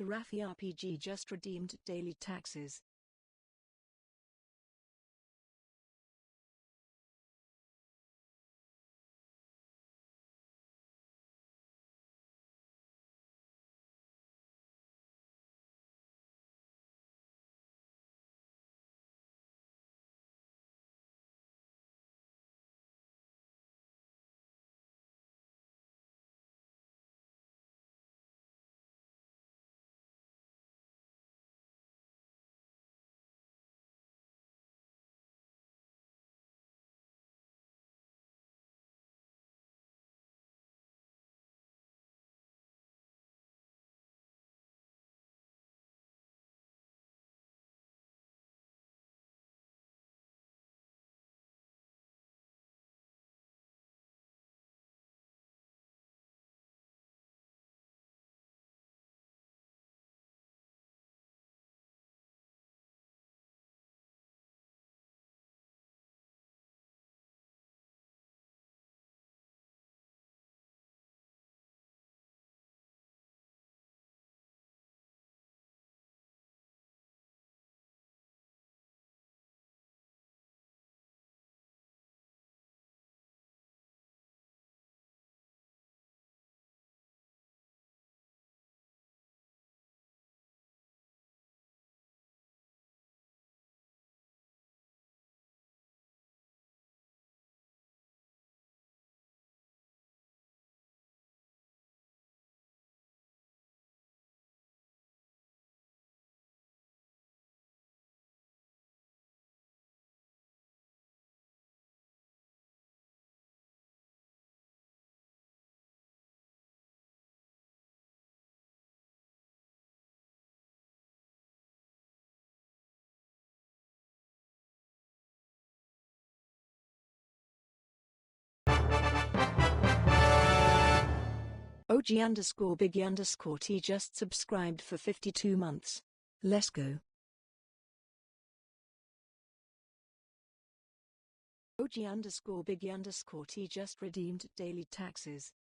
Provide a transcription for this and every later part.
Terrafae RPG just redeemed daily taxes. OG_Biggie_T just subscribed for 52 months. Let's go. OG_Biggie_T just redeemed daily taxes.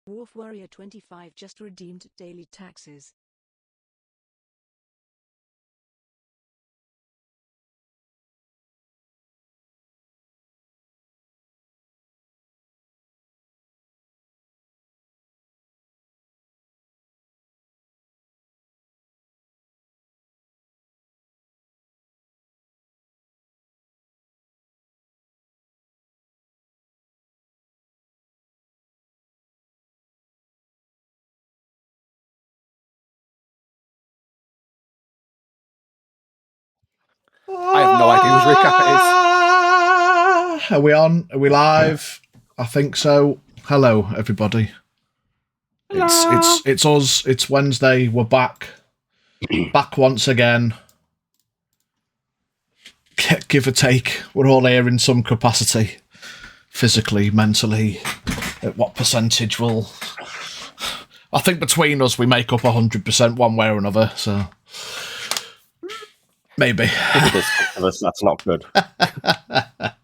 Wolf Warrior 25 just redeemed daily taxes. I have no idea whose recap it is. Are we on? Are we live? I think so. Hello, everybody. It's us. It's Wednesday. We're back. Back once again. Give or take. We're all here in some capacity. Physically, mentally. At what percentage will... I think between us we make up 100% one way or another, so... Maybe. That's not good. But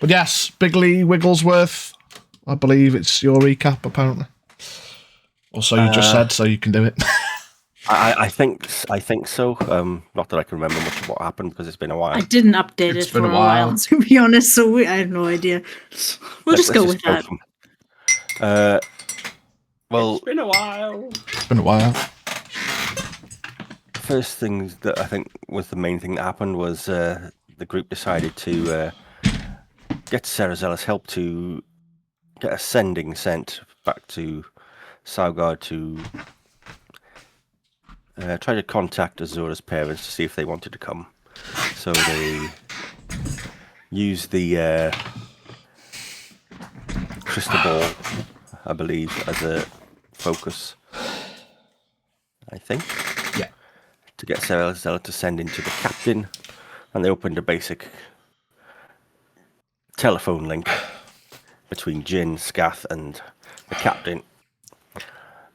yes, Bigley Wigglesworth. I believe it's your recap, apparently. Or so you just said, so you can do it. I think so. Not that I can remember much of what happened because it's been a while. I didn't update it for a while, to be honest, so I have no idea. Let's just go with that. Well, it's been a while. It's been a while. First thing that I think was the main thing that happened was the group decided to get Sarah Zella's help to get a sending sent back to Saugard to try to contact Azura's parents to see if they wanted to come. So they used the crystal ball, I believe, as a focus. I think. Yeah. To get Zella to send into the captain, and they opened a basic telephone link between Jin, Scath, and the captain.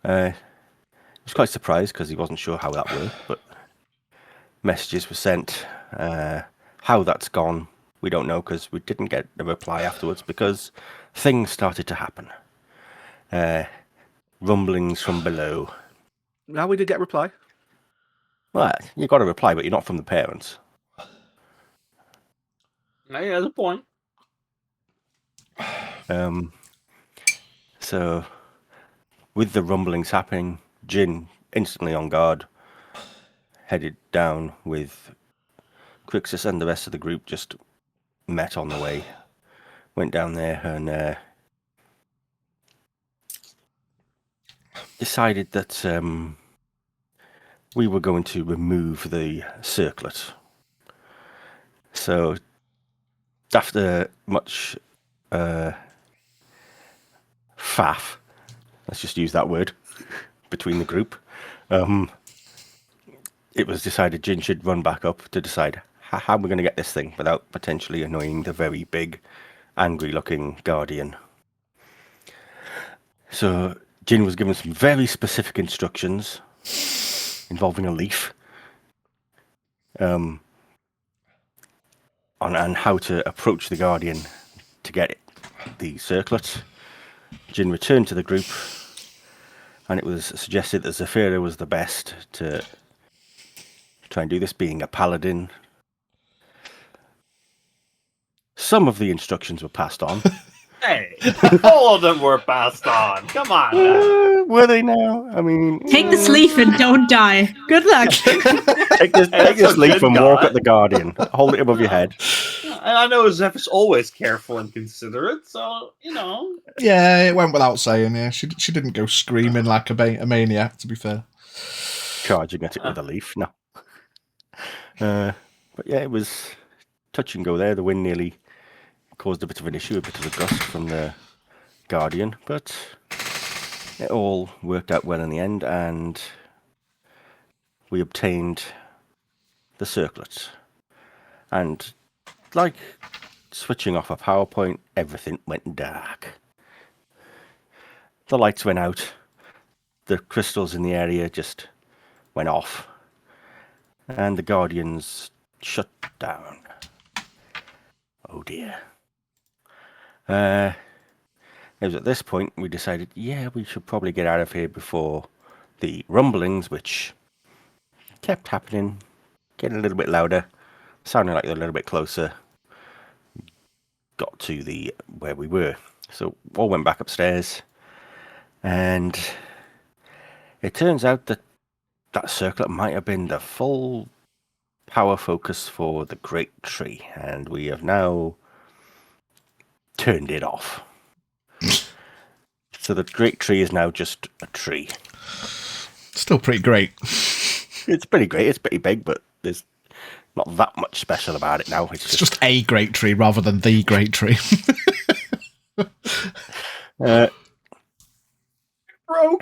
I was quite surprised because he wasn't sure how that worked, but messages were sent. How that's gone, we don't know because we didn't get a reply afterwards because things started to happen. Rumblings from below. Now we did get a reply. Well, you got a reply, but you're not from the parents. Yeah, that's a point. So, with the rumblings happening, Jin, instantly on guard, headed down with Crixus, and the rest of the group just met on the way. Went down there and decided that we were going to remove the circlet. So, after much faff, let's just use that word, between the group, it was decided Jin should run back up to decide how we're going to get this thing without potentially annoying the very big, angry-looking Guardian. So Jin was given some very specific instructions involving a leaf on how to approach the Guardian to get the circlet. Jin returned to the group, and it was suggested that Zafira was the best to try and do this, being a paladin. Some of the instructions were passed on. Hey, all of them were passed on. Come on. Now. Were they now? I mean... Take this leaf and don't die. Good luck. Take this leaf and walk at the Guardian. Hold it above your head. And I know Zephyr's always careful and considerate, so, you know. Yeah, it went without saying, yeah. She didn't go screaming like a maniac, to be fair. Charging at it with a leaf, no. But yeah, it was touch and go there. The wind nearly caused a bit of an issue, a bit of a gust from the Guardian, but it all worked out well in the end, and we obtained the circlet. And like switching off a PowerPoint, everything went dark. The lights went out, the crystals in the area just went off, and the Guardians shut down. Oh dear. It was at this point we decided, yeah, we should probably get out of here before the rumblings, which kept happening, getting a little bit louder, sounding like they're a little bit closer, got to the where we were. So all went back upstairs, and it turns out that that circlet might have been the full power focus for the Great Tree, and we have now turned it off. So the Great Tree is now just a tree. Still pretty great. It's pretty great. It's pretty big, but there's not that much special about it now. It's just a great tree rather than the great tree. Broke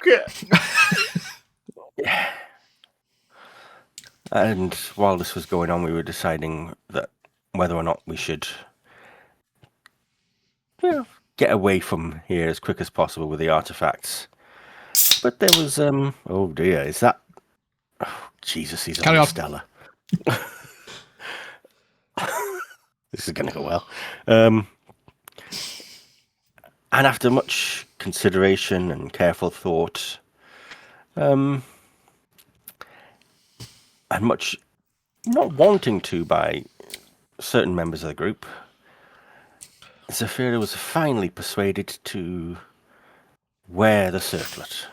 it. Yeah. And while this was going on, we were deciding that whether or not we should get away from here as quick as possible with the artifacts. But there was, oh dear, is that... Oh, Jesus, he's on Stella. This is going to go well. And after much consideration and careful thought, and much not wanting to by certain members of the group, Zafira was finally persuaded to wear the circlet.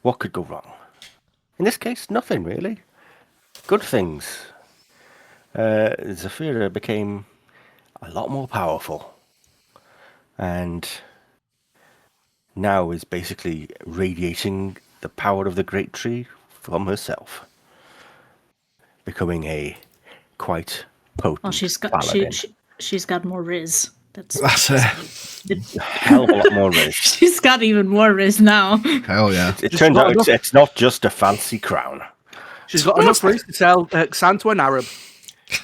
What could go wrong? In this case, nothing really. Good things. Zafira became a lot more powerful, and now is basically radiating the power of the Great Tree from herself, becoming a quite potent Well, she's got paladin. she's got more riz, That's A hell of a lot more riz. She's got even more riz now. Hell yeah. It Just turns not out enough. it's not just a fancy crown. She's got enough riz to sell sand to an Arab.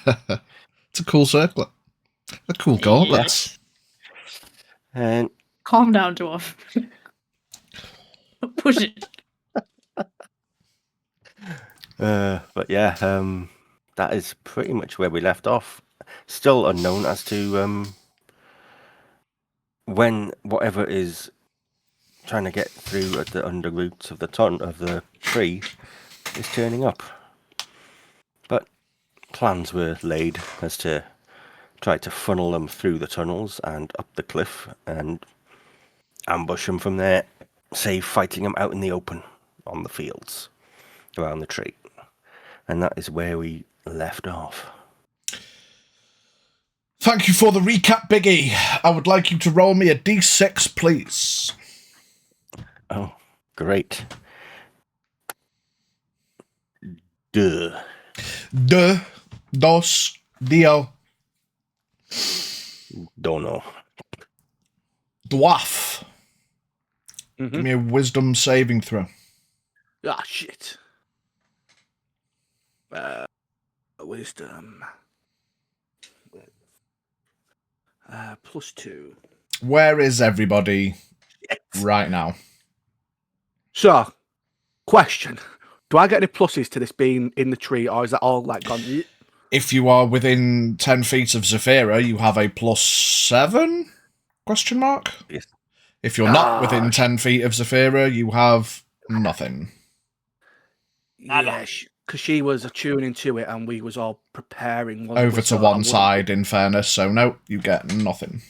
It's a cool circlet. A cool gauntlet. And Calm down, dwarf. Push it. but yeah, that is pretty much where we left off. Still unknown as to when whatever is trying to get through at the under roots of the tree is turning up. But plans were laid as to try to funnel them through the tunnels and up the cliff and ambush them from there, save fighting them out in the open on the fields around the tree. And that is where we left off. Thank you for the recap, Biggie. I would like you to roll me a d6, please. Oh, great. Duh. Dos, dio, Don't know. dwarf. Give me a wisdom saving throw. Ah, shit. Wisdom. +2. Where is everybody right now? So, question. Do I get any pluses to this being in the tree, or is that all like gone? If you are within 10 feet of Zafira, you have a +7? Question mark? Yes. If you're not within 10 feet of Zafira, you have nothing. Yeah, because she was attuning to it and we was all preparing. Over to one side, in fairness, so no, you get nothing.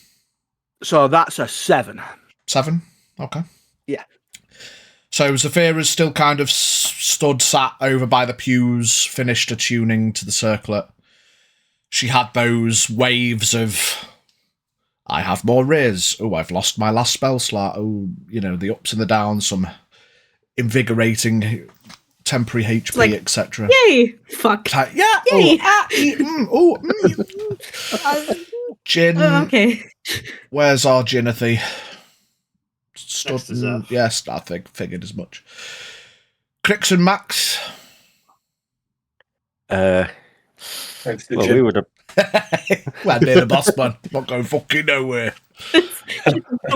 So that's a 7. 7? Okay. Yeah. So Zafira's still kind of sat over by the pews, finished attuning to the circlet. She had those waves of, I have more riz. Oh, I've lost my last spell slot. Oh, the ups and the downs, some invigorating temporary HP, etc. Yay! Fuck. Like, yeah. Yay! Gin. Okay. Where's our Ginathy? Next to Zeph. Yes, I figured as much. Crix and Max. Thanks to Well, Jim. we would have. Well, near the boss man. Not going fucking nowhere. So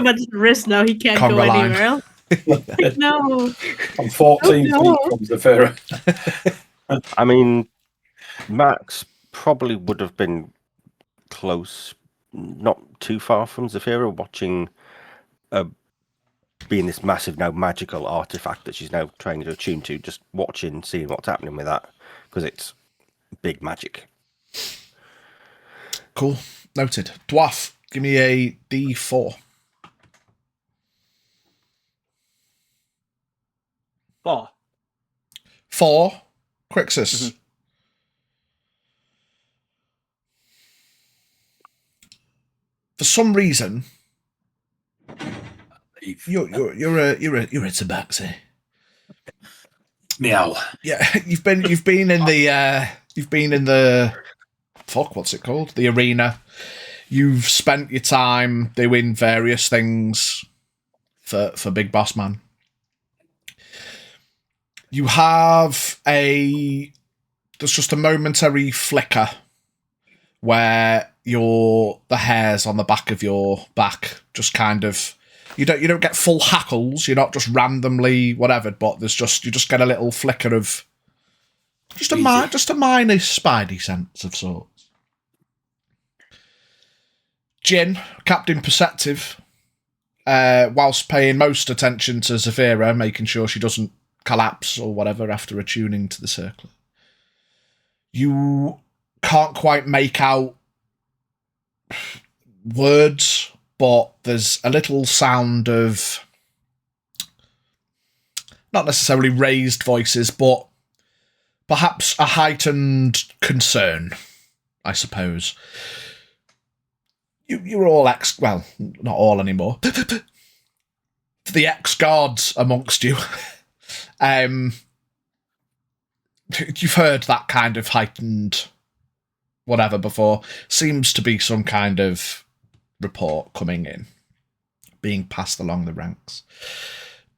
much risk now, he can't go Conroline. anywhere else. No. I'm 14 Oh, no. feet from the Pharaoh. I mean, Max probably would have been close, not too far from Zafira, watching being this massive now magical artifact that she's now trying to attune to, just watching, seeing what's happening with that, because it's big magic. Cool. Noted. Dwarf, give me a D4. 4. 4. Crixus. Mhm. For some reason, you're a tabaxi. Meow. Yeah, you've been in the fuck, what's it called? The arena. You've spent your time doing various things for Big Boss Man. You have there's just a momentary flicker where the hairs on the back of your back just kind of, you don't get full hackles, you're not just randomly whatever, but you just get a little flicker of just a minor spidey sense of sorts. Jin, Captain Perceptive, whilst paying most attention to Zafira, making sure she doesn't collapse or whatever after attuning to the circlet. You can't quite make out words, but there's a little sound of not necessarily raised voices, but perhaps a heightened concern, I suppose. You're all well, not all anymore. The ex-guards amongst you. You've heard that kind of heightened whatever before. Seems to be some kind of report coming in, being passed along the ranks.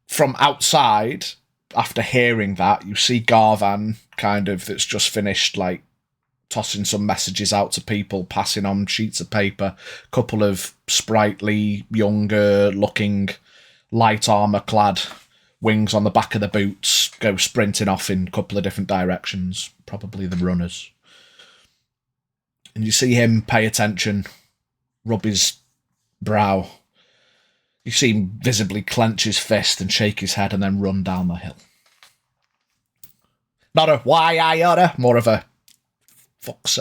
From outside, after hearing that, you see Garvan that's just finished like tossing some messages out to people, passing on sheets of paper. A couple of sprightly, younger looking, light armour clad wings on the back of the boots go sprinting off in a couple of different directions, probably the runners. And you see him pay attention, rub his brow. You see him visibly clench his fist and shake his head and then run down the hill. Not a why I oughta, more of a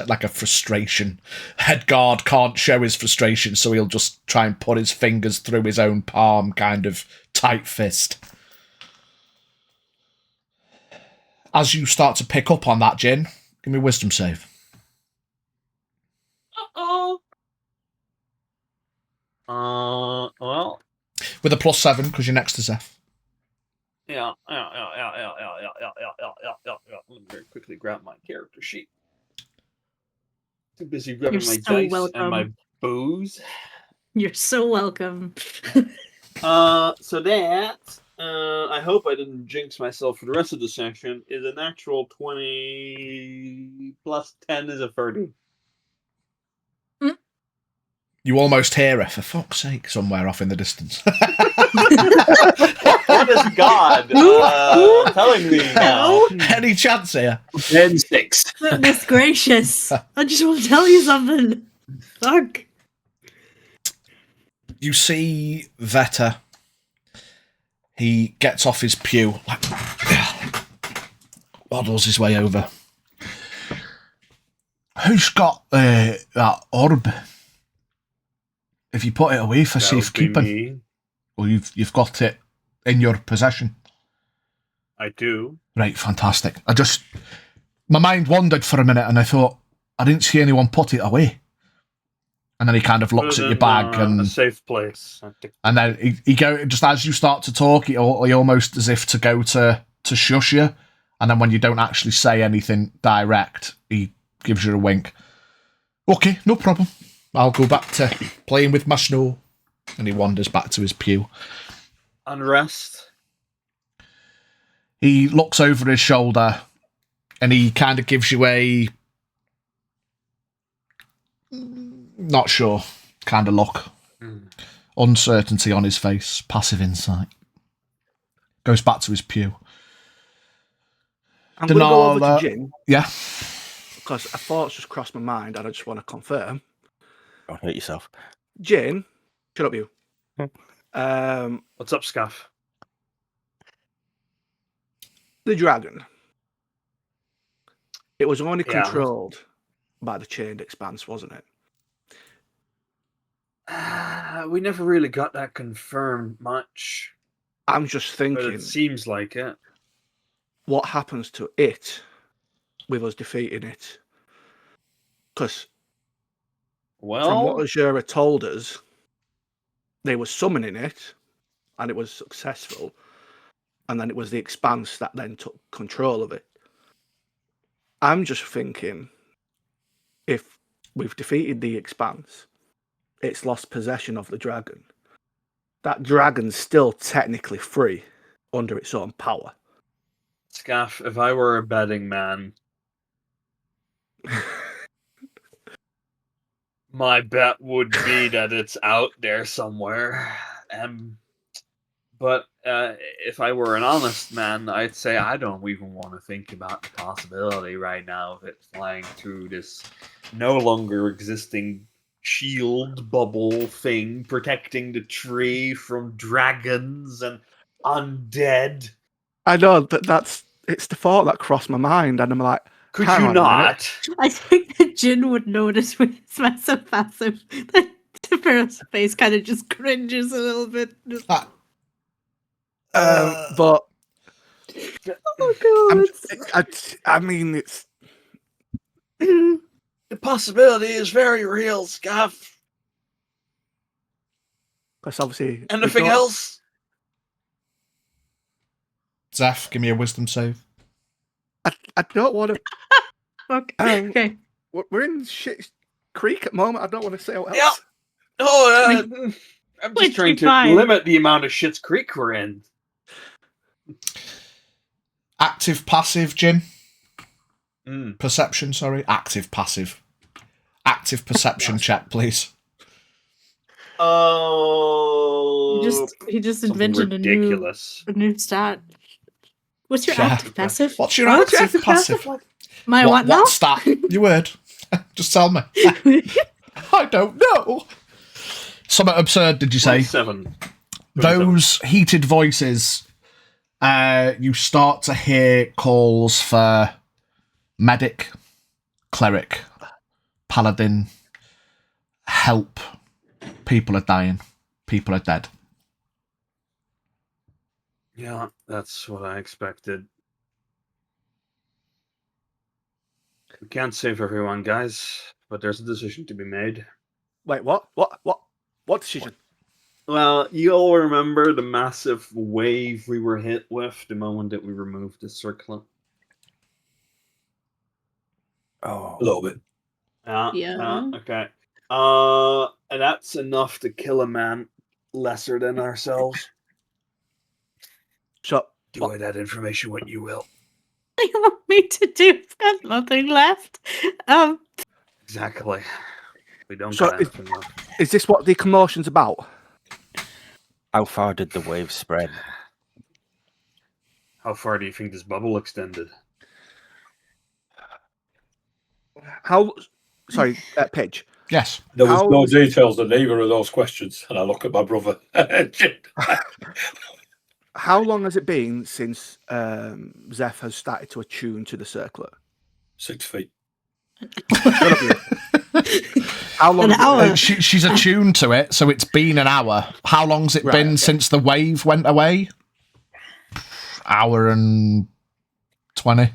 like a frustration. Head guard can't show his frustration, so he'll just try and put his fingers through his own palm, kind of tight fist. As you start to pick up on that, Jin, give me a wisdom save. Uh-oh. Well. With a +7, because you're next to Zeph. Yeah. Let me very quickly grab my character sheet. Too busy grabbing my dice and my booze. You're so welcome. So that, I hope I didn't jinx myself for the rest of the session, is a natural 20 plus 10 is a 30. You almost hear her, for fuck's sake, somewhere off in the distance. What is God telling me now? Any chance here? 10-6. Goodness gracious. I just want to tell you something. Fuck. You see Veta. He gets off his pew, like, waddles his way over. Who's got that orb? If you put it away for safekeeping, well, you've got it in your possession. I do. Right, fantastic. My mind wandered for a minute, and I thought I didn't see anyone put it away. And then he kind of looks at your bag and a safe place. And then he go just as you start to talk, he almost as if to go to shush you, and then when you don't actually say anything direct, he gives you a wink. Okay, no problem. I'll go back to playing with my snow. And he wanders back to his pew. Unrest. He looks over his shoulder and he kind of gives you a not sure kind of look. Uncertainty on his face. Passive insight. Goes back to his pew. I'm going to go over to Jin. Yeah. Because a thought's just crossed my mind and I just want to confirm. Don't hurt yourself. Jin, shut up you. What's up, Scaff? The dragon. It was only controlled by the chained expanse, wasn't it? We never really got that confirmed much. I'm just thinking. But it seems like it. What happens to it with us defeating it? Because from what Azura told us, they were summoning it, and it was successful, and then it was the expanse that then took control of it. I'm just thinking, if we've defeated the expanse, it's lost possession of the dragon. That dragon's still technically free under its own power. Scaff, if I were a betting man, my bet would be that it's out there somewhere. But if I were an honest man, I'd say I don't even want to think about the possibility right now of it flying through this no longer existing shield bubble thing protecting the tree from dragons and undead. I know, but it's the thought that crossed my mind, and I'm like, could you not? I think that Jin would notice with his massive passive that Tifer's face kind of just cringes a little bit. But oh god! I mean, it's the possibility is very real, Scaff. Because obviously, anything else? Zeph, give me a wisdom save. I don't want to. Okay. We're in shit creek at the moment. I don't want to say what else. Yeah. I'm Which just trying is to fine. limit the amount of Schitt's Creek we're in. Active, passive, Jin? Mm. Perception, sorry. Active, passive. Active perception check, please. Oh, He just something invented ridiculous. a new stat. What's your Yeah. active passive? What's your What? active, passive? My what now? What stat? You word. Just tell me. I don't know. Something absurd, did you say? 27. Those heated voices, you start to hear calls for medic, cleric, paladin, help. People are dying. People are dead. Yeah, that's what I expected. We can't save everyone, guys, but there's a decision to be made. Wait, what? What decision? Well, you all remember the massive wave we were hit with the moment that we removed the circlet? Oh, A little bit. Yeah. Okay. And that's enough to kill a man lesser than ourselves. So, Do with that information what you will. What do you want me to do? I've got nothing left. Exactly. We don't So got anything left. is this what the commotion's about? how far did the wave spread? How far do you think this bubble extended? How? Sorry, Pidge. Yes. There was How no is- details on either of those questions, and I look at my brother. How long has it been since Zeph has started to attune to the circlet? 6 feet. How long? An hour. She's attuned to it, so it's been an hour. How long's it been since the wave went away? Hour and 20.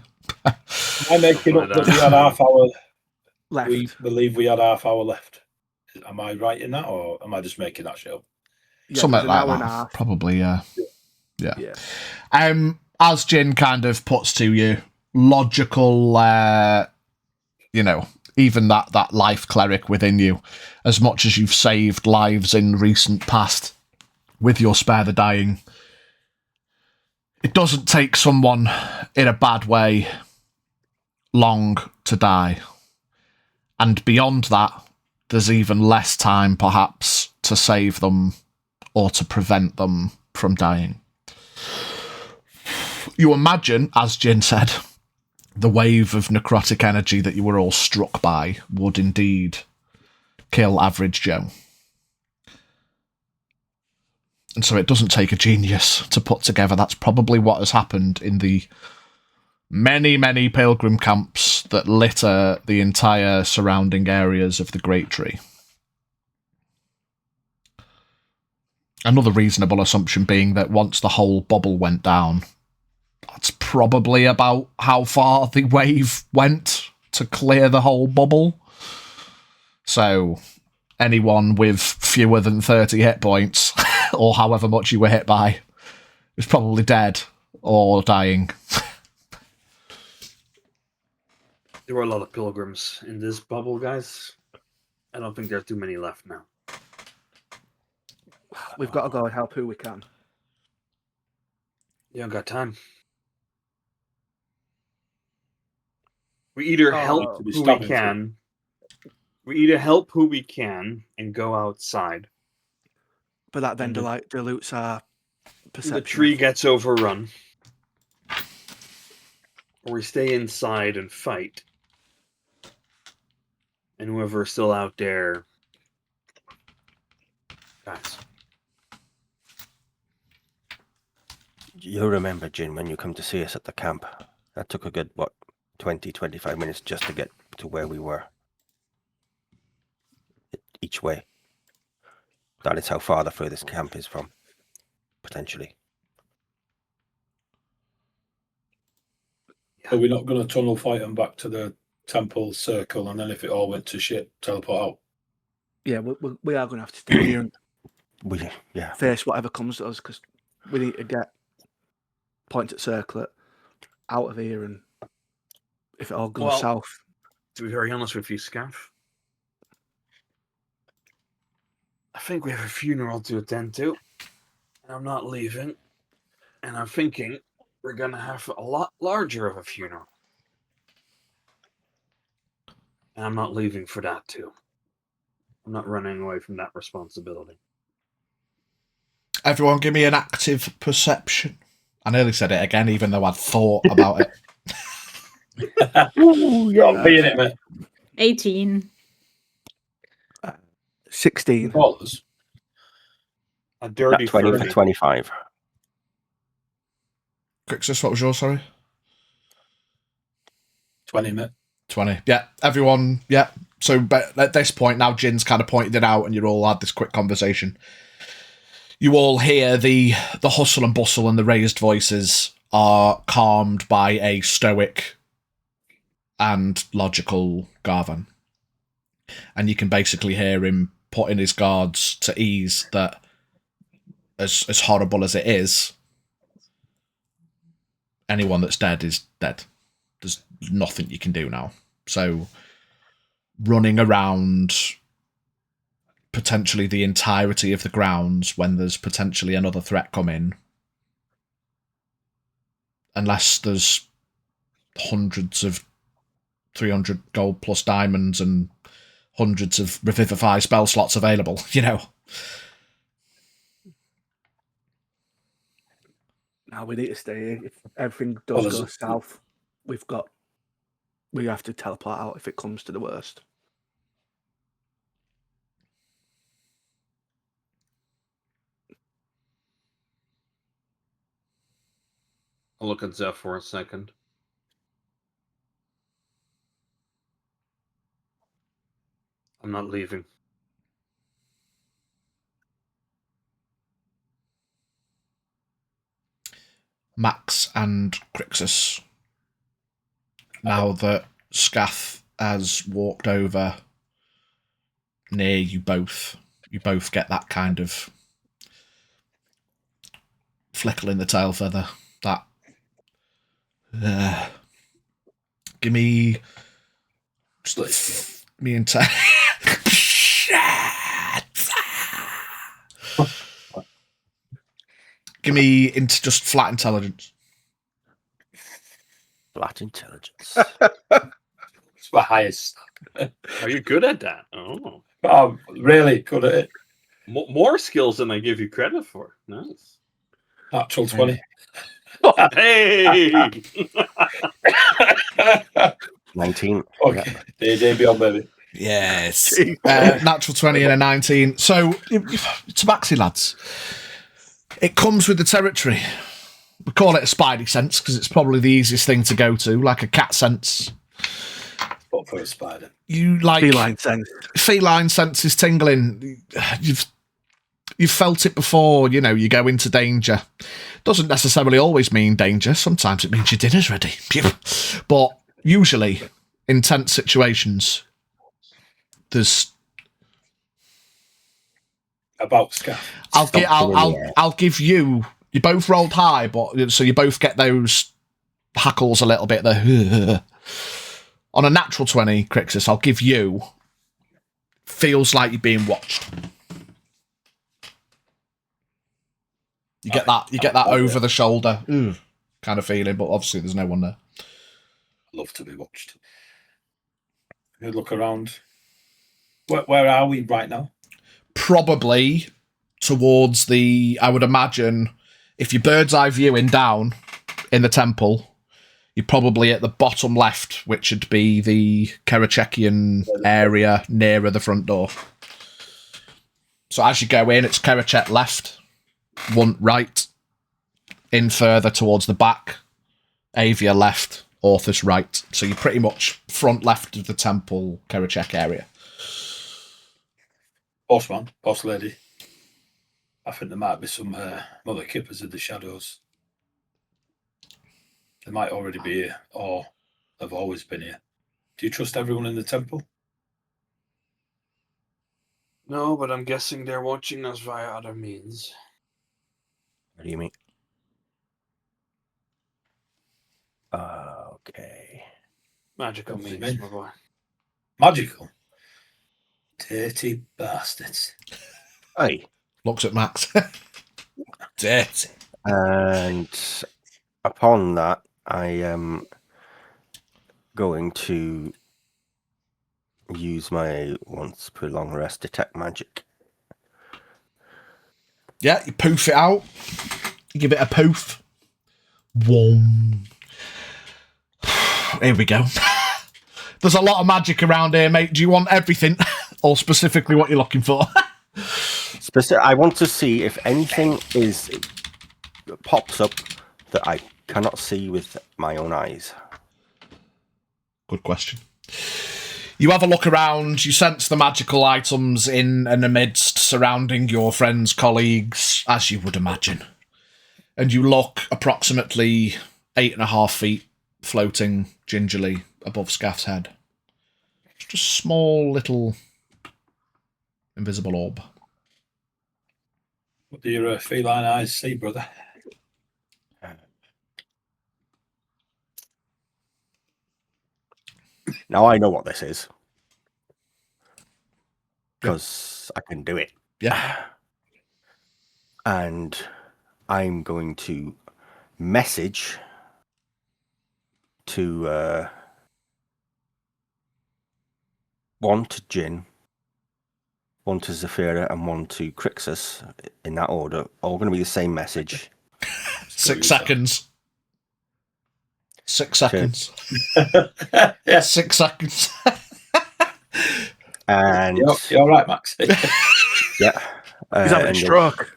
I'm making up that we had half hour left? We believe we had half hour left. Am I right in that, or am I just making that shit up? Yeah, Something it was an like hour and a that. half. Probably, yeah. Yeah. As Jin kind of puts to you, logical, even that life cleric within you, as much as you've saved lives in recent past with your Spare the Dying, it doesn't take someone in a bad way long to die. And beyond that, there's even less time, perhaps, to save them or to prevent them from dying. You imagine, as Jin said, the wave of necrotic energy that you were all struck by would indeed kill average Joe. And so it doesn't take a genius to put together that's probably what has happened in the many, many pilgrim camps that litter the entire surrounding areas of the Great Tree. Another reasonable assumption being that once the whole bubble went down, that's probably about how far the wave went to clear the whole bubble. So anyone with fewer than 30 hit points, or however much you were hit by, is probably dead or dying. There were a lot of pilgrims in this bubble, guys. I don't think there are too many left now. We've got to go and help who we can. You don't got time. We either help to be who we stabbing can. We either help who we can and go outside. But that then And dilutes our perception. The tree gets overrun. Or we stay inside and fight. And whoever's still out there dies. You remember, Jin, when you come to see us at the camp? That took a good, 20, 25 minutes just to get to where we were. Each way. That is how far the furthest camp is from, potentially. Are we not going to tunnel fight them back to the temple circle, and then if it all went to shit, teleport out? Yeah, we are going to have to stay here and face whatever comes to us, because we need to get point at circlet out of here, and if it all goes south. To be very honest with you, Scaff, I think we have a funeral to attend to, and I'm not leaving. And I'm thinking we're going to have a lot larger of a funeral. And I'm not leaving for that, too. I'm not running away from that responsibility. Everyone give me an active perception. I nearly said it again, even though I'd thought about it. Got me in it, mate. 18. 16. Dollars. A dirty 20 for 30. 25. Crixus, what was yours, sorry? 20, mate. 20. Yeah, everyone, yeah. So but at this point now, Jin's kind of pointed it out and you all had this quick conversation. You all hear the hustle and bustle and the raised voices are calmed by a stoic and logical Garvan. And you can basically hear him putting his guards to ease that as horrible as it is, anyone that's dead is dead. There's nothing you can do now. So running around potentially the entirety of the grounds when there's potentially another threat coming, unless there's hundreds of 300 gold plus diamonds and hundreds of revivify spell slots available, you know. Now we need to stay here. If everything does go south, we have to teleport out if it comes to the worst. I'll look at Zeph for a second. I'm not leaving. Max and Crixus. Now that Scath has walked over near you both get that kind of flickle in the tail feather. That give me me into give me into just flat intelligence. Flat intelligence. It's my highest. Are you good at that? Oh. I'm really good at it. More skills than I give you credit for. Nice. Natural 20. Hey! 19. Okay. Day beyond, baby. Yes. Natural 20 and a 19. So, Tabaxi, lads. It comes with the territory. We call it a spidey sense because it's probably the easiest thing to go to, like a cat sense. But for a spider. You like Feline sense. Feline sense is tingling. You've felt it before, you know, you go into danger. Doesn't necessarily always mean danger. Sometimes it means your dinner's ready. But usually, in tense situations, there's... About Scaff. I'll give you... You both rolled high, but so you both get those hackles a little bit. On a natural 20, Crixus, I'll give you... Feels like you're being watched. You get that over the shoulder kind of feeling, but obviously there's no one there. I love to be watched. Good look around. Where are we right now? Probably towards the, I would imagine, if you're bird's eye viewing down in the temple, you're probably at the bottom left, which would be the Kerecekian area nearer the front door. So as you go in, it's Kerecek left, one right, in further towards the back, Avia left, Orthus right. So you're pretty much front left of the temple, Kerecek area. Boss man, boss lady. I think there might be some mother kippers in the shadows. They might already be here, or have always been here. Do you trust everyone in the temple? No, but I'm guessing they're watching us via other means. What do you mean? Okay. Magical What do you means, mean? my boy. Magical? Dirty bastards. Aye. Looks at Max. Dirty. And upon that, I am going to use my once per long rest detect magic. Yeah, you poof it out. You give it a poof. Whoom. Here we go. There's a lot of magic around here, mate. Do you want everything? Or specifically what you're looking for? I want to see if anything pops up that I cannot see with my own eyes. Good question. You have a look around, you sense the magical items in and amidst surrounding your friends, colleagues, as you would imagine. And you look approximately 8.5 feet floating gingerly above Scaff's head. Just a small little invisible orb. What do your feline eyes see, brother? Now I know what this is. Because I can do it. Yeah. And I'm going to message to one to Jin, one to Zafira, and one to Crixus, in that order. All going to be the same message. 6 seconds. 6 seconds. Yeah. 6 seconds. And You're all right, Max. yeah. He's having a stroke.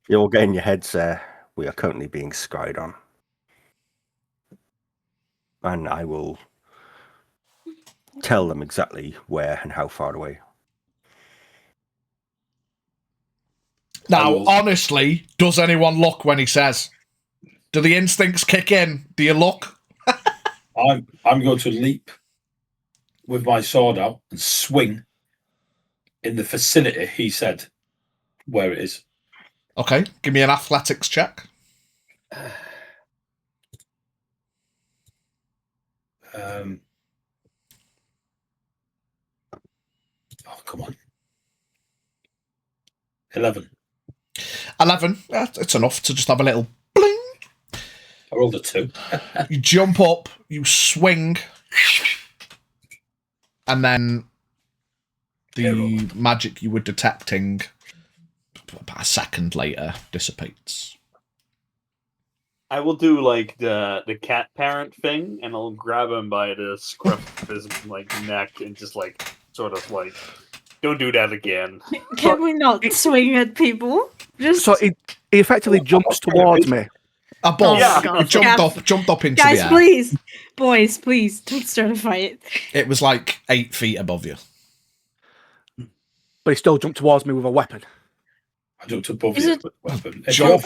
You'll get in your heads there. We are currently being scryed on. And I will tell them exactly where and how far away. I Now, will- honestly, does anyone look when he says? Do the instincts kick in? Do you look? I'm going to leap with my sword out and swing in the vicinity he said where it is. Okay, give me an athletics check. Oh, come on. 11. 11. Yeah, it's enough to just have a little bling. I rolled a 2. You jump up, you swing, and then the magic you were detecting about a second later dissipates. I will do like the cat parent thing, and I'll grab him by the scruff of his neck and just sort of don't do that again. Can we not swing at people? Just So he effectively jumps towards me. Above, Yeah. you jumped up into guys, the air. please, boys, please don't start a fight. It was like 8 feet above you. But he still jumped towards me with a weapon. I jumped above Is you it- with a weapon. Jump-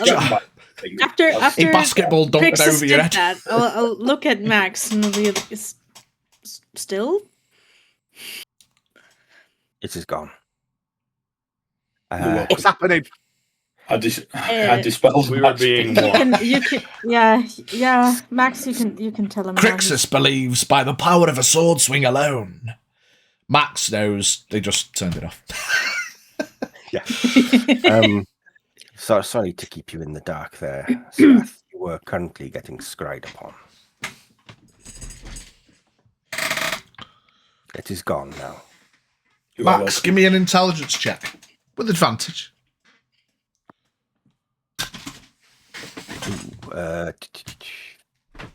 After A basketball dunked Crixus over your did head. that, I'll look at Max and I'll be like, still? It is gone. You're What's happening? I dispelled We were magic. being You can, yeah, Max, you can tell him. now. Crixus believes by the power of a sword swing alone. Max knows they just turned it off. Yeah. So sorry to keep you in the dark there, Seth. You were currently getting scryed upon. It is gone now. You are Max, welcome. give me an intelligence check with advantage.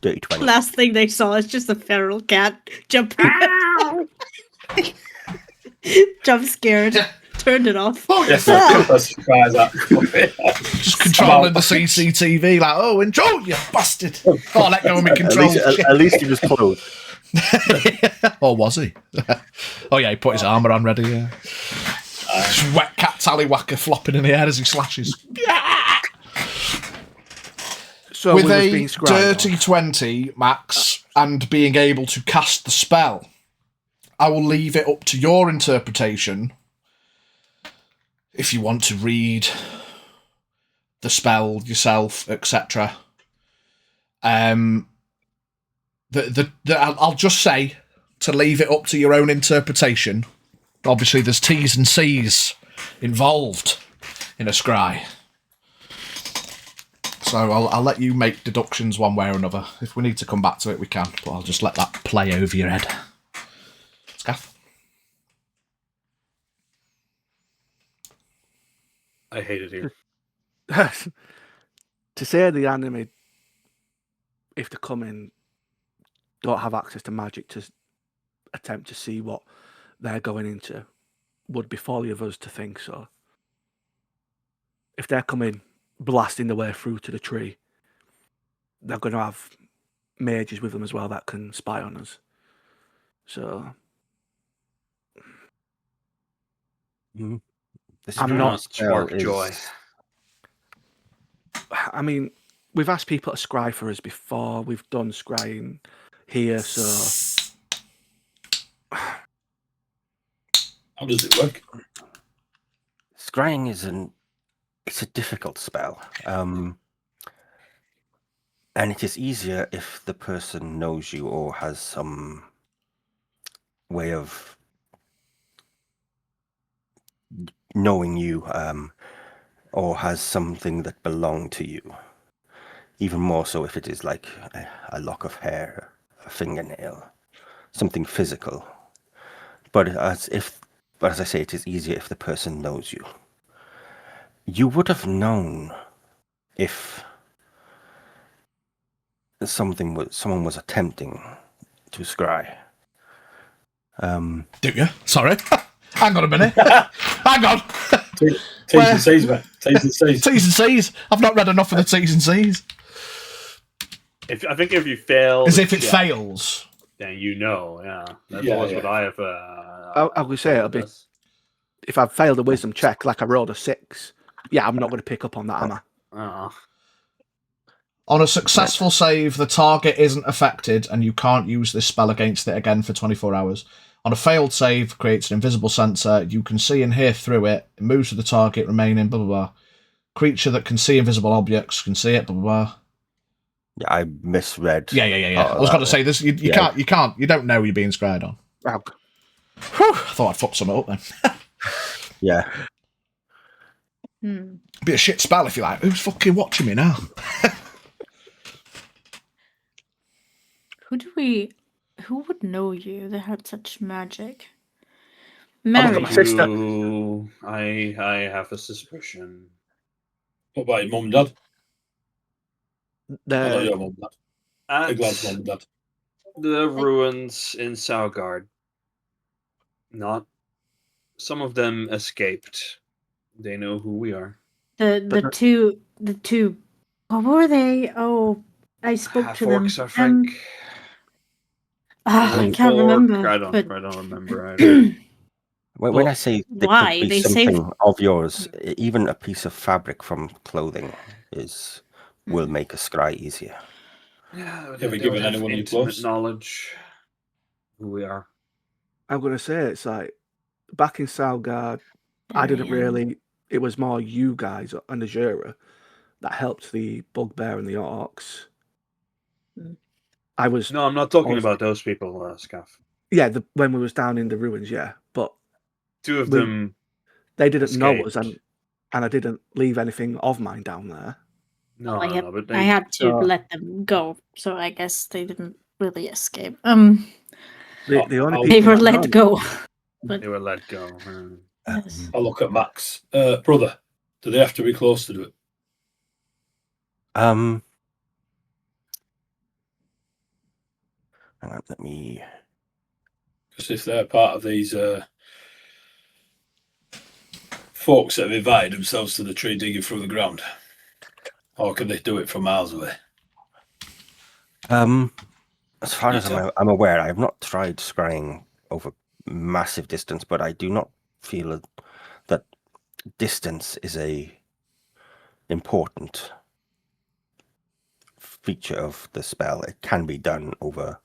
Dirty 20. Last thing they saw is just a feral cat jumping. Jump scared. Turned it off. Oh, Yes, yeah. that's a surprise. Just controlling the CCTV, like, oh, enjoy, you bastard. Oh, let go of me control. At least he was clothed. Or was he? Oh, yeah, he put his armour on ready, yeah. Just wet cat tallywhacker flopping in the air as he slashes. So With we was a being scribed dirty on. 20, Max, and being able to cast the spell, I will leave it up to your interpretation if you want to read the spell yourself, etc. I'll just say to leave it up to your own interpretation. Obviously, there's T's and C's involved in a scry. So I'll let you make deductions one way or another. If we need to come back to it, we can. But I'll just let that play over your head. Scaff? I hate it here. To say the enemy, if they come in, don't have access to magic to attempt to see what they're going into, would be folly of us to think so. If they're coming blasting their way through to the tree, they're going to have mages with them as well that can spy on us. So I'm not spark joy. I mean, we've asked people to scry for us before. We've done scrying here, so How does it work? Scrying it's a difficult spell. And it is easier if the person knows you or has some way of knowing you, or has something that belonged to you. Even more so if it is like a lock of hair, a fingernail, something physical. But as I say, it is easier if the person knows you. You would have known if someone was attempting to scry. Do you? Sorry. Hang on a minute. Hang on. T's and C's, mate. T's and C's. T's and C's. I've not read enough of the T's and C's. I think if you fail, As if it fails. then you know. Yeah, that's Yeah, always yeah. what I have. I would say it'll be, if I've failed a wisdom check, like I rolled a 6, yeah, I'm not going to pick up on that, am I? On a successful save, the target isn't affected and you can't use this spell against it again for 24 hours. On a failed save, creates an invisible sensor. You can see and hear through it. It moves with the target, remaining, blah, blah, blah. Creature that can see invisible objects can see it, blah, blah, blah. Yeah, I misread. Yeah. I was going to say this. You can't. You don't know you're being scried on. Oh, Whew, I thought I'd fuck something up then. Yeah. Be a shit spell if you're like, who's fucking watching me now? Who would know you that had such magic? look at Mary. my sister. I have a suspicion. What about your mum and dad? Not The, your mum and dad. At The Glad's mum and dad. the ruins in Saugard, not some of them escaped. They know who we are. The two. What were they? Oh, I spoke to them. Half-orcs, I think. I can't remember. I but don't remember either. When I say there why? could be They something saved- of yours, even a piece of fabric from clothing will make a scry easier. Yeah, Have we they given have anyone any intimate gloves? knowledge who we are? I'm going to say it's like, back in Salgard, I didn't really, it was more you guys and the Jura that helped the bugbear and the orcs. I was, No, I'm not talking Honestly- about those people, Scaff. yeah, when we was down in the ruins, yeah, but Two of We- them. they didn't know us, escaped. and I didn't leave anything of mine down there. No, but they, I had to So- let them go, so I guess they didn't really escape. The only I'll- people They were that let know- go. they were let go. Yes. I'll look at Max. Brother, do they have to be close to do it? Hang on, let me. Because if they're part of these folks that have invited themselves to the tree digging through the ground, or can they do it from miles away? As far as I'm aware, I have not tried scrying over massive distance, but I do not feel that distance is a important feature of the spell. It can be done over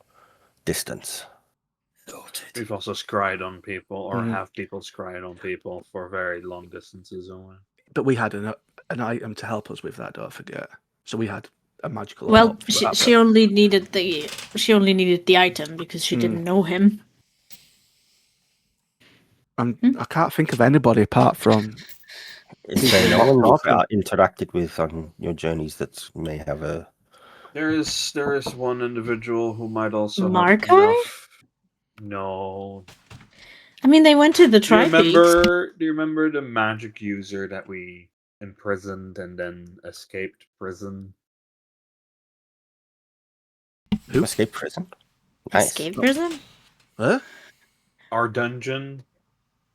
distance. Noted. We've also scried on people, or Mhm. have people scried on people for very long distances away. But we had an item to help us with that, don't forget. So we had a magical. Well, orb for she, that, she only needed the item because she didn't know him. I can't think of anybody apart from. Is there no one you've Talking. interacted with on your journeys that may have a... There is one individual who might also Markai? have enough. No. I mean, they went to the Do you Terrafae. remember the magic user that we imprisoned and then escaped prison? Who? Escape prison? Nice. Escape prison? Huh? Our dungeon,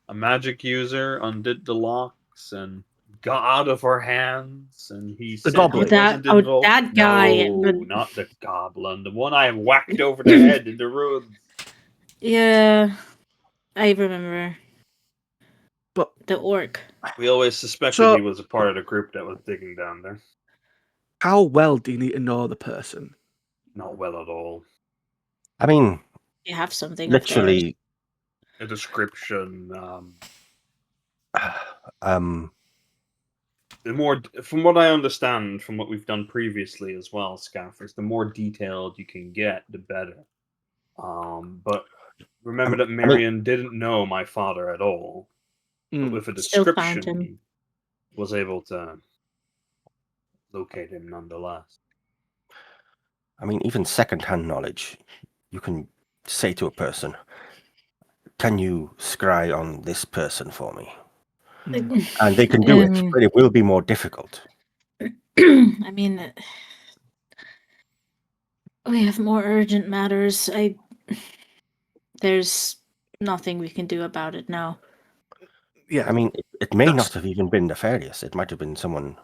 a magic user undid the locks and got out of our hands, and he said goblin. he wasn't that involved. guy. No, But, not the goblin, the one I whacked over the head in the ruins. yeah, I remember. But The orc. We always suspected So- he was a part of the group that was digging down there. how well do you need to know the person? Not well at all. I mean, You have something. of theirs. literally, A description. The more, from what I understand, from what we've done previously as well, Scaffers, the more detailed you can get, the better. But remember that Marion didn't know my father at all. But with a Still found description, him. was able to locate him nonetheless. I mean, even second-hand knowledge, you can say to a person, "Can you scry on this person for me?" And they can do it, but it will be more difficult. I mean, we have more urgent matters. There's nothing we can do about it now. Yeah, I mean, it may not have even been nefarious. It might have been someone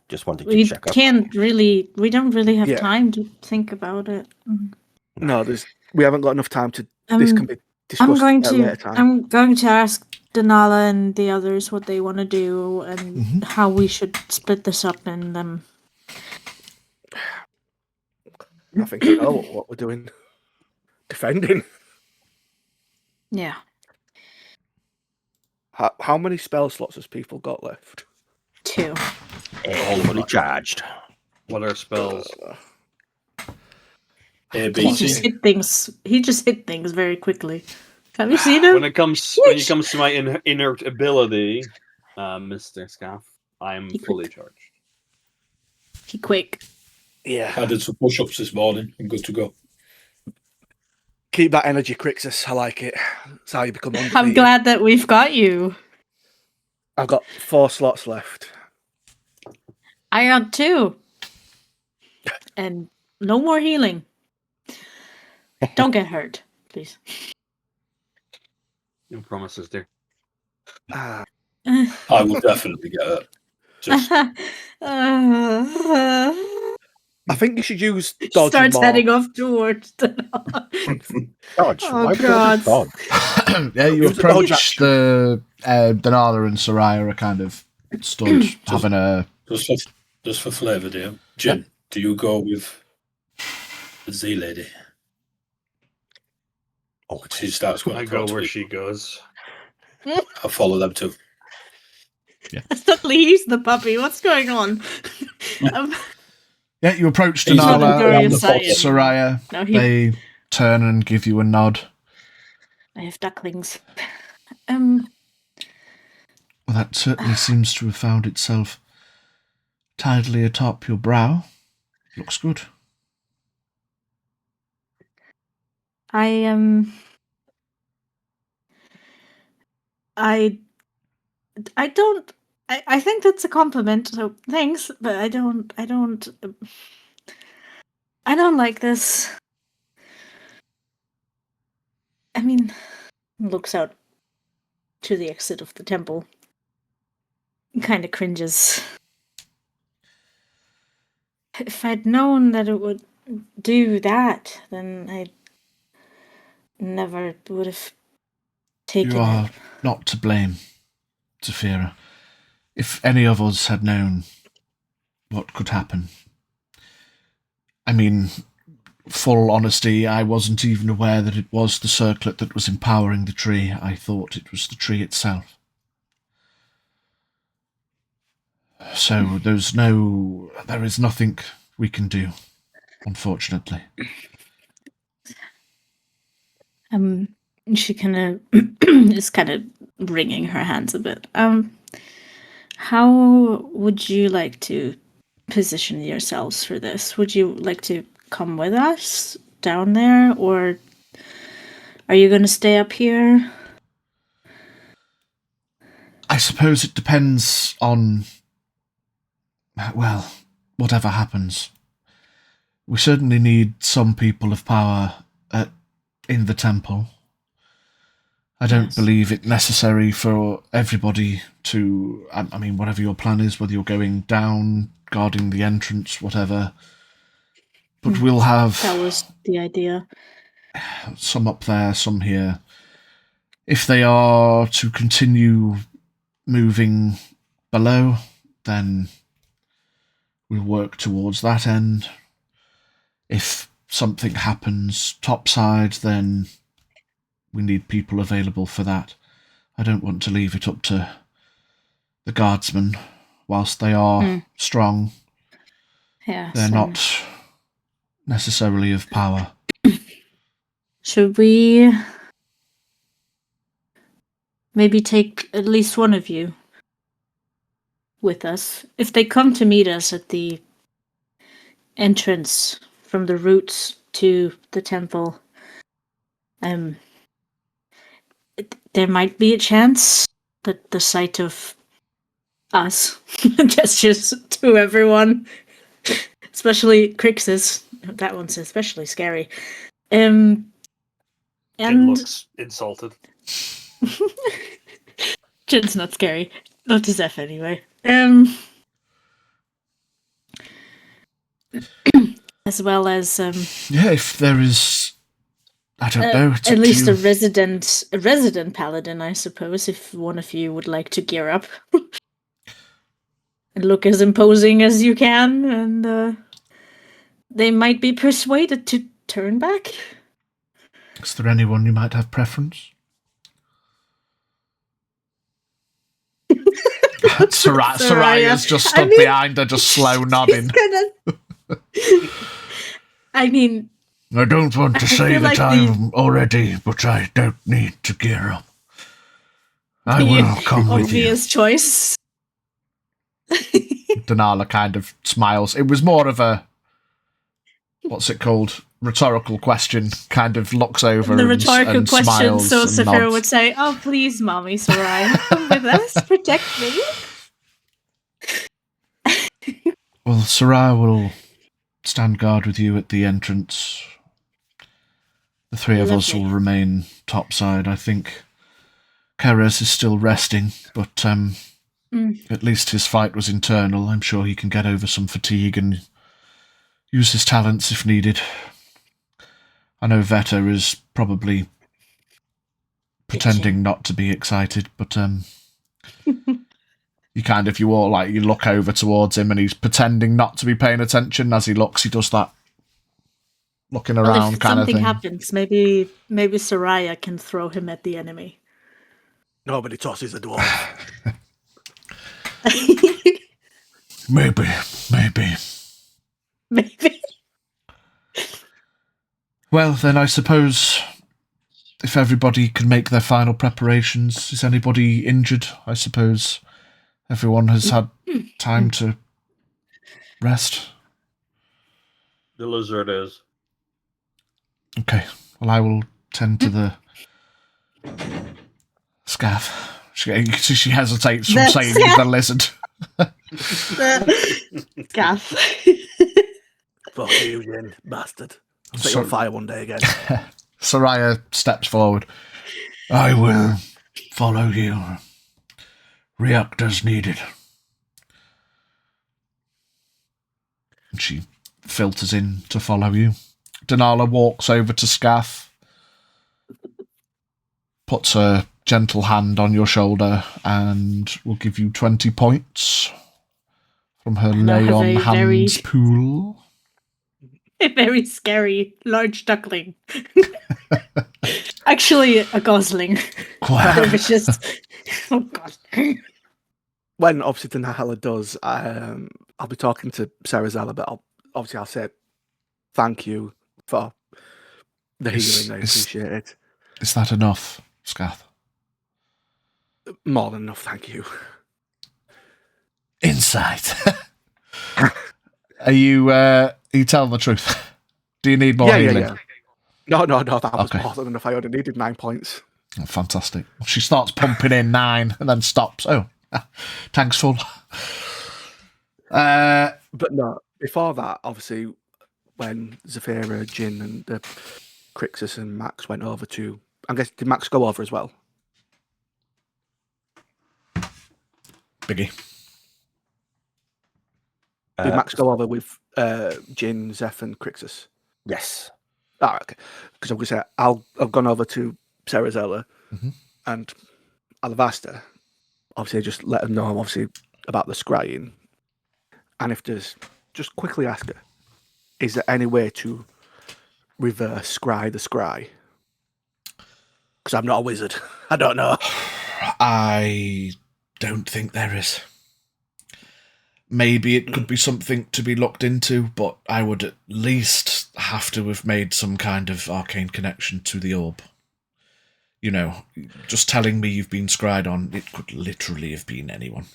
just wanted to We check up. we don't really have Yeah. time to think about it. no, we haven't got enough time to. This can be discussed I'm going at a later to time. I'm going to ask Denala and the others what they want to do and how we should split this up and I think I know what we're doing. Defending. yeah. How many spell slots has people got left? 2. Fully charged. What are spells? A, He B, just C. hit things. He just hit things very quickly. Have you seen him? When it comes to my inert ability, Mr. Scaff, I'm fully charged. He quick. Yeah. I did some push-ups this morning. I'm good to go. Keep that energy, Crixus. I like it. That's how you become undefeated. I'm glad that we've got you. I've got 4 slots left. I got 2. And no more healing. Don't get hurt, please. No promises there. Ah, I will definitely get hurt. Just I think you should use dodge starts more. heading off towards the Dodge. Oh, Why would God. I dodge? Yeah, you Use the dodge approach the Denala and Soraya are kind of stood having a... just for flavour, dear. Jim, do you go with the Z lady? Oh, She starts going. I go where she goes. I'll follow them too. Suddenly he's the puppy. What's going on? Yeah, you approach He's on Denala Victorian and side. Soraya. No, he- They turn and give you a nod. I have ducklings. Well, that certainly seems to have found itself tidily atop your brow. Looks good. I don't. I think that's a compliment. So thanks, but I don't like this. I mean, looks out to the exit of the temple. Kind of cringes. If I'd known that it would do that, then I never would have taken You are it. not to blame, Zafira. If any of us had known what could happen. I mean, full honesty, I wasn't even aware that it was the circlet that was empowering the tree. I thought it was the tree itself. So there is nothing we can do, unfortunately. she kind of is kind of wringing her hands a bit. How would you like to position yourselves for this? Would you like to come with us down there, or are you going to stay up here? I suppose it depends on, well, whatever happens. We certainly need some people of power in the temple. I don't believe it necessary for everybody to, I mean, whatever your plan is, whether you're going down, guarding the entrance, whatever. But we'll have... That was the idea. Some up there, some here. If they are to continue moving below, then we'll work towards that end. If something happens topside, then we need people available for that. I don't want to leave it up to the guardsmen. Whilst they are strong, they're not necessarily of power. Should we maybe take at least one of you with us? If they come to meet us at the entrance from the routes to the temple, there might be a chance that the sight of us gestures to everyone, especially Crixus. That one's especially scary. And it looks insulted. Jin's not scary. Not to Zeph anyway. As well as yeah, if there is, I don't know. It's at least a resident paladin, I suppose. If one of you would like to gear up and look as imposing as you can, and they might be persuaded to turn back. Is there anyone you might have preference? Soraya's just stood behind her, just slow nodding. I mean, I don't want to say that I'm already, but I don't need to gear up. I will come with you. Obvious choice. Denala kind of smiles. It was more of a, what's it called? Rhetorical question. Kind of looks over the rhetorical and question, smiles so and Saphira nods. would say, "Oh, please, Mommy Soraya, come with us, protect me." Well, Soraya will stand guard with you at the entrance. The three of us will remain topside. I think Keres is still resting, but at least his fight was internal. I'm sure he can get over some fatigue and use his talents if needed. I know Veta is probably pretending not to be excited, but you look over towards him and he's pretending not to be paying attention. As he looks, he does that looking around kind of thing. If something happens, maybe Soraya can throw him at the enemy. Nobody tosses a dwarf. Maybe. Well, then I suppose if everybody can make their final preparations, is anybody injured? I suppose everyone has had time to rest. The lizard is. Okay, well, I will tend to the scaff. She hesitates from saying the lizard. Gaff. Fuck you, Jin, bastard. I'll set you on fire one day again. Soraya steps forward. I will follow you. Reactors needed. And she filters in to follow you. Denala walks over to Scaff, puts her gentle hand on your shoulder, and will give you 20 points from her lay on hands pool. A very scary large duckling. Actually, a gosling. Quack. Oh god. When obviously Denala does, I'll be talking to Sarah Zella, but I'll say thank you for the healing. I appreciate it. Is that enough, Scath? More than enough, thank you. Insight. Are you telling the truth? Do you need more healing? Yeah. No, that was Okay. more than enough. I only needed 9 points. Oh, fantastic. She starts pumping in 9 and then stops. Oh, tank's full. But no, before that, obviously, when Zafira, Jin, and Crixus and Max went over to... I guess, did Max go over as well? Biggie. Did Max go over with Jin, Zeph, and Crixus? Yes. All right, okay. Because I'm going to say, I've gone over to Cerazella and Alavasta. Obviously, just let them know, obviously, about the scrying. And if there's... Just quickly ask her, is there any way to reverse scry the scry? Because I'm not a wizard. I don't know. I don't think there is. Maybe it could be something to be looked into, but I would at least have to have made some kind of arcane connection to the orb. You know, just telling me you've been scryed on, it could literally have been anyone,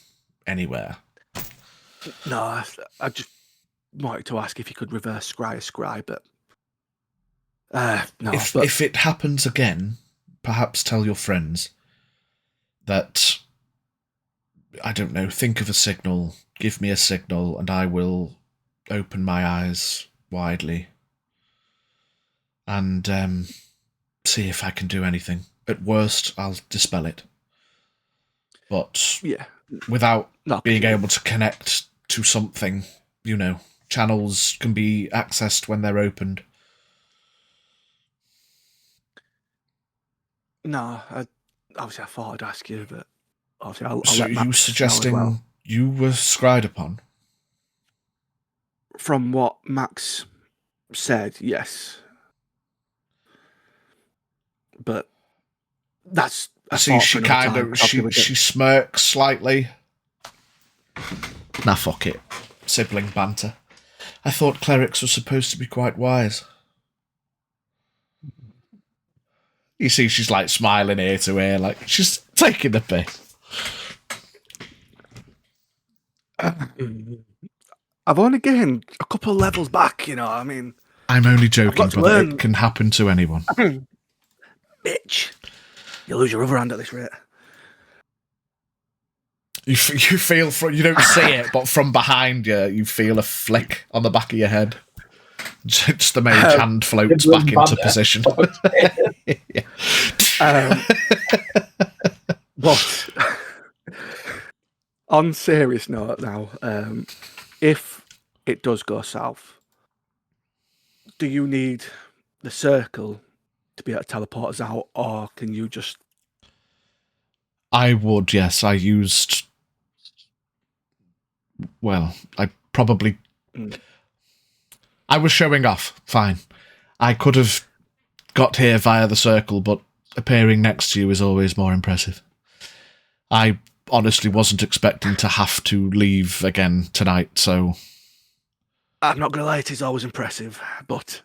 anywhere. No, I just wanted to ask if you could reverse scry a scry, but... no. If it happens again, perhaps tell your friends that, I don't know, think of a signal, give me a signal, and I will open my eyes widely and see if I can do anything. At worst, I'll dispel it. But yeah, without being able to connect to something, you know, channels can be accessed when they're opened. No, obviously I thought I'd ask you, but obviously I'll So let Max you suggesting know as well. you were scryed upon? From what Max said, yes. But that's... See, she kind of... She smirks slightly. Nah, fuck it. Sibling banter. I thought clerics were supposed to be quite wise. You see, she's like smiling ear to ear, like she's taking the piss. I've only gained a couple of levels back, you know, I mean... I'm only joking, but it can happen to anyone. Bitch. You'll lose your other hand at this rate. You feel, you don't see it, but from behind you, you feel a flick on the back of your head. Just the mage hand floats back into position. But on serious note now, if it does go south, do you need the circle to be able to teleport us out, or can you just... I would, yes. I used... Well, I probably... I was showing off, fine. I could have got here via the circle, but appearing next to you is always more impressive. I honestly wasn't expecting to have to leave again tonight, so... I'm not going to lie, it is always impressive, but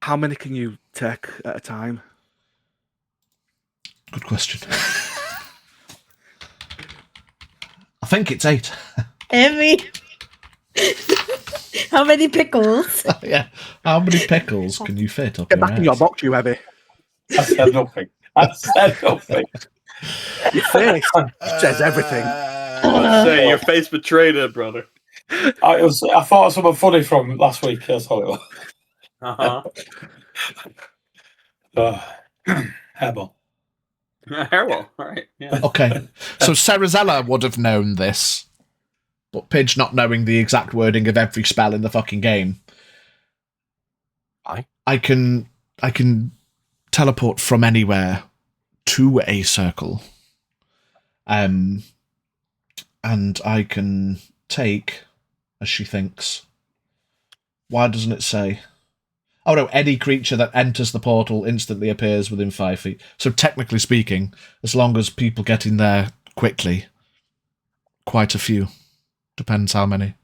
how many can you take at a time? Good question. I think it's 8. Heavy. How many pickles? Yeah. How many pickles can you fit up Get your back in your box, you heavy. I said nothing. Your face says everything. Say your face betrayed it, brother. I thought of something funny from last week. That's all it was. Hairball. Hairball. All right. Yeah. Okay. So Cerazella would have known this, but Pidge not knowing the exact wording of every spell in the fucking game. I can teleport from anywhere to a circle. And I can take, as she thinks. Why doesn't it say? Oh no, any creature that enters the portal instantly appears within 5 feet. So technically speaking, as long as people get in there quickly, quite a few. Depends how many.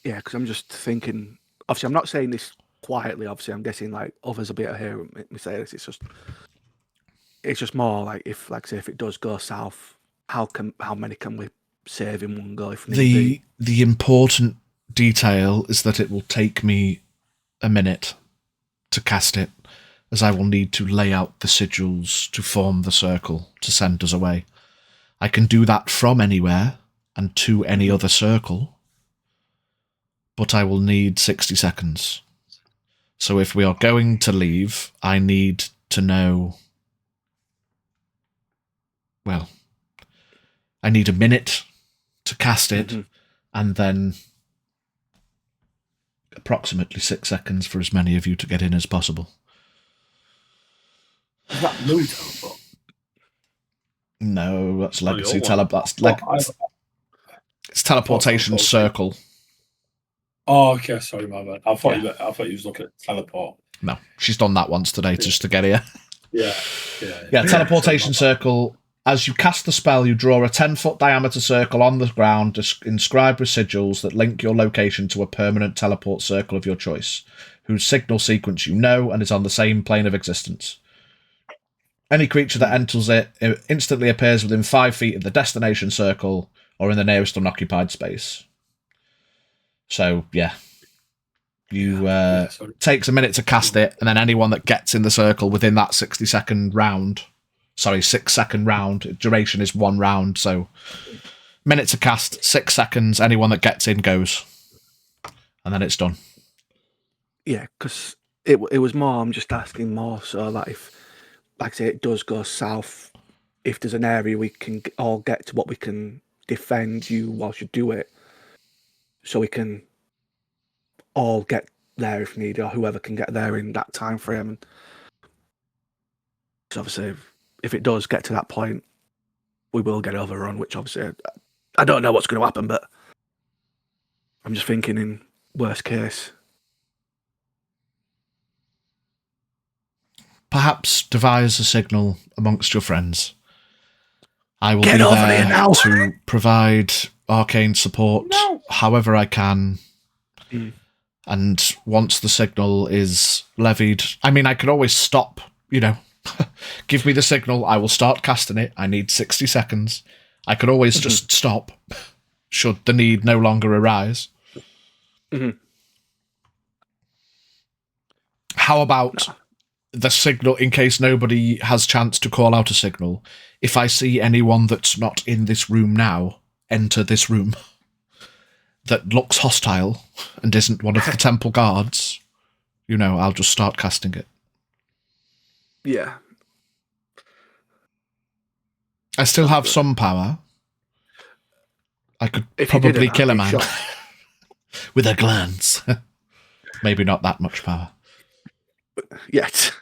Yeah, because I'm just thinking... Obviously, I'm not saying this quietly. Obviously, I'm guessing like others will be able to hear me say this. It's just more like if, like, say, if it does go south, how many can we save in one go if need be? The important detail is that it will take me a minute to cast it, as I will need to lay out the sigils to form the circle to send us away. I can do that from anywhere and to any other circle, but I will need 60 seconds. So if we are going to leave, I need to know... Well, I need a minute to cast it, and then approximately 6 seconds for as many of you to get in as possible. Is that blue teleport? No, that's legacy your one. it's teleportation circle. Oh, okay. Sorry, my bad. I thought you was looking at teleport. No, she's done that once today just to get here. Yeah. Teleportation circle. As you cast the spell, you draw a 10-foot diameter circle on the ground, inscribed with sigils that link your location to a permanent teleport circle of your choice, whose signal sequence you know and is on the same plane of existence. Any creature that enters it instantly appears within 5 feet of the destination circle or in the nearest unoccupied space. So, yeah. Takes a minute to cast it, and then anyone that gets in the circle within that 6-second round, duration is 1 round, so minute to cast, 6 seconds, anyone that gets in goes. And then it's done. Yeah, because it was more, I'm just asking more so that if, like I say, it does go south, if there's an area we can all get to, what we can defend you whilst you do it, so we can all get there if needed, or whoever can get there in that time frame. And so obviously, if it does get to that point, we will get overrun, which obviously I don't know what's going to happen, but I'm just thinking in worst case. Perhaps devise a signal amongst your friends. I will Get be over there here now. to provide arcane support however I can. And once the signal is levied, I mean, I could always stop, give me the signal, I will start casting it. I need 60 seconds. I could always just stop, should the need no longer arise. How about the signal, in case nobody has chance to call out a signal? If I see anyone that's not in this room now enter this room that looks hostile and isn't one of the temple guards, I'll just start casting it. Yeah. I still have some power. I could If you probably didn't, kill a I'd be man shocked. with a glance. Maybe not that much power. Yet.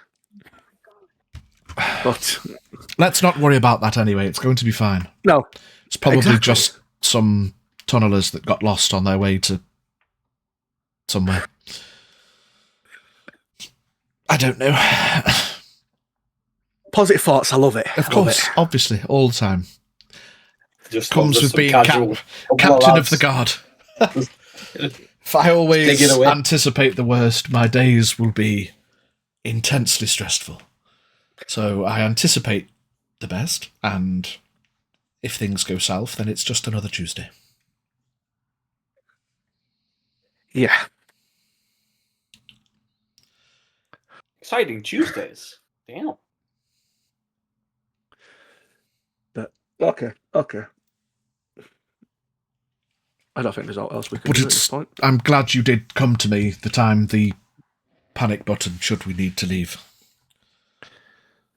But let's not worry about that anyway. It's going to be fine. No. It's probably exactly. just some tunnelers that got lost on their way to somewhere. I don't know. Positive thoughts, I love it. Of course, obviously, all the time. Just comes with being captain of the guard. If I always anticipate the worst, my days will be intensely stressful. So I anticipate the best, and if things go south, then it's just another Tuesday. Yeah. Exciting Tuesdays. Damn. But okay. I don't think there's all else we can do at this point. I'm glad you did come to me the time the panic button should we need to leave.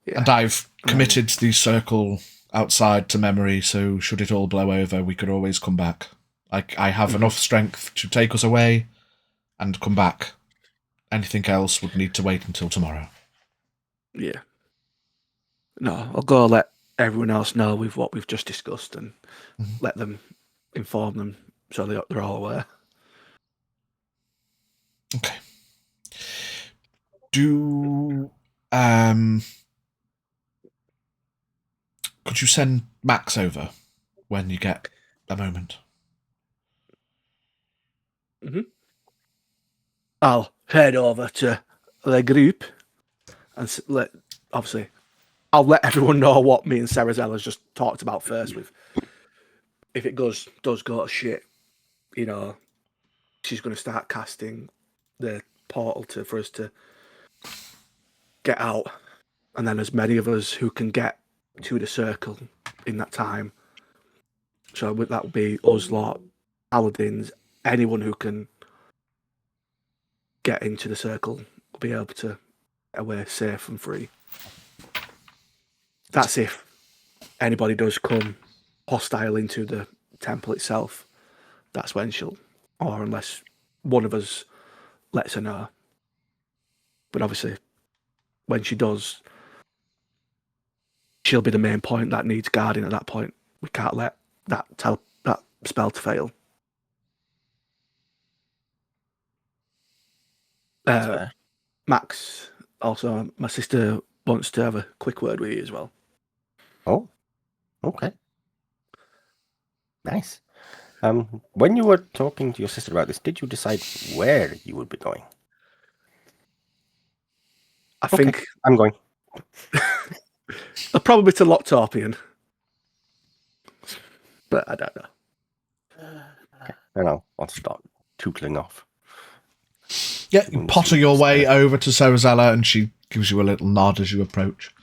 Yeah. And I've committed the circle outside to memory, so should it all blow over, we could always come back. I have enough strength to take us away and come back. Anything else would need to wait until tomorrow. Yeah. No, I'll go let everyone else know with what we've just discussed and let them inform them so they're all aware. Okay. Could you send Max over when you get a moment? I'll head over to the group and obviously I'll let everyone know what me and Sarazella's just talked about first. With if it does go to shit, you know, she's going to start casting the portal for us to get out, and then as many of us who can get to the circle in that time. So that would be us lot, paladins, anyone who can get into the circle will be able to get away safe and free. That's if anybody does come hostile into the temple itself. That's when she'll, or unless one of us lets her know. But obviously, when she does, she'll be the main point that needs guarding at that point. We can't let that spell to fail. Max, also, my sister wants to have a quick word with you as well. Oh, okay. Nice. When you were talking to your sister about this, did you decide where you would be going? I think I'm going. probably to Locktorpian, but I don't know. I know. I'll start tootling off. Yeah, you potter your way over to Sarazella, and she gives you a little nod as you approach.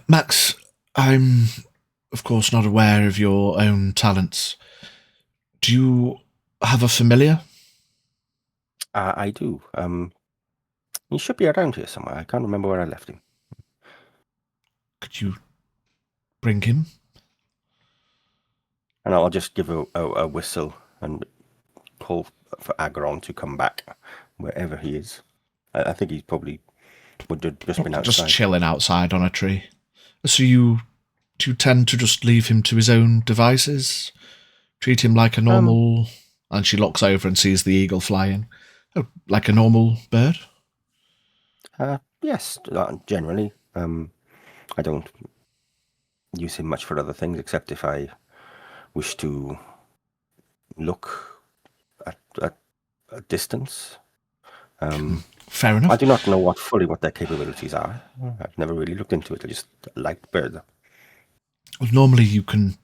Max, I'm, of course, not aware of your own talents. Do you have a familiar? I do. He should be around here somewhere. I can't remember where I left him. Could you bring him? And I'll just give a whistle and call for Agron to come back wherever he is. I think he's probably would have just been outside. Just chilling outside on a tree. So do you tend to just leave him to his own devices? Treat him like a normal... and she looks over and sees the eagle flying. Oh, like a normal bird? Yes, generally. I don't use him much for other things, except if I wish to look at a distance. Fair enough. I do not know fully what their capabilities are. I've never really looked into it. I just liked birds. Well, normally you can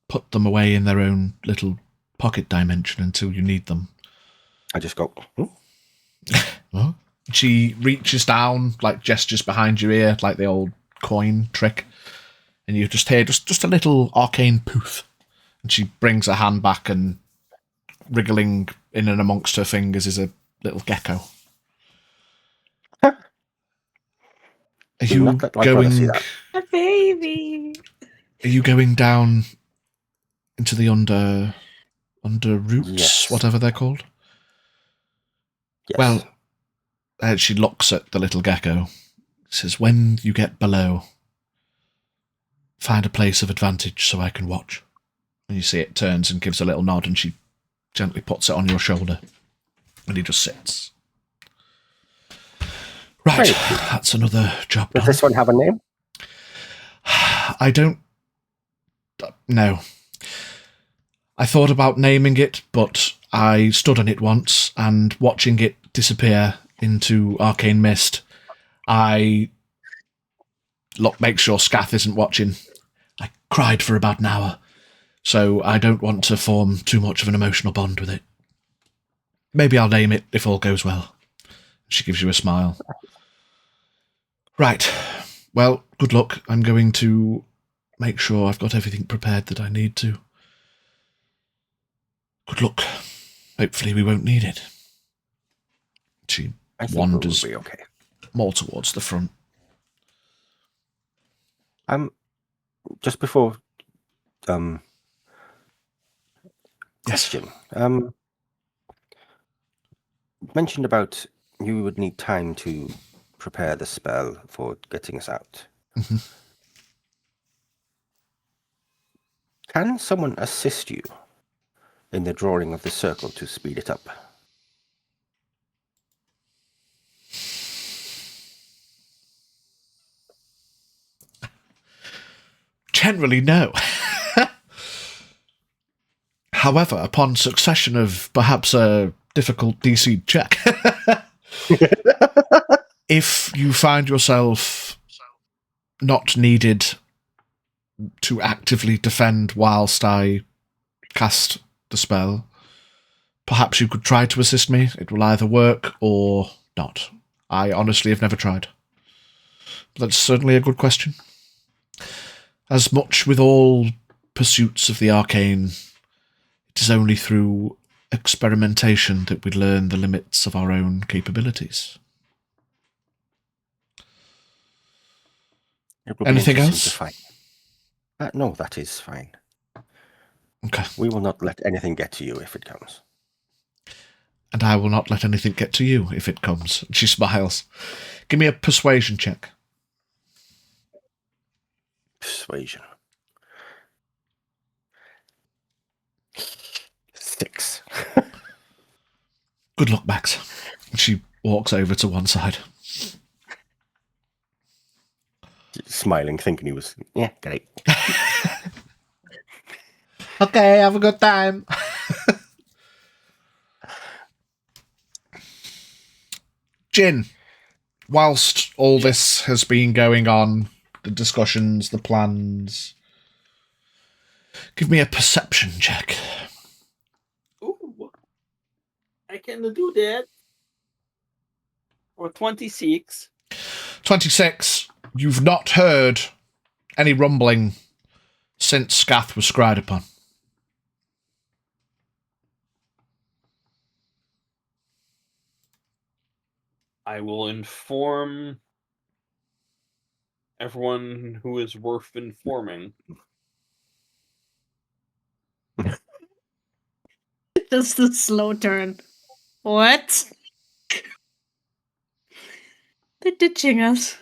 put them away in their own little pocket dimension until you need them. I just go, Well, she reaches down, like gestures behind your ear, like the old coin trick, and you just hear just a little arcane poof. And she brings her hand back, and wriggling in and amongst her fingers is a little gecko. Are you going? A baby. Are you going down into the under roots, Yes. whatever they're called? yes. Well, she looks at the little gecko. Says, "When you get below, find a place of advantage so I can watch." And you see it turns and gives a little nod, and she gently puts it on your shoulder, and he just sits. Right, that's another job done. Does this one have a name? I don't... No. I thought about naming it, but I stood on it once, and watching it disappear into arcane mist, I... Look, make sure Scath isn't watching. I cried for about an hour, so I don't want to form too much of an emotional bond with it. Maybe I'll name it if all goes well. She gives you a smile. Right. Well, good luck. I'm going to make sure I've got everything prepared that I need to. Good luck. Hopefully we won't need it. She wanders be okay. more towards the front. Just before Yes. question. Mentioned about you would need time to prepare the spell for getting us out. Mm-hmm. Can someone assist you in the drawing of the circle to speed it up? Generally, no. However, upon succession of perhaps a difficult DC check. If you find yourself not needed to actively defend whilst I cast the spell, perhaps you could try to assist me. It will either work or not. I honestly have never tried. That's certainly a good question. As much with all pursuits of the arcane, it is only through experimentation that we learn the limits of our own capabilities. Anything else? No, that is fine. Okay. We will not let anything get to you if it comes. And I will not let anything get to you if it comes. She smiles. Give me a persuasion check. Persuasion. 6. Good luck, Max. She walks over to one side. Smiling, thinking he was, yeah, great. Okay, have a good time. Jin, whilst all this has been going on, the discussions, the plans, give me a perception check. Ooh, I can do that. Or 26. 26. You've not heard any rumbling since Scath was scryed upon. I will inform everyone who is worth informing. Just a slow turn. What? They're ditching us.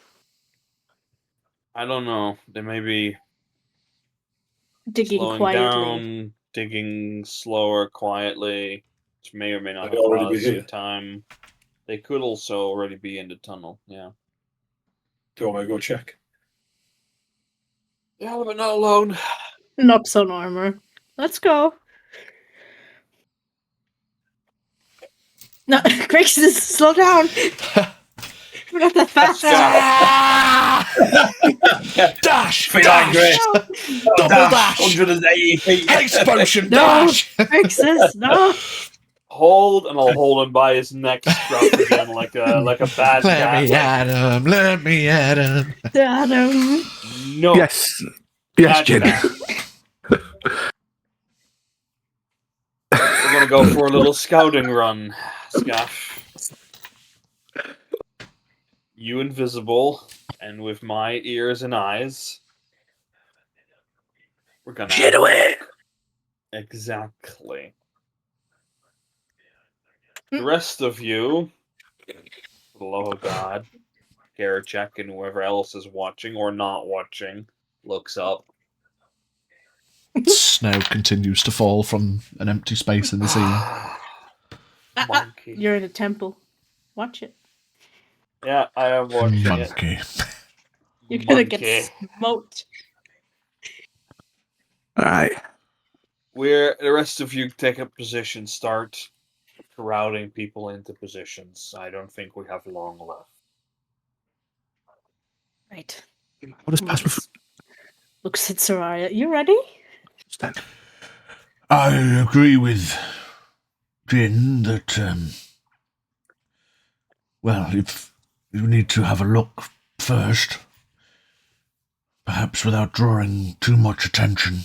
I don't know. They may be Digging slowing quietly. down, digging slower, quietly, which may or may not They'd have already be caused some here. time. They could also already be in the tunnel, yeah. Do you want me to go check? Yeah, but not alone. Knocks on armor. Let's go. No, Grixis, slow down. We're not that fast. Dash! Feline Dash! Grace! Double dash! 180 feet! Haste potion! No, Dash! Grixis, no. Hold, and I'll hold him by his neck scruff again like a bad Let me cat. at him! Let me at him! Adam. No. Yes. Yes, Not Jin. that. We're gonna go for a little scouting run, Scaff. You invisible, and with my ears and eyes, we're gonna Get away! exactly. The rest of you, for the love of God, Kerecekian and whoever else is watching or not watching, looks up. Snow continues to fall from an empty space in the ceiling. Monkey. You're in a temple. Watch it. Yeah, I am watching it. Monkey. You're gonna Monkey. get smoked. All right. Where the rest of you take a position, start crowding people into positions. I don't think we have long left. Right. I'll just pass with. Looks at Soraya. You ready? Stand. I agree with Jin that, well, if you need to have a look first, perhaps without drawing too much attention,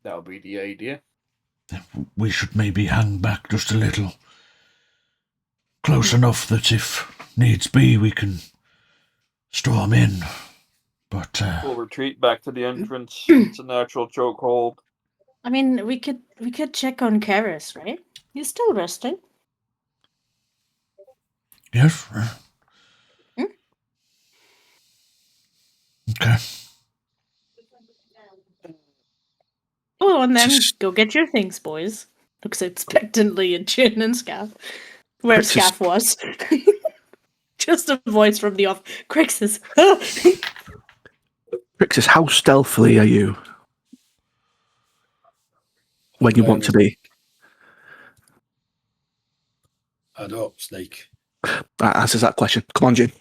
That would be the idea. we should maybe hang back just a little. Close enough that if needs be, we can storm in. But, We'll retreat back to the entrance. It's a natural chokehold. I mean, we could check on Karis, right? He's still resting. yes. Okay. Oh, and then go get your things, boys. Looks expectantly at Jin and Scaff. Where Crixus. Scaff was. Just a voice from the off. Crixus. Crixus, how stealthily are you when you want to be? I don't, Snake. That answers that question. Come on, Jin.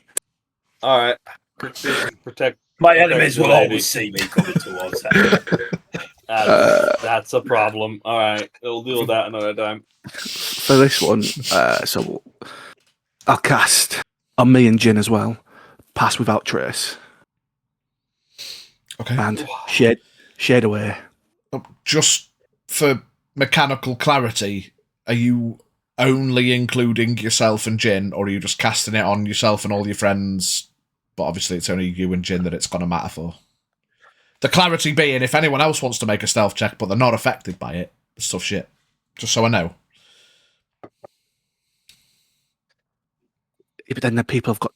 All right. Protect. My protect enemies the will lady. always see me coming towards them. That's a problem. All right, we'll deal with that another time. For this one, so I'll cast on me and Jin as well. Pass without trace. Okay. And shade away. Just for mechanical clarity, are you only including yourself and Jin, or are you just casting it on yourself and all your friends? But obviously it's only you and Jin that it's going to matter for. The clarity being, if anyone else wants to make a stealth check but they're not affected by it, it's tough shit. Just so I know. Yeah, but then the people have got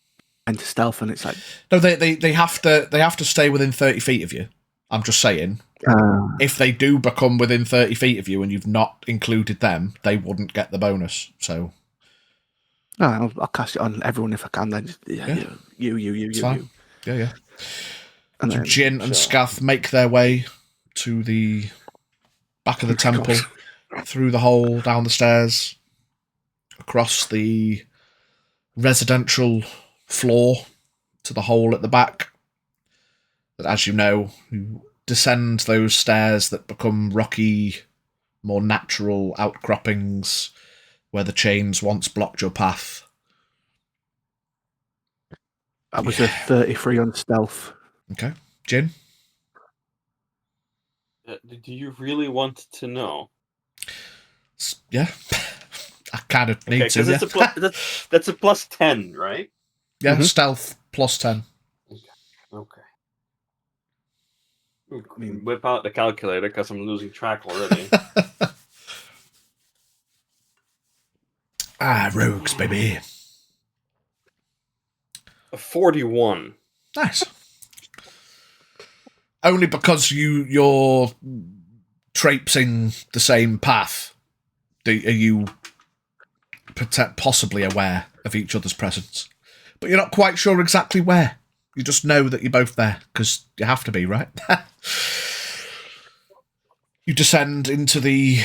into stealth, and it's like No, they have to stay within 30 feet of you. I'm just saying, if they do become within 30 feet of you and you've not included them, they wouldn't get the bonus. So, no, I'll cast it on everyone if I can. Then you. Yeah. And So then, Jin and Scath make their way to the back of the temple, through the hole, down the stairs, across the residential floor to the hole at the back. But as you know, you descend those stairs that become rocky, more natural outcroppings where the chains once blocked your path. I was a 33 on stealth. Okay. Jin? Do you really want to know? Yeah. I kind of need to. Because that's a plus 10, right? Yeah, stealth plus 10. Okay. I mean, whip out the calculator because I'm losing track already. Rogues, baby. A 41. Nice. Only because you're traipsing the same path, are you possibly aware of each other's presence. But you're not quite sure exactly where. You just know that you're both there, because you have to be, right? You descend into the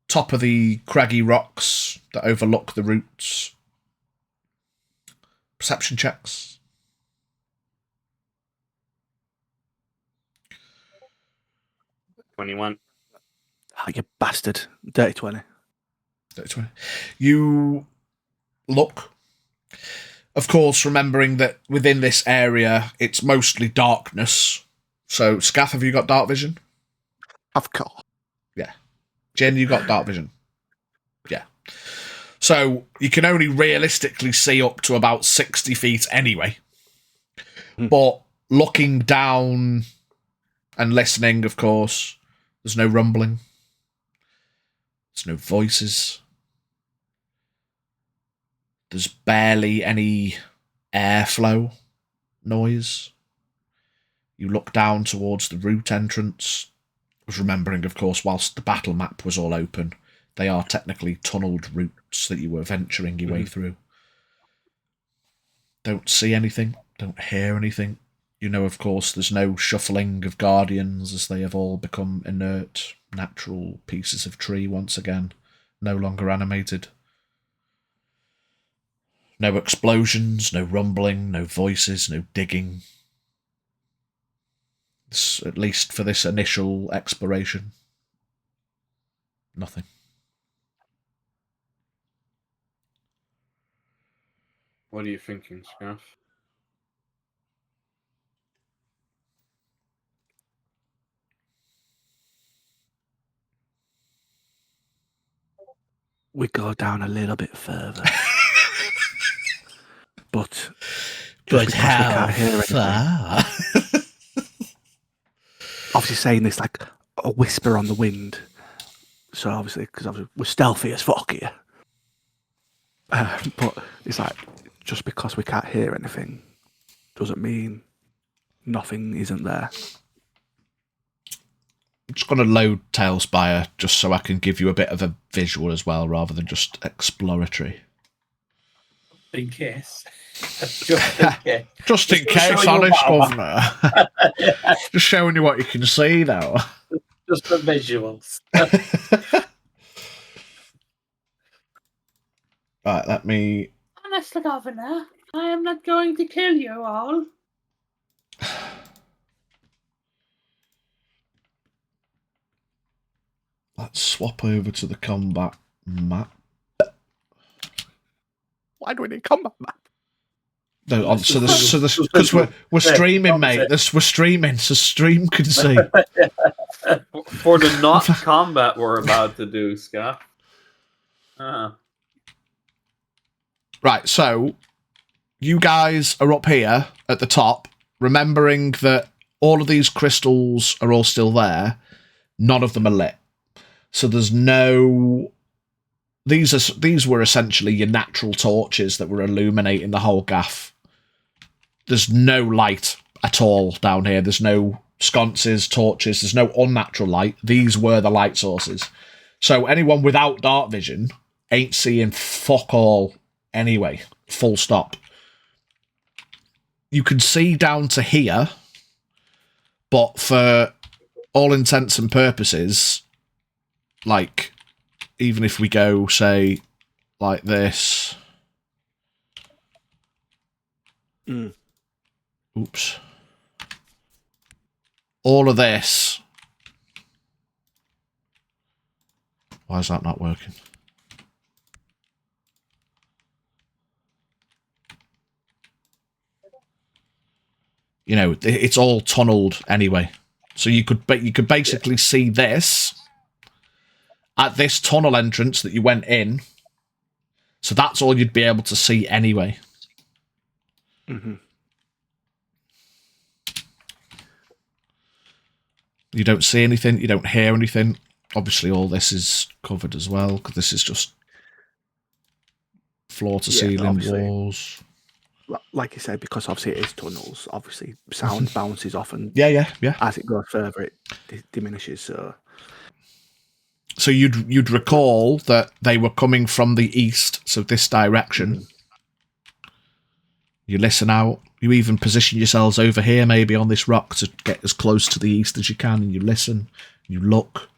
top of the craggy rocks that overlook the roots. Perception checks. $21. Oh, you bastard. Dirty 20. Dirty 20. You look. Of course, remembering that within this area, it's mostly darkness. So, Scath, have you got dark vision? Of course. Yeah. Jen, you got dark vision? Yeah. So, you can only realistically see up to about 60 feet anyway. But looking down and listening, of course, there's no rumbling. There's no voices. There's barely any airflow noise. You look down towards the route entrance, remembering, of course, whilst the battle map was all open, they are technically tunnelled routes that you were venturing your way through. Don't see anything, don't hear anything. You know, of course, there's no shuffling of guardians as they have all become inert, natural pieces of tree once again, no longer animated. No explosions, no rumbling, no voices, no digging. At least for this initial exploration. Nothing. What are you thinking, Scaff? We go down a little bit further. But how far? Obviously saying this like a whisper on the wind. So obviously, because we're stealthy as fuck here. But it's like, just because we can't hear anything doesn't mean nothing isn't there. I'm just going to load Tailspire just so I can give you a bit of a visual as well, rather than just exploratory. In case. Just in case. Just in case, honest governor. Just showing you what you can see now. Just for visuals. Right, let me... Honestly, Governor, I am not going to kill you all. Let's swap over to the combat map. Why do we need combat map? No, because we're streaming, mate. We're streaming, so stream can see. For the not combat we're about to do, Scott. Right, so you guys are up here at the top, remembering that all of these crystals are all still there. None of them are lit. So there's no... These were essentially your natural torches that were illuminating the whole gaff. There's no light at all down here. There's no sconces, torches. There's no unnatural light. These were the light sources. So anyone without dark vision ain't seeing fuck all anyway. Full stop. You can see down to here, but for all intents and purposes, like, even if we go, say, like this... Oops. All of this. Why is that not working? You know, it's all tunneled anyway. So you could basically see this at this tunnel entrance that you went in. So that's all you'd be able to see anyway. Mm-hmm. You don't see anything. You don't hear anything. Obviously, all this is covered as well, because this is just floor-to-ceiling walls. Like you said, because obviously it is tunnels, obviously sound bounces off, and yeah. as it goes further, it diminishes. So you'd recall that they were coming from the east, so this direction. You listen out. You even position yourselves over here, maybe on this rock, to get as close to the east as you can, and you listen, you look.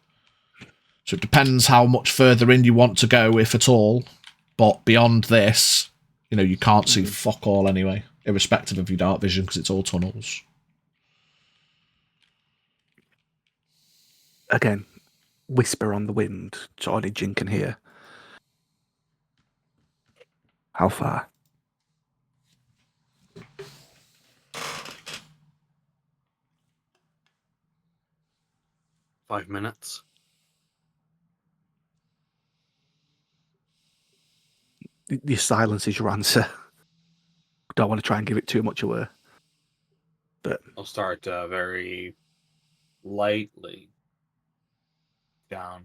So it depends how much further in you want to go, if at all. But beyond this, you know, you can't see fuck all anyway, irrespective of your dark vision, because it's all tunnels. Again, whisper on the wind, so only Jin can hear. How far? Five minutes. Your silence is your answer. Don't want to try and give it too much away. But I'll start very lightly down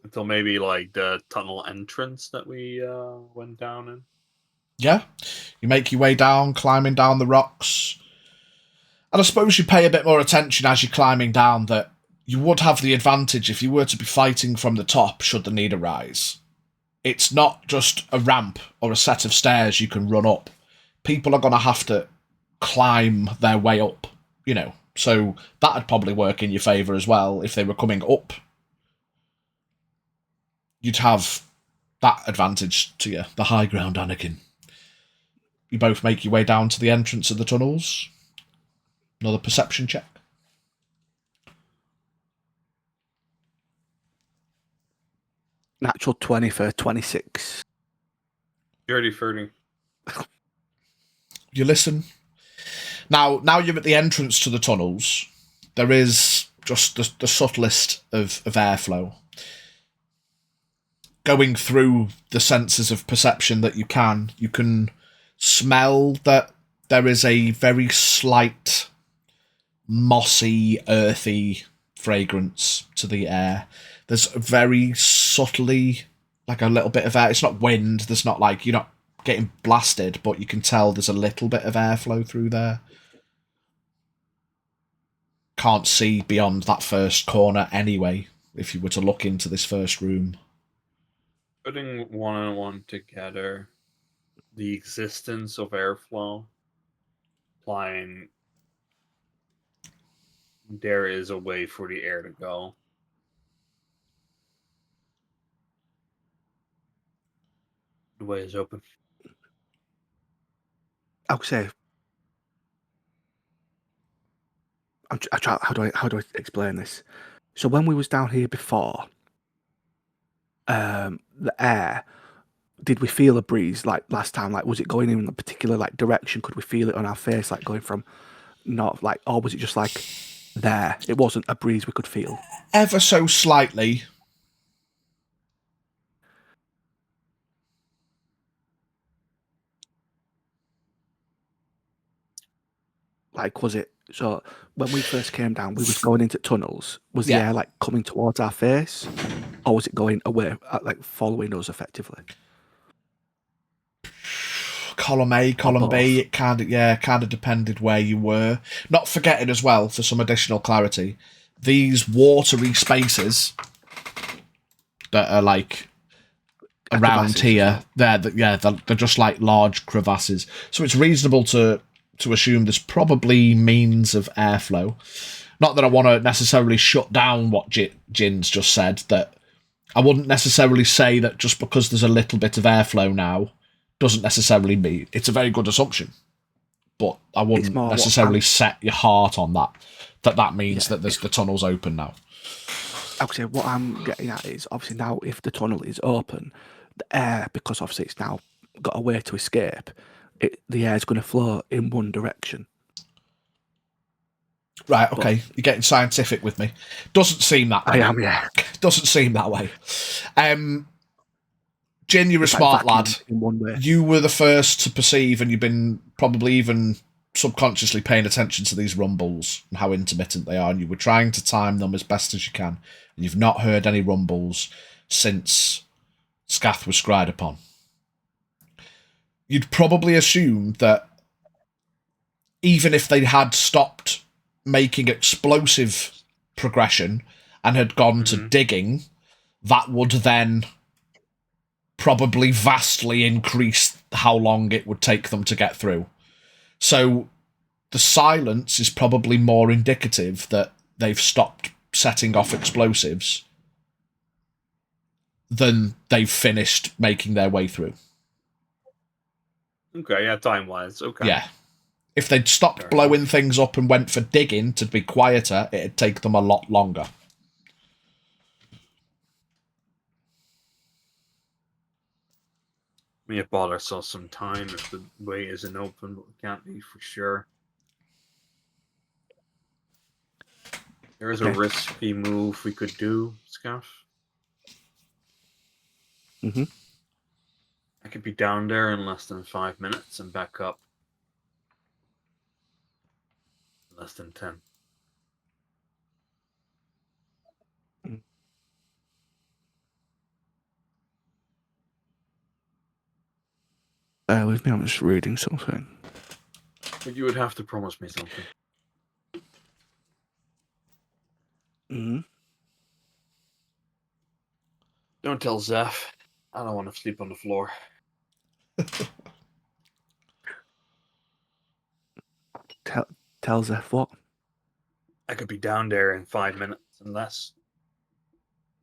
until maybe like the tunnel entrance that we went down in. Yeah, you make your way down, climbing down the rocks. And I suppose you pay a bit more attention as you're climbing down, that you would have the advantage if you were to be fighting from the top should the need arise. It's not just a ramp or a set of stairs you can run up. People are going to have to climb their way up, you know. So that'd probably work in your favour as well. If they were coming up, you'd have that advantage to you, the high ground, Anakin. You both make your way down to the entrance of the tunnels. Another perception check. natural 20 for 26. Dirty 30. You listen. Now you're at the entrance to the tunnels. There is just the subtlest of airflow. Going through the senses of perception that you can smell that there is a very slight, mossy, earthy fragrance to the air. There's very subtly, like a little bit of air. It's not wind. There's not like, you're not getting blasted, but you can tell there's a little bit of airflow through there. Can't see beyond that first corner anyway, if you were to look into this first room. Putting one and one together, the existence of airflow, implying there is a way for the air to go. The way is open. I would say. I try. How do I explain this? So when we was down here before, the air. Did we feel a breeze like last time? Like, was it going in a particular like direction? Could we feel it on our face, like going from north, like, or was it just like there? It wasn't a breeze we could feel. Ever so slightly. Like, was it? So when we first came down, we was going into tunnels. Was the Yeah. air like coming towards our face, or was it going away, like following us effectively? Column A, column B, both. it kind of depended where you were. Not forgetting as well, for some additional clarity, these watery spaces that are like around here, they're just like large crevasses. So it's reasonable to assume there's probably means of airflow. Not that I want to necessarily shut down what Jin's just said, that I wouldn't necessarily say that just because there's a little bit of airflow now doesn't necessarily mean it's a very good assumption, but I wouldn't necessarily set your heart on that means that there's the tunnel's open now. Actually, what I'm getting at is obviously now if the tunnel is open, the air, because obviously it's now got a way to escape, the air is going to flow in one direction. Right, okay, you're getting scientific with me. Doesn't seem that way. I am, yeah. Doesn't seem that way. Jin, you're a smart lad. In one way. You were the first to perceive, and you've been probably even subconsciously paying attention to these rumbles and how intermittent they are, and you were trying to time them as best as you can, and you've not heard any rumbles since Scath was scryed upon. You'd probably assume that even if they had stopped making explosive progression and had gone to digging, that would then probably vastly increase how long it would take them to get through. So the silence is probably more indicative that they've stopped setting off explosives than they've finished making their way through. Okay, yeah, time-wise, okay. Yeah. If they'd stopped blowing things up and went for digging to be quieter, it'd take them a lot longer. We have bought ourselves some time if the way isn't open, but we can't be for sure. There is a risky move we could do, Scaff. I could be down there in less than 5 minutes and back up in less than 10. Bear with me, I'm just reading something. But you would have to promise me something. Don't tell Zeph. I don't want to sleep on the floor. Tell Zeph what? I could be down there in 5 minutes and less.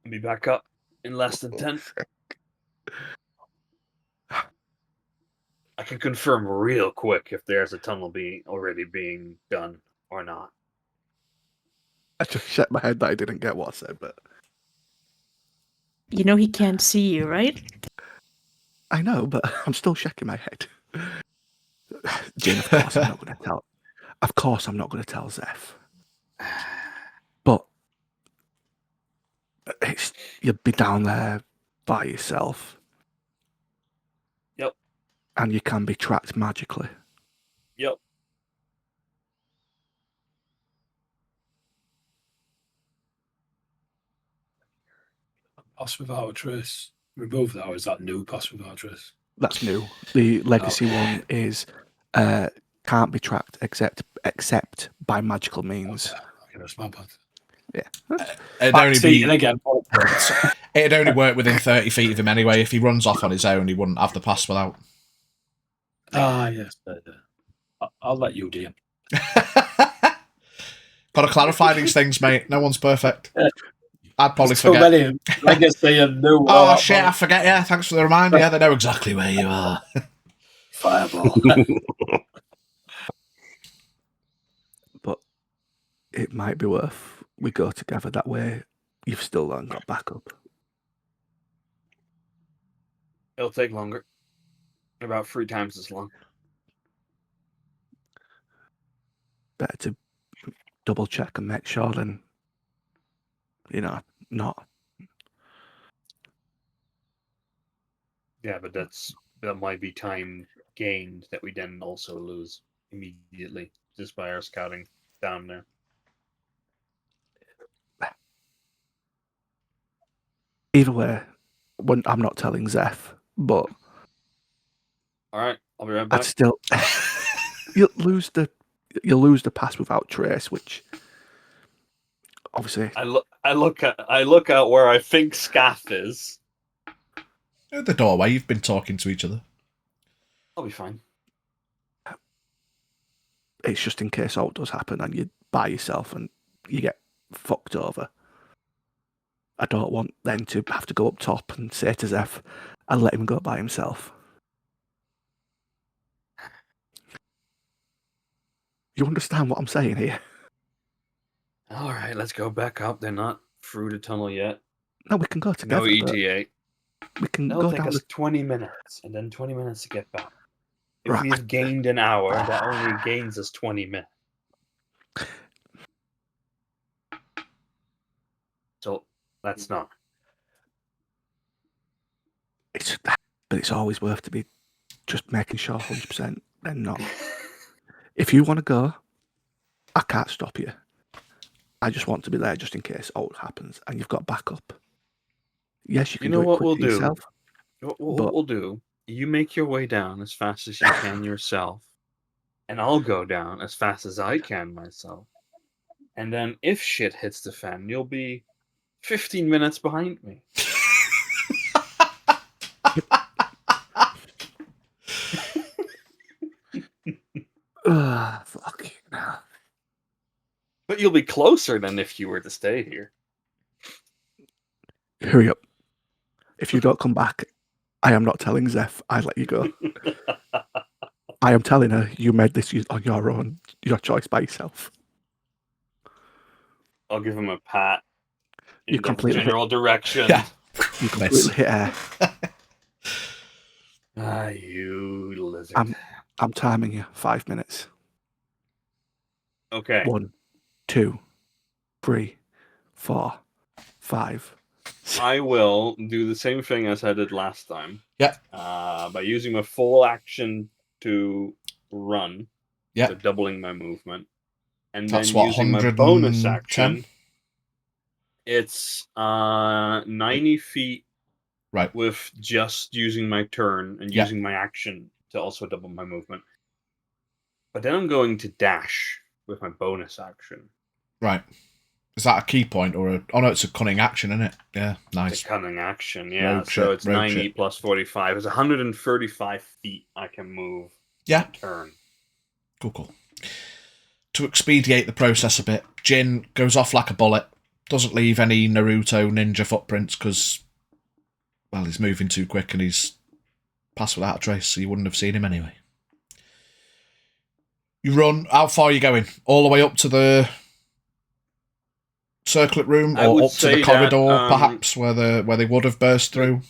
And be back up in less than 10. I can confirm real quick if there's a tunnel already being done or not. I just shook my head that I didn't get what I said, but You know he can't see you, right? I know, but I'm still shaking my head. Jin, of course I'm not going to tell. Of course I'm not going to tell Zeph. But you'll be down there by yourself. Yep. And you can be tracked magically. Yep. Pass without a trace. Remove that, or is that new pass without a trace? That's new. The legacy one is can't be tracked except by magical means. Okay, that's my bad. Yeah. It'd only work within 30 feet of him anyway. If he runs off on his own, he wouldn't have the pass without. Ah, yes. I'll let you, dear. Got to clarify these things, mate. No one's perfect. I'd probably so forget. many legacy and new. Oh shit! I forget. Yeah, thanks for the reminder. Yeah, they know exactly where you are. Fireball. But it might be worth we go together. That way, you've still got backup. It'll take longer. About 3 times as long. Better to double check and make sure than, not. Yeah, but that might be time gained that we then also lose immediately just by our scouting down there. Either way, I'm not telling Zeph, but All right, I'll be right back. I'd still you'll lose the pass without trace, which obviously I look out where I think Scaff is. At the doorway, you've been talking to each other. I'll be fine. it's just in case all does happen and you're by yourself and you get fucked over. I don't want then to have to go up top and say to Zeph, I'll let him go by himself. You understand what I'm saying here? All right, let's go back up. They're not through the tunnel yet. No, we can go together. No ETA. We can It'll go take down us the... 20 minutes, and then 20 minutes to get back. If Right. we have gained an hour, that only gains us 20 minutes. So that's not. But it's always worth to be just making sure 100%, then not. If you want to go, I can't stop you. I just want to be there just in case alt happens and you've got backup. Yes, you can You know do it what quickly we'll do? yourself. What but- we'll do, you make your way down as fast as you can yourself, and I'll go down as fast as I can myself. And then if shit hits the fan, you'll be 15 minutes behind me. Fucking hell. But you'll be closer than if you were to stay here. Hurry up. If you don't come back, I am not telling Zeph I let you go. I am telling her you made this on your own, your choice by yourself. I'll give him a pat You in the completely general direction. Yeah. You completely hit her. Ah, you lizard. I'm timing you 5 minutes. Okay. 1, 2, 3, 4, 5. I will do the same thing as I did last time. Yeah. By using my full action to run. Yeah. So doubling my movement. And That's then what, using my bonus 110? action. It's 90 feet. Right. With just using my turn and Yeah. using my action to also double my movement. But then I'm going to dash with my bonus action. Right. Is that a key point or a... Oh, no, it's a cunning action, isn't it? Yeah, nice. It's a cunning action, yeah. Rogue So shit, it's rogue 90 shit. plus 45. It's 135 feet I can move. Yeah. Turn. Cool. To expedite the process a bit, Jin goes off like a bullet, doesn't leave any Naruto ninja footprints because, well, he's moving too quick and he's passed without a trace, so you wouldn't have seen him anyway. You run. How far are you going? All the way up to the circlet room, I or would up to say the corridor, that, perhaps, where they would have burst through?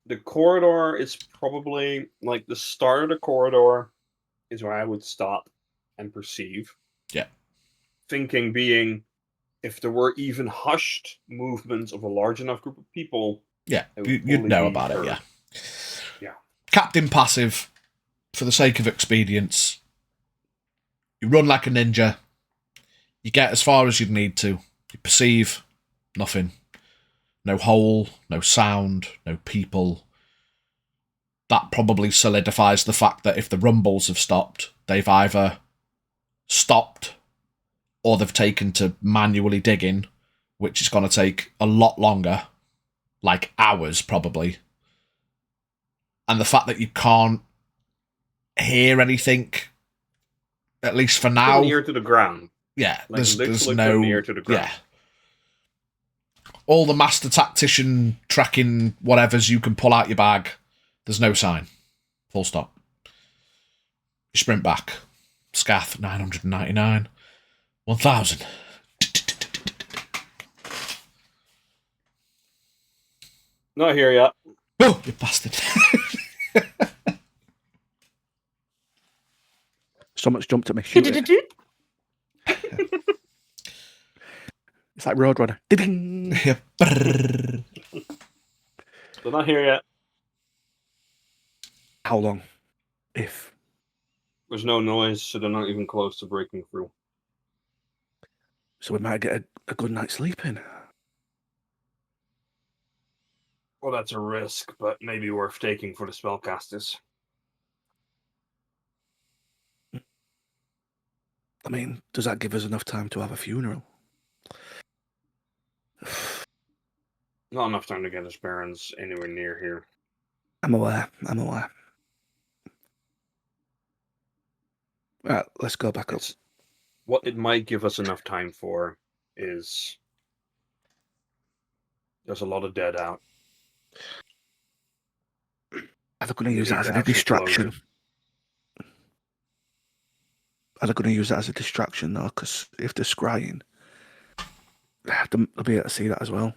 The corridor is probably, like, the start of the corridor is where I would stop and perceive. Yeah. Thinking being, if there were even hushed movements of a large enough group of people... Yeah, it would you'd fully know be about it, heard. yeah. Yeah. Captain Passive, for the sake of expedience, you run like a ninja, you get as far as you'd need to, you perceive nothing. No hole, no sound, no people. That probably solidifies the fact that if the rumbles have stopped, they've either stopped or they've taken to manually digging, which is going to take a lot longer, like hours probably. And the fact that you can't hear anything, at least for now, Near to the ground. yeah, Like, there's literally no near to the ground. yeah. all the master tactician tracking whatevers you can pull out your bag. There's no sign. Full stop. You sprint back. Scath, 999. 1,000. Not here yet. Oh, you bastard. Someone's jumped at me. Shoot it. It's like Roadrunner. Ding. Yeah, brrr. They're not here yet. How long? If There's no noise, so they're not even close to breaking through. so, we might get a good night's sleep in. Well, that's a risk, but maybe worth taking for the spellcasters. I mean, does that give us enough time to have a funeral? Not enough time to get his parents anywhere near here. I'm aware. Right, let's go back up. What it might give us enough time for is there's a lot of dead out. Are they going to use that as a Actually distraction? close. Are they going to use that as a distraction, though? Because if they're scrying, they'll be able to see that as well.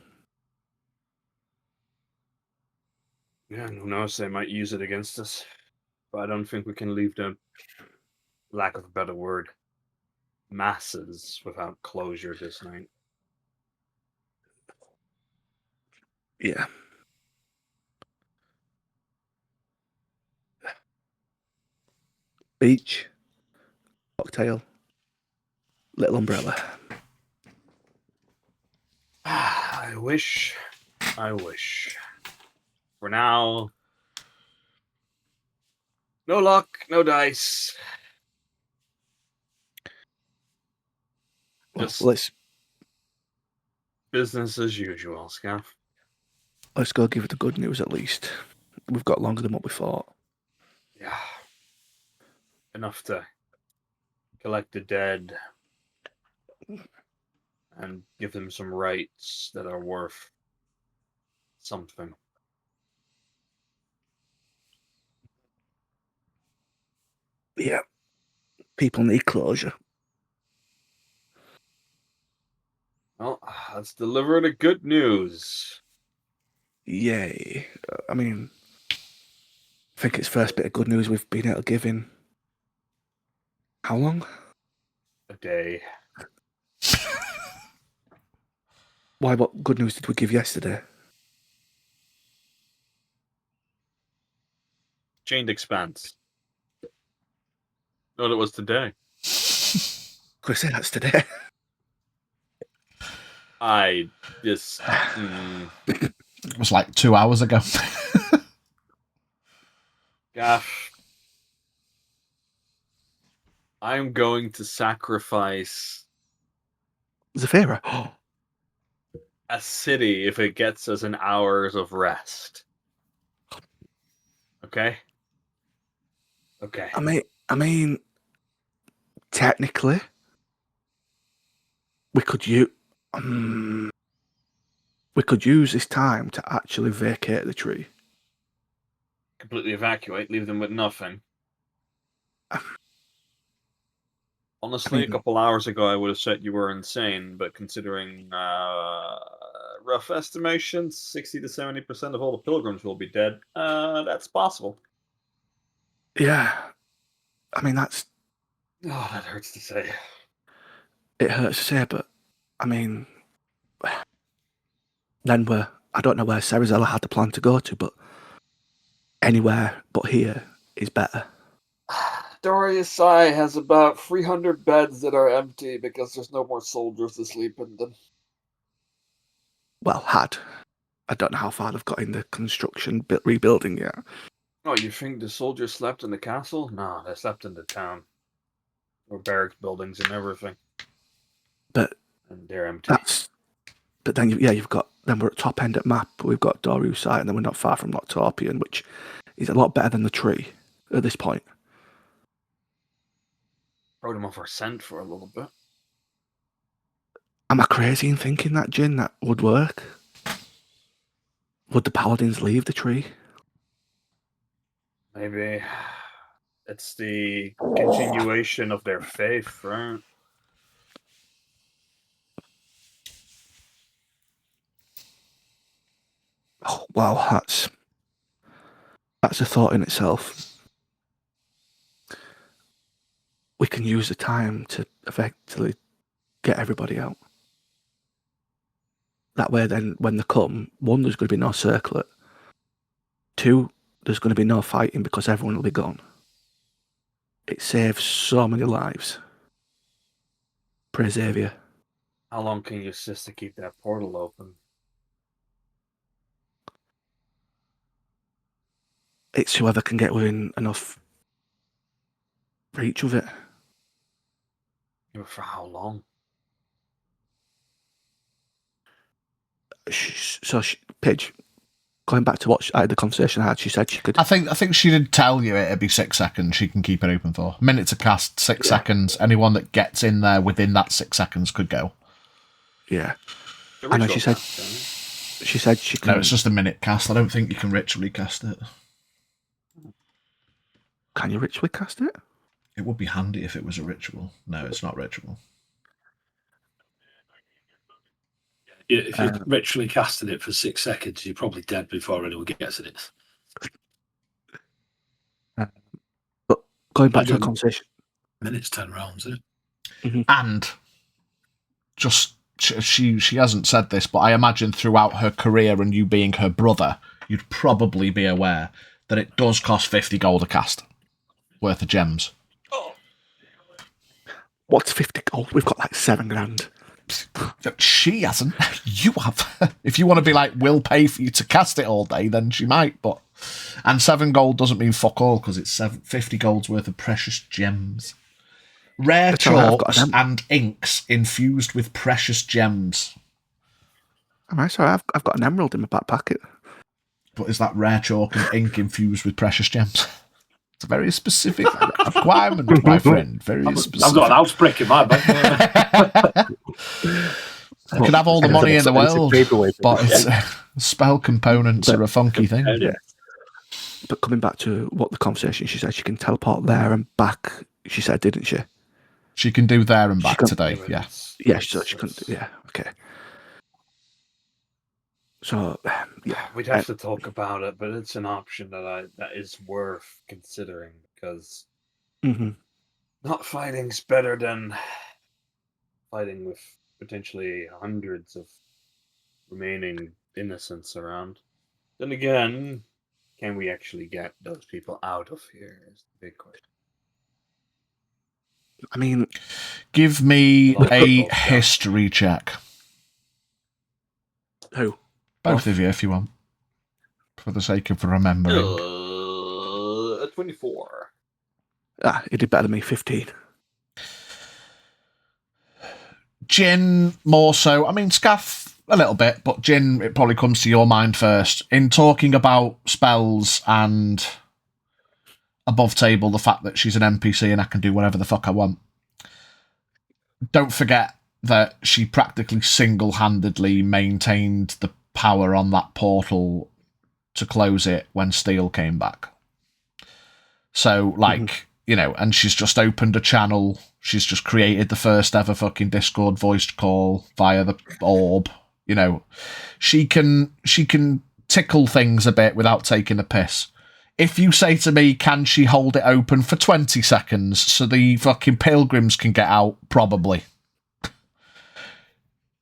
Yeah, who knows? They might use it against us. But I don't think we can leave the, lack of a better word, masses without closure this night. Yeah. Beach, cocktail, little umbrella. I wish. For now, no luck, no dice. Well, Just let's business as usual, Scaff. go give it the good news at least. We've got longer than what we thought. Yeah. Enough to collect the dead and give them some rights that are worth something. Yeah. People need closure. Well, let's deliver the good news. Yay. I mean, I think it's first bit of good news we've been able to give in. How long? A day. Why, what good news did we give yesterday? Chained Expanse. No, it was today. Could I say that's today? I just... It was like 2 hours ago. Gaff. I'm going to sacrifice Zafira. a city if it gets us an hours of rest. Okay? Okay. I mean, technically, we could use this time to actually vacate the tree. Completely evacuate, leave them with nothing. Honestly, a couple hours ago I would have said you were insane, but considering rough estimations, 60 to 70% of all the pilgrims will be dead, that's possible. Yeah. I mean, that's... Oh, that hurts to say. It hurts to say, but, I mean... Then I don't know where Cerizella had the plan to go to, but anywhere but here is better. Darius I has about 300 beds that are empty because there's no more soldiers to sleep in them. Well, had. I don't know how far they've got in the construction, rebuilding yet. Oh, you think the soldiers slept in the castle? No, they slept in the town. Or barracks buildings and everything. But and they're empty. But then, you've got... Then we're at top end at map. We've got Doru site, and then we're not far from Noctorpian, which is a lot better than the tree at this point. Rode them off our scent for a little bit. Am I crazy in thinking that, Jin, that would work? Would the paladins leave the tree? Maybe it's the continuation of their faith, right? Oh, wow, that's a thought in itself. We can use the time to effectively get everybody out. That way, then, when they come, 1, there's going to be no circlet. 2, there's going to be no fighting because everyone will be gone. It saves so many lives. Praise Xavier. How long can you assist to keep that portal open? It's whoever can get within enough reach of it. Yeah, for how long? Pidge, going back to what the conversation I had, she said she could. I think she did tell you it'd be 6 seconds. She can keep it open for a minute to cast, 6 seconds. Anyone that gets in there within that 6 seconds could go. Yeah, I know. She said she can. No, it's just a minute cast. I don't think you can ritually cast it. Can you ritually cast it? It would be handy if it was a ritual. No, it's not ritual. If you're ritually casting it for 6 seconds, you're probably dead before anyone gets in it. But going back to the conversation, minutes, 10 rounds, isn't it? Mm-hmm. And just she hasn't said this, but I imagine throughout her career and you being her brother, you'd probably be aware that it does cost 50 gold a cast worth of gems. What's 50 gold? We've got like 7 grand. She hasn't. You have. If you want to be like, we'll pay for you to cast it all day, then she might. But and 7 gold doesn't mean fuck all because it's 50 gold's worth of precious gems, rare chalks and inks infused with precious gems. Am I sorry? I've got an emerald in my back pocket. But is that rare chalk and ink infused with precious gems? It's a very specific requirement, my friend. Very specific. I've got an house brick in my bag. You can have all the money in the world, but it's, spell components are a funky thing. Yeah. But coming back to what the conversation, she said she can teleport there and back. She said, didn't she? She can do there and back today. Yeah. Yeah. So she couldn't. Yeah. Okay. So yeah, we'd have to talk about it, but it's an option that is worth considering because not fighting's better than fighting with potentially hundreds of remaining innocents around. Then again, can we actually get those people out of here? Is the big question. I mean, give me a history check. Who? Both of you, if you want, for the sake of remembering. 24. You did better than me. 15. Jin, more so. I mean, Scaff, a little bit, but Jin, it probably comes to your mind first. In talking about spells and above table, the fact that she's an NPC and I can do whatever the fuck I want. Don't forget that she practically single-handedly maintained the power on that portal to close it when Steel came back. So, like, you know, and she's just opened a channel. She's just created the first ever fucking Discord voiced call via the orb. You know, she can tickle things a bit without taking a piss. If you say to me, can she hold it open for 20 seconds so the fucking pilgrims can get out? Probably.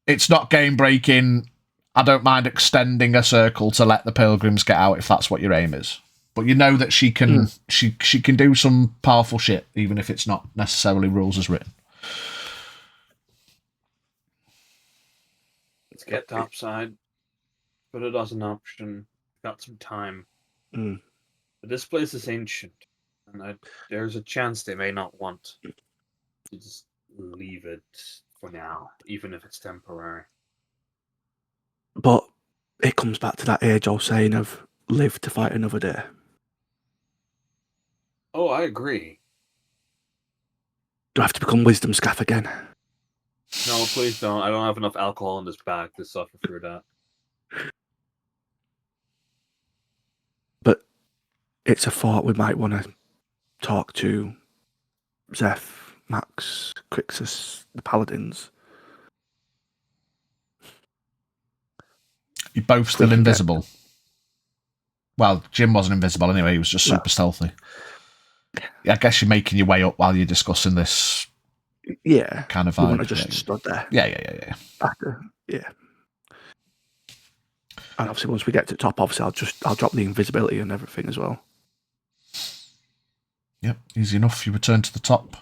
It's not game breaking. I don't mind extending a circle to let the pilgrims get out if that's what your aim is. But you know that she can she can do some powerful shit, even if it's not necessarily rules as written. Let's get topside. Put it as an option. Got some time. But this place is ancient, and there's a chance they may not want to just leave it for now, even if it's temporary. But it comes back to that age-old saying of live to fight another day. Oh, I agree. Do I have to become Wisdom Scaff again? No, please don't. I don't have enough alcohol in this bag to suffer through that. it's a thought we might want to talk to Zeph, Max, Crixus, the Paladins. You're both still invisible. Well, Jim wasn't invisible anyway. He was just super stealthy. I guess you're making your way up while you're discussing this. Yeah, kind of vibe. We want to just stood there. Yeah. After, yeah. And obviously, once we get to the top, obviously, I'll drop the invisibility and everything as well. Yep, easy enough. You return to the top.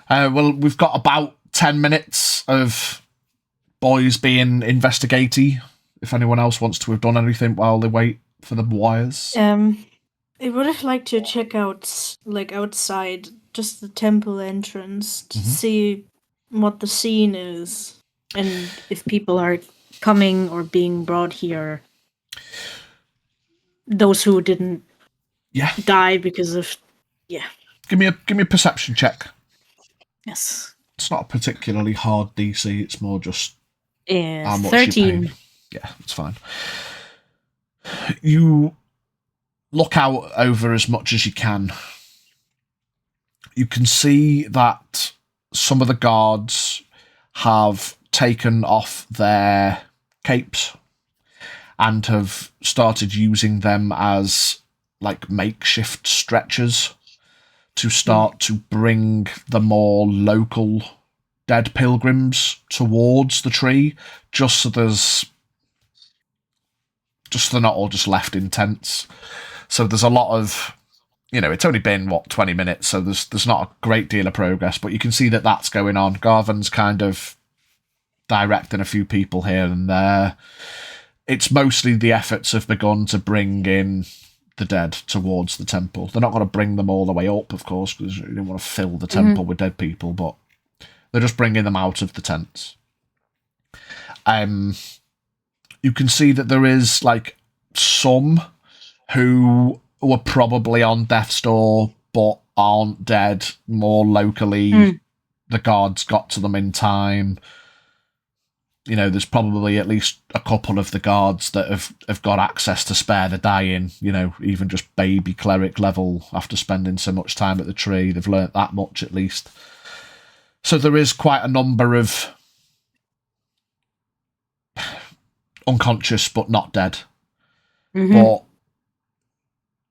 Well, we've got about 10 minutes of boys being investigaty. If anyone else wants to have done anything while they wait for the wires. I would have liked to check out, like, outside, just the temple entrance to see what the scene is and if people are coming or being brought here. Those who didn't die because of Give me a perception check. Yes. It's not a particularly hard DC. It's more just how much 13. you pay. Yeah, it's fine. You look out over as much as you can. You can see that some of the guards have taken off their capes and have started using them as like makeshift stretchers to start to bring the more local dead pilgrims towards the tree, just so they're not all just left in tents. So there's a lot of, it's only been 20 minutes, so there's not a great deal of progress, but you can see that that's going on. Garvin's kind of directing a few people here and there. It's mostly the efforts have begun to bring in the dead towards the temple. They're not going to bring them all the way up, of course, because you don't want to fill the temple with dead people, but they're just bringing them out of the tents. You can see that there is like some who were probably on death's door but aren't dead more locally. The guards got to them in time. There's probably at least a couple of the guards that have got access to spare the dying, even just baby cleric level after spending so much time at the tree. They've learnt that much at least. So there is quite a number of unconscious but not dead. But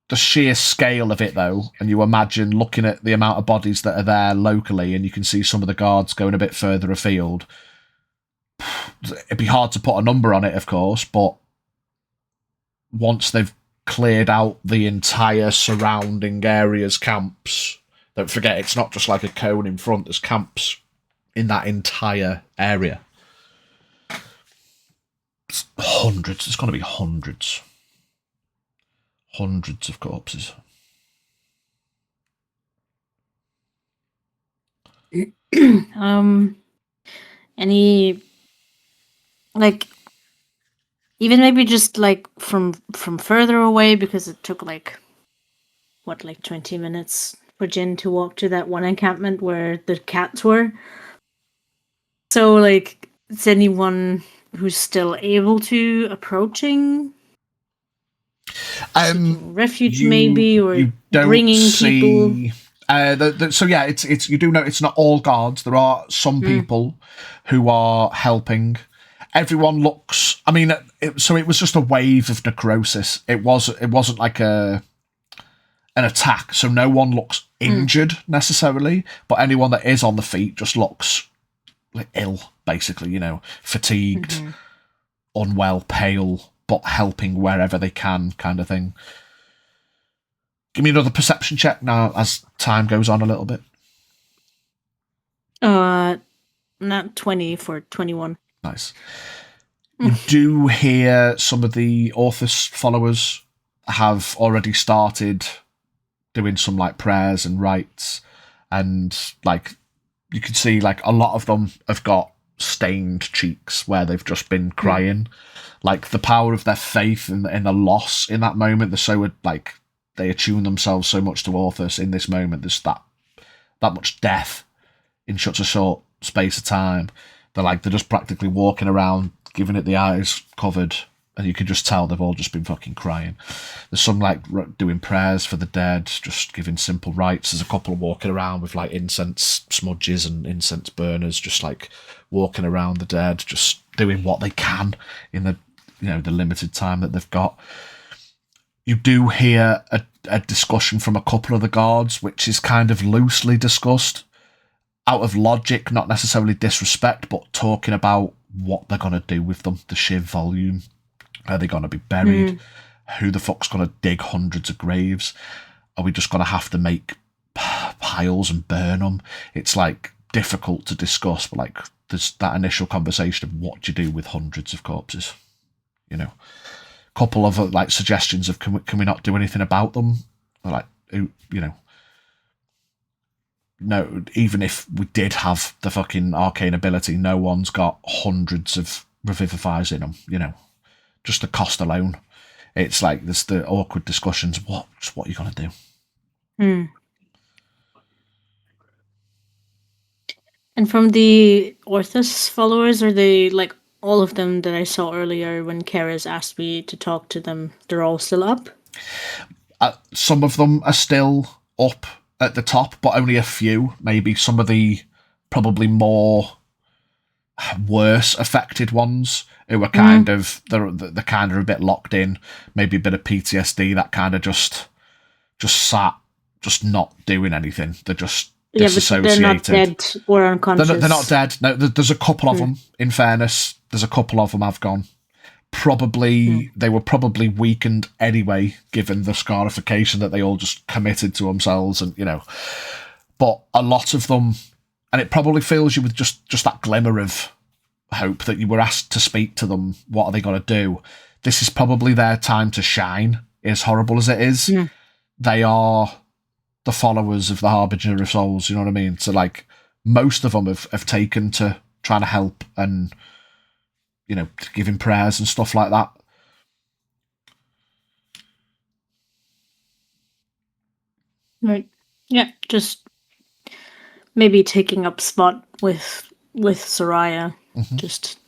the sheer scale of it, though, and you imagine looking at the amount of bodies that are there locally, and you can see some of the guards going a bit further afield. It'd be hard to put a number on it, of course, but once they've cleared out the entire surrounding area's camps, don't forget, it's not just like a cone in front, there's camps in that entire area. It's hundreds, it's going to be hundreds. Hundreds of corpses. Any, like, even maybe just like from further away, because it took like 20 minutes for Jin to walk to that one encampment where the cats were. So like, is anyone who's still able to approaching refuge maybe, or bringing people? So yeah, it's you do know it's not all guards. There are some people who are helping. Everyone looks. I mean, so it was just a wave of necrosis. It wasn't like an attack. So no one looks injured necessarily, but anyone that is on the feet just looks like ill, basically. Fatigued, unwell, pale, but helping wherever they can, kind of thing. Give me another perception check now as time goes on a little bit. Not 20 for 21. Nice. You do hear some of the Orthus followers have already started doing some like prayers and rites, and like you can see like a lot of them have got stained cheeks where they've just been crying. Like the power of their faith in the loss in that moment. They're so like they attune themselves so much to Orthus in this moment. There's that much death in such a short space of time. They're just practically walking around, giving it the eyes covered, and you can just tell they've all just been fucking crying. There's some like doing prayers for the dead, just giving simple rites. There's a couple walking around with like incense smudges and incense burners, just like walking around the dead, just doing what they can in the the limited time that they've got. You do hear a discussion from a couple of the guards, which is kind of loosely discussed, out of logic, not necessarily disrespect, but talking about what they're going to do with them, the sheer volume. Are they going to be buried? Who the fuck's going to dig hundreds of graves? Are we just going to have to make piles and burn them? It's like difficult to discuss, but like there's that initial conversation of what do you do with hundreds of corpses? Couple of like suggestions of can we not do anything about them? Or like no, even if we did have the fucking arcane ability, no one's got hundreds of revivifiers in them, just the cost alone. It's like there's the awkward discussions. What are you going to do? And from the Orthus followers, are they like all of them that I saw earlier when Keres asked me to talk to them, they're all still up? Some of them are still up at the top, but only a few. Maybe some of the probably more worse affected ones who are kind of they're kind of a bit locked in, maybe a bit of PTSD, that kind of just sat, just not doing anything. They're just disassociated. But they're not dead or unconscious. They're not dead. No, there's a couple of them. In fairness, there's a couple of them have gone. Probably they were probably weakened anyway, given the scarification that they all just committed to themselves, and But a lot of them, and it probably fills you with just that glimmer of hope that you were asked to speak to them. What are they going to do? This is probably their time to shine, as horrible as it is. They are the followers of the Harbinger of Souls, you know what I mean? So, like, most of them have taken to trying to help and, giving prayers and stuff like that. Right. Yeah, just maybe taking up spot with Soraya. Just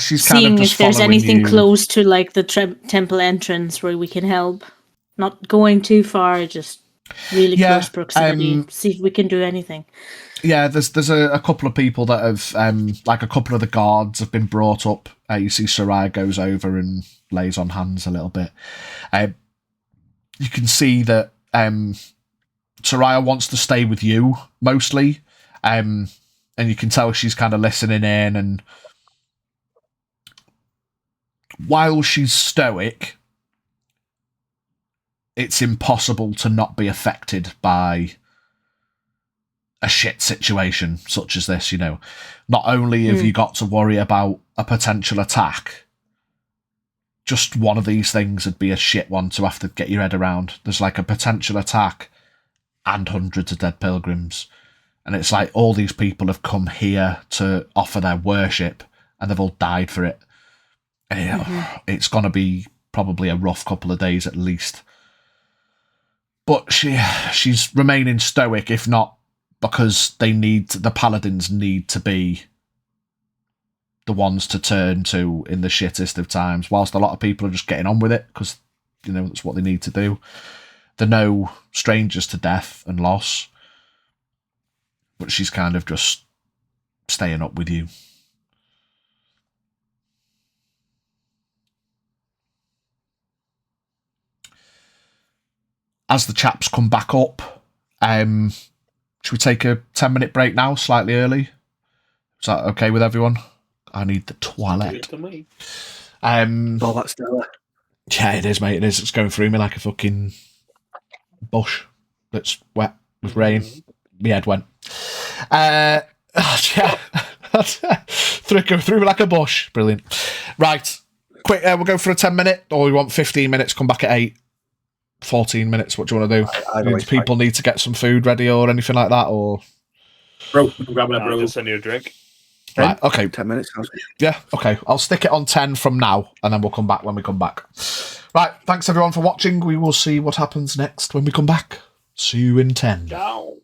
she's seeing kind of just if there's following anything you. close to like the temple entrance where we can help. Not going too far, just really close proximity. See if we can do anything. Yeah, there's a couple of people that have like a couple of the guards have been brought up. You see Soraya goes over and lays on hands a little bit. You can see that Soraya wants to stay with you mostly, and you can tell she's kind of listening in. And while she's stoic, it's impossible to not be affected by a shit situation such as this. Not only have you got to worry about a potential attack, just one of these things would be a shit one to have to get your head around. There's like a potential attack and hundreds of dead pilgrims. And it's like all these people have come here to offer their worship and they've all died for it. And it's going to be probably a rough couple of days at least. But she's remaining stoic, if not because the paladins need to be the ones to turn to in the shittest of times, whilst a lot of people are just getting on with it because, that's what they need to do. They're no strangers to death and loss, but she's kind of just staying up with you. As the chaps come back up, should we take a 10-minute break now, slightly early? Is that okay with everyone? I need the toilet. Oh, that's stellar. Yeah, it is, mate. It is. It's going through me like a fucking bush that's wet with rain. My head went. Yeah. Go through me like a bush. Brilliant. Right. Quick, we'll go for a 10-minute, or we want 15 minutes, come back at 8. 14 minutes. What do you want to do? Do people need to get some food ready or anything like that? Or bro, I'm grabbing a bro. I'll just send you a drink. Right, okay. 10 minutes. Sounds good. Yeah, okay. I'll stick it on 10 from now, and then we'll come back when we come back. Right, thanks everyone for watching. We will see what happens next when we come back. See you in 10. Ciao.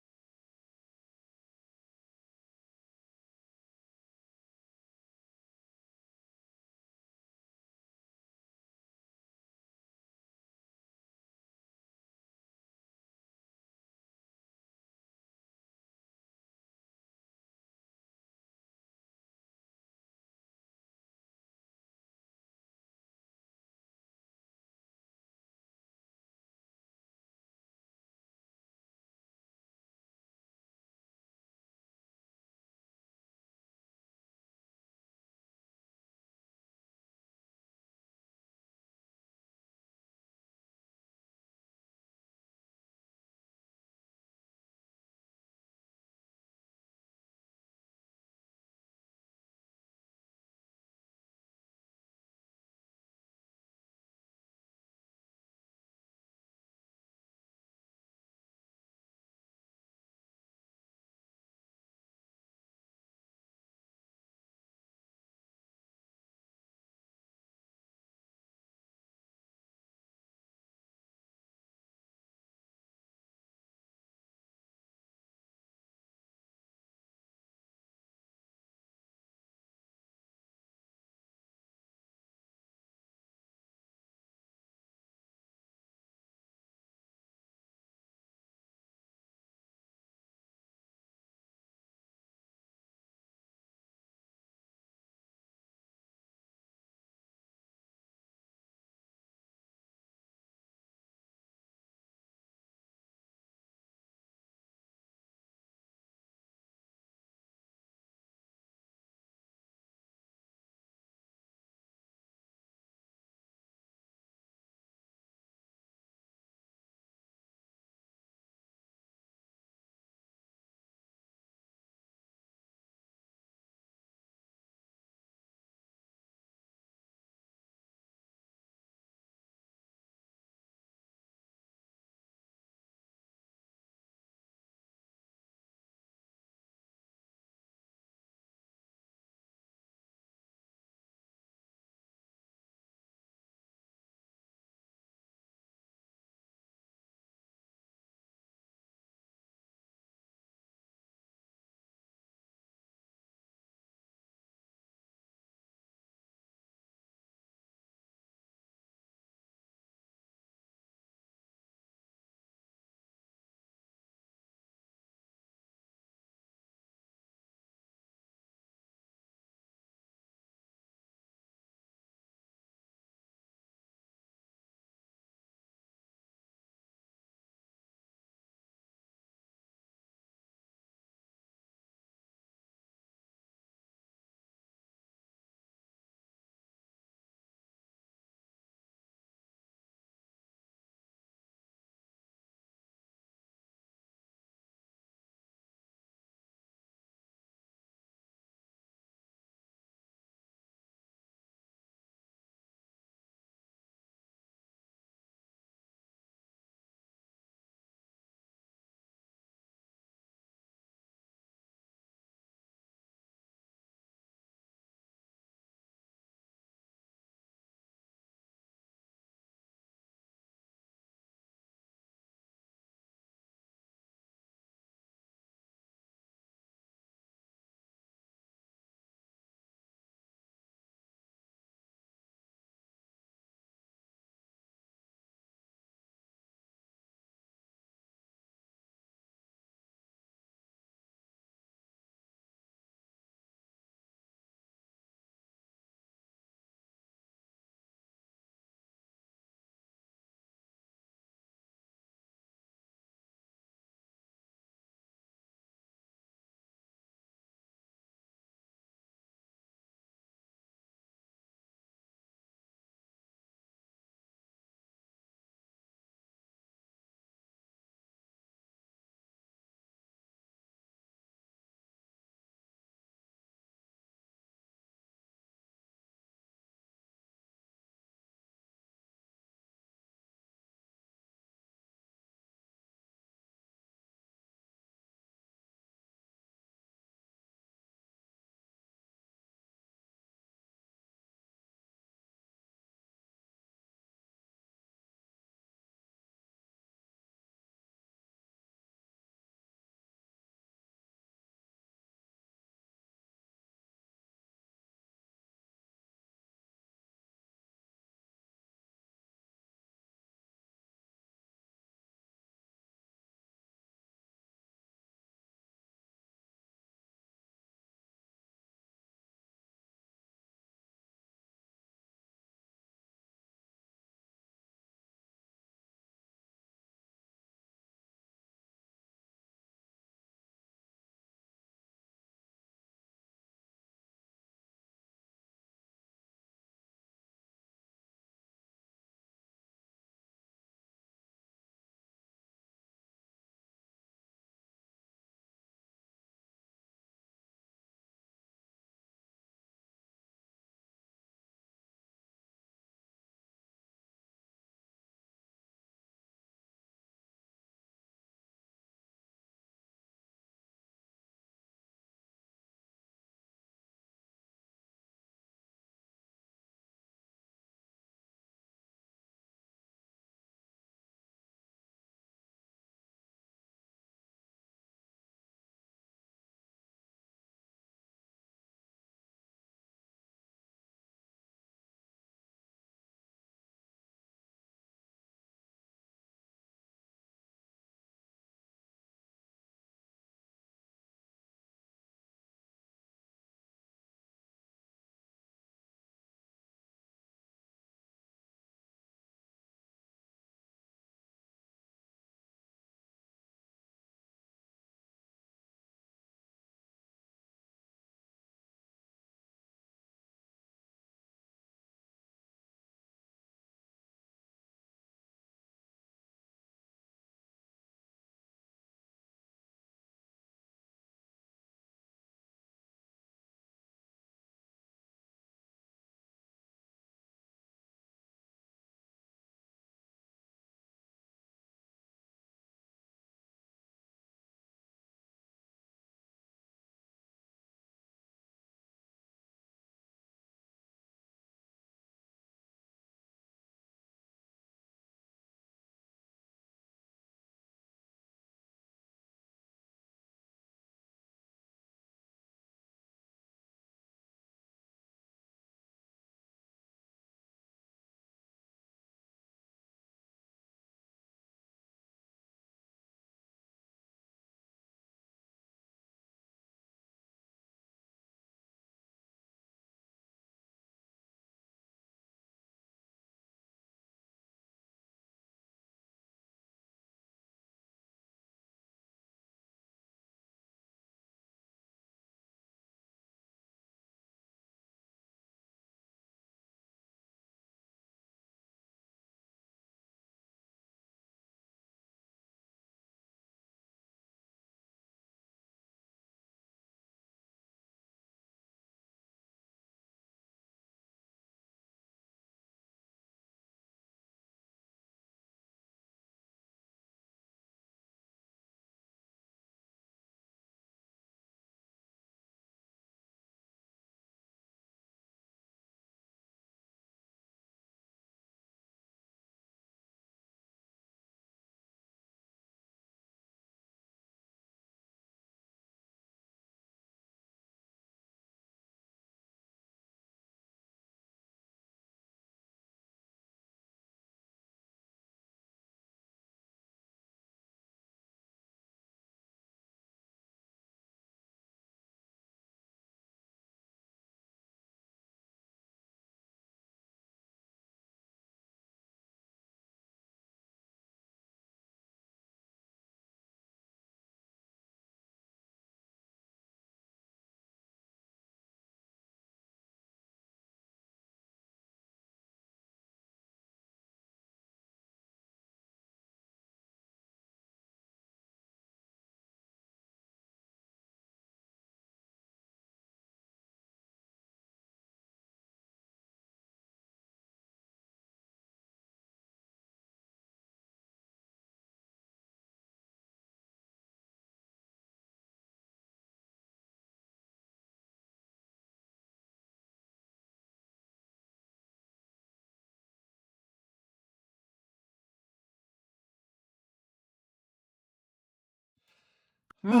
Welcome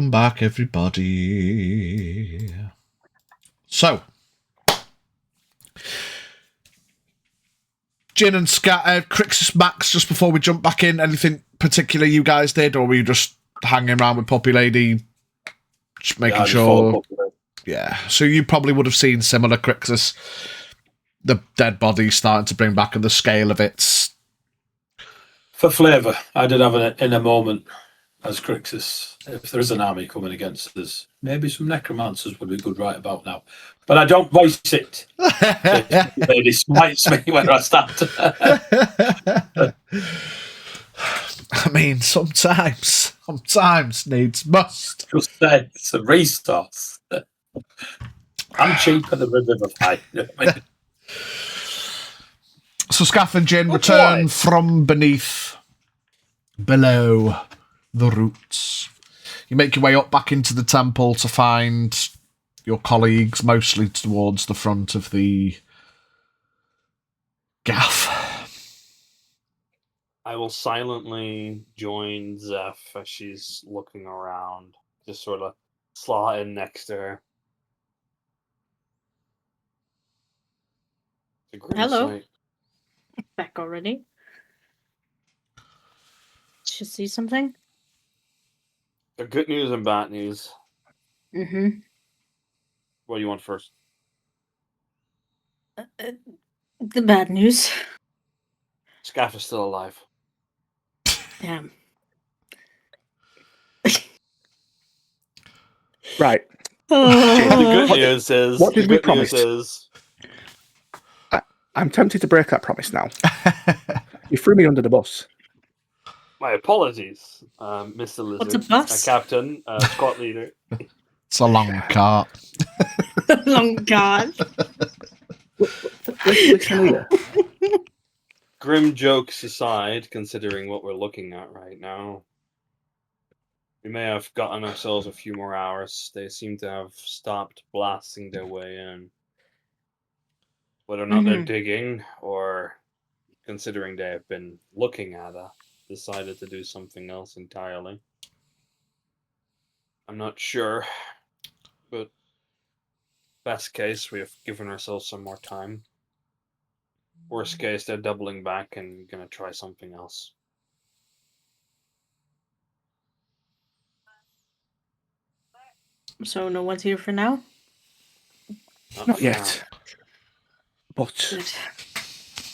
back, everybody. So, Jin and Crixus Max, just before we jump back in, anything particular you guys did, or were you just hanging around with Puppy Lady, just making sure? Yeah, so you probably would have seen similar, Crixus. The dead body starting to bring back, and the scale of it. For flavour, I did have it in a moment as Crixus. If there is an army coming against us, maybe some necromancers would be good right about now. But I don't voice it. It really smites me when I start. I mean, sometimes needs must. Just said it's a resource. I'm cheaper than the River. So Scaff and Jin return from below the roots. You make your way up back into the temple to find your colleagues, mostly towards the front of the gaff. I will silently join Zeph as she's looking around, just sort of slot in next to her. Hello. Sight. Back already? Did you see something? The good news and bad news. Mm-hmm. What do you want first? The bad news. Scaff is still alive. Damn. Right. The good news is... What did we promise? Is, I'm tempted to break that promise now. You threw me under the bus. my apologies, Mr. Lizard. What's a bus? Captain, squad leader. It's a long cart. Long God. Listen here. Grim jokes aside, considering what we're looking at right now, we may have gotten ourselves a few more hours. They seem to have stopped blasting their way in. Whether or not they're digging, or considering they have been looking at us, decided to do something else entirely. I'm not sure, but best case, we have given ourselves some more time. Worst case, they're doubling back and gonna try something else. So no one's here for now? Not for yet. But Good.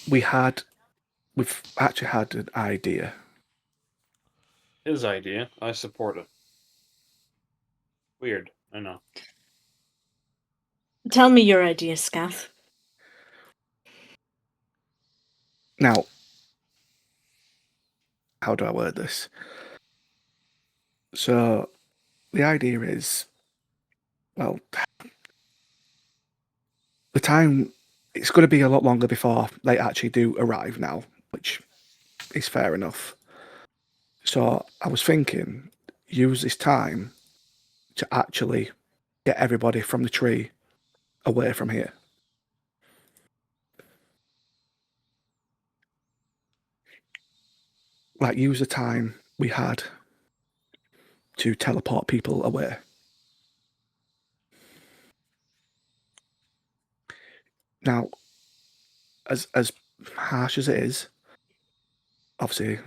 we've actually had an idea. His idea, I support it. Weird, I know. Tell me your idea, Scaff. Now, how do I word this? So, the idea is, well, the time, it's going to be a lot longer before they actually do arrive now, which is fair enough. So, I was thinking, use this time to actually get everybody from the tree away from here. Like, use the time we had to teleport people away. Now, as harsh as it is, obviously,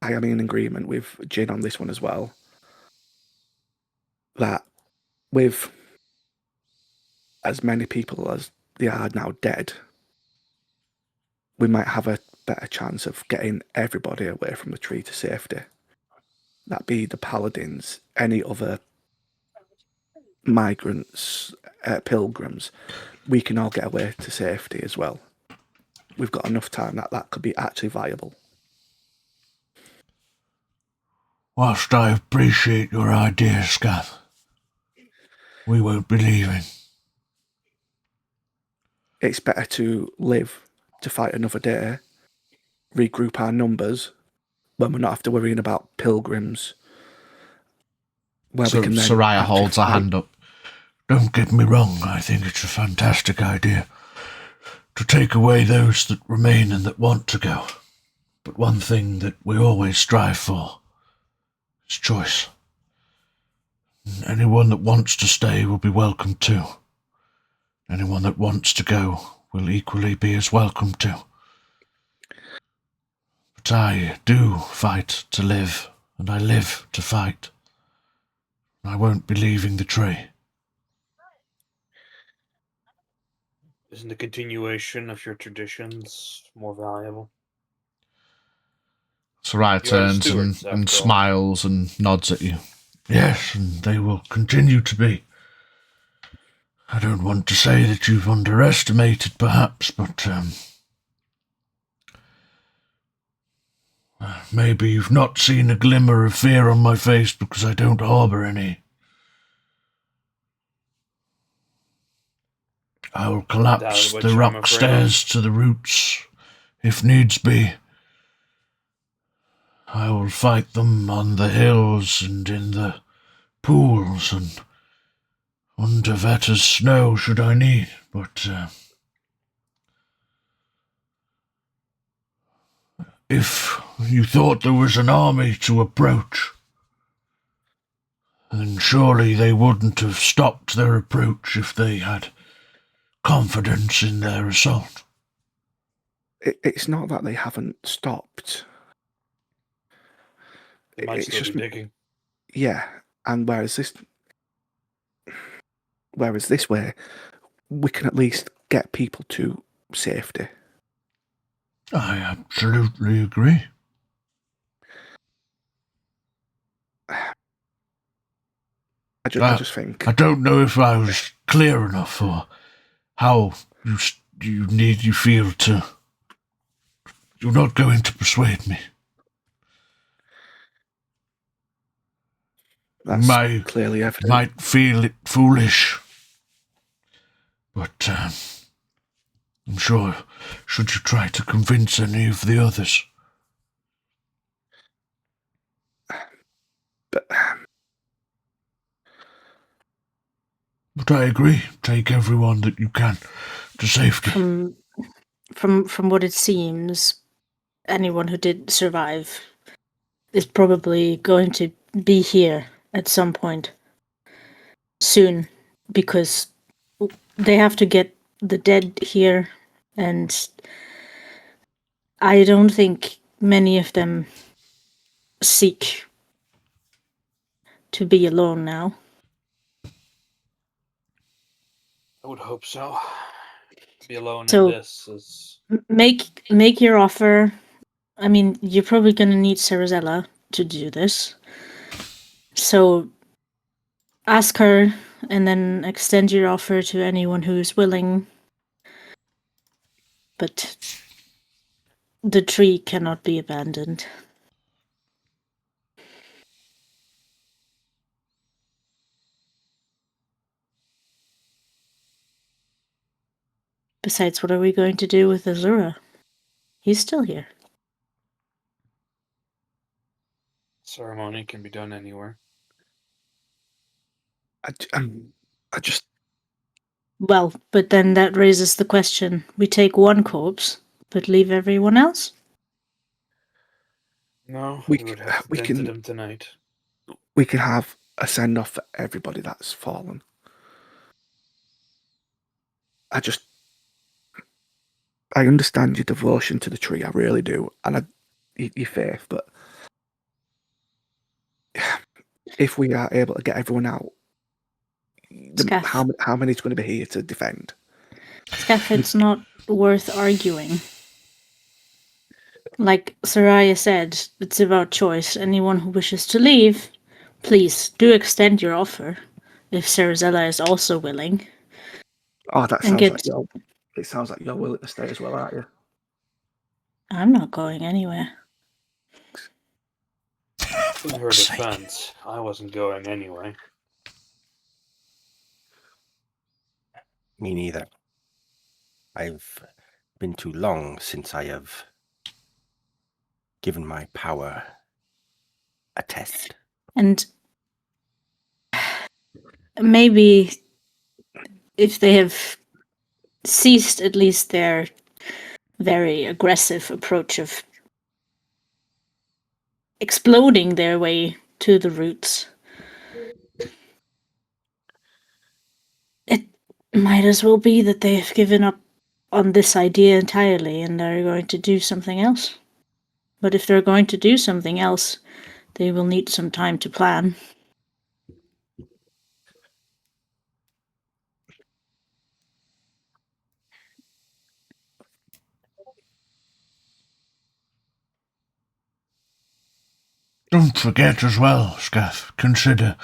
I am in agreement with Jin on this one as well, that with as many people as they are now dead, we might have a better chance of getting everybody away from the tree to safety. That be the paladins, any other migrants, pilgrims, we can all get away to safety as well. We've got enough time that could be actually viable. Whilst I appreciate your idea, Scaff, we won't be leaving. It's better to live to fight another day, regroup our numbers, when we're not after worrying about pilgrims. Where So we can then Soraya actually holds her fight. hand up. Don't get me wrong, I think it's a fantastic idea to take away those that remain and that want to go. But one thing that we always strive for It's choice. Anyone that wants to stay will be welcome too. Anyone that wants to go will equally be as welcome too. But I do fight to live, and I live to fight. I won't be leaving the tree. Isn't the continuation of your traditions more valuable? Soraya turns and smiles and nods at you. Yes, and they will continue to be. I don't want to say that you've underestimated, perhaps, but maybe you've not seen a glimmer of fear on my face because I don't harbour any. I will collapse the rock stairs to the roots, if needs be. I will fight them on the hills and in the pools and under Vetta's snow should I need, but if you thought there was an army to approach, then surely they wouldn't have stopped their approach if they had confidence in their assault. It's not that they haven't stopped. They might still be digging. Yeah, and whereas this way, we can at least get people to safety. I absolutely agree. I just think... I don't know if I was clear enough or how you feel to... You're not going to persuade me. That's clearly evident. Might feel it foolish, but I'm sure should you try to convince any of the others. But I agree. Take everyone that you can to safety. From what it seems, anyone who did survive is probably going to be here at some point soon, because they have to get the dead here, and I don't think many of them seek to be alone now. I would hope so. Be alone So, in this is... Make your offer. I mean, you're probably going to need Sarazella to do this. So ask her and then extend your offer to anyone who's willing. But the tree cannot be abandoned. Besides, what are we going to do with Azura? He's still here. Ceremony can be done anywhere. I just... Well, but then that raises the question. We take one corpse, but leave everyone else? No, we would have dented him tonight. We can have a send-off for everybody that's fallen. I understand your devotion to the tree, I really do, and your faith, but if we are able to get everyone out, how many is going to be here to defend? Scaff, it's not worth arguing. Like Soraya said, it's about choice. Anyone who wishes to leave, please do extend your offer, if Sarazella is also willing. Oh, that sounds like it sounds like you're willing to stay as well, aren't you? I'm not going anywhere. In her defense, I wasn't going anyway. Me neither. I've been too long since I have given my power a test. And maybe if they have ceased at least their very aggressive approach of exploding their way to the roots. It might as well be that they've given up on this idea entirely and are going to do something else. But if they're going to do something else, they will need some time to plan. Don't forget as well, Scaff, consider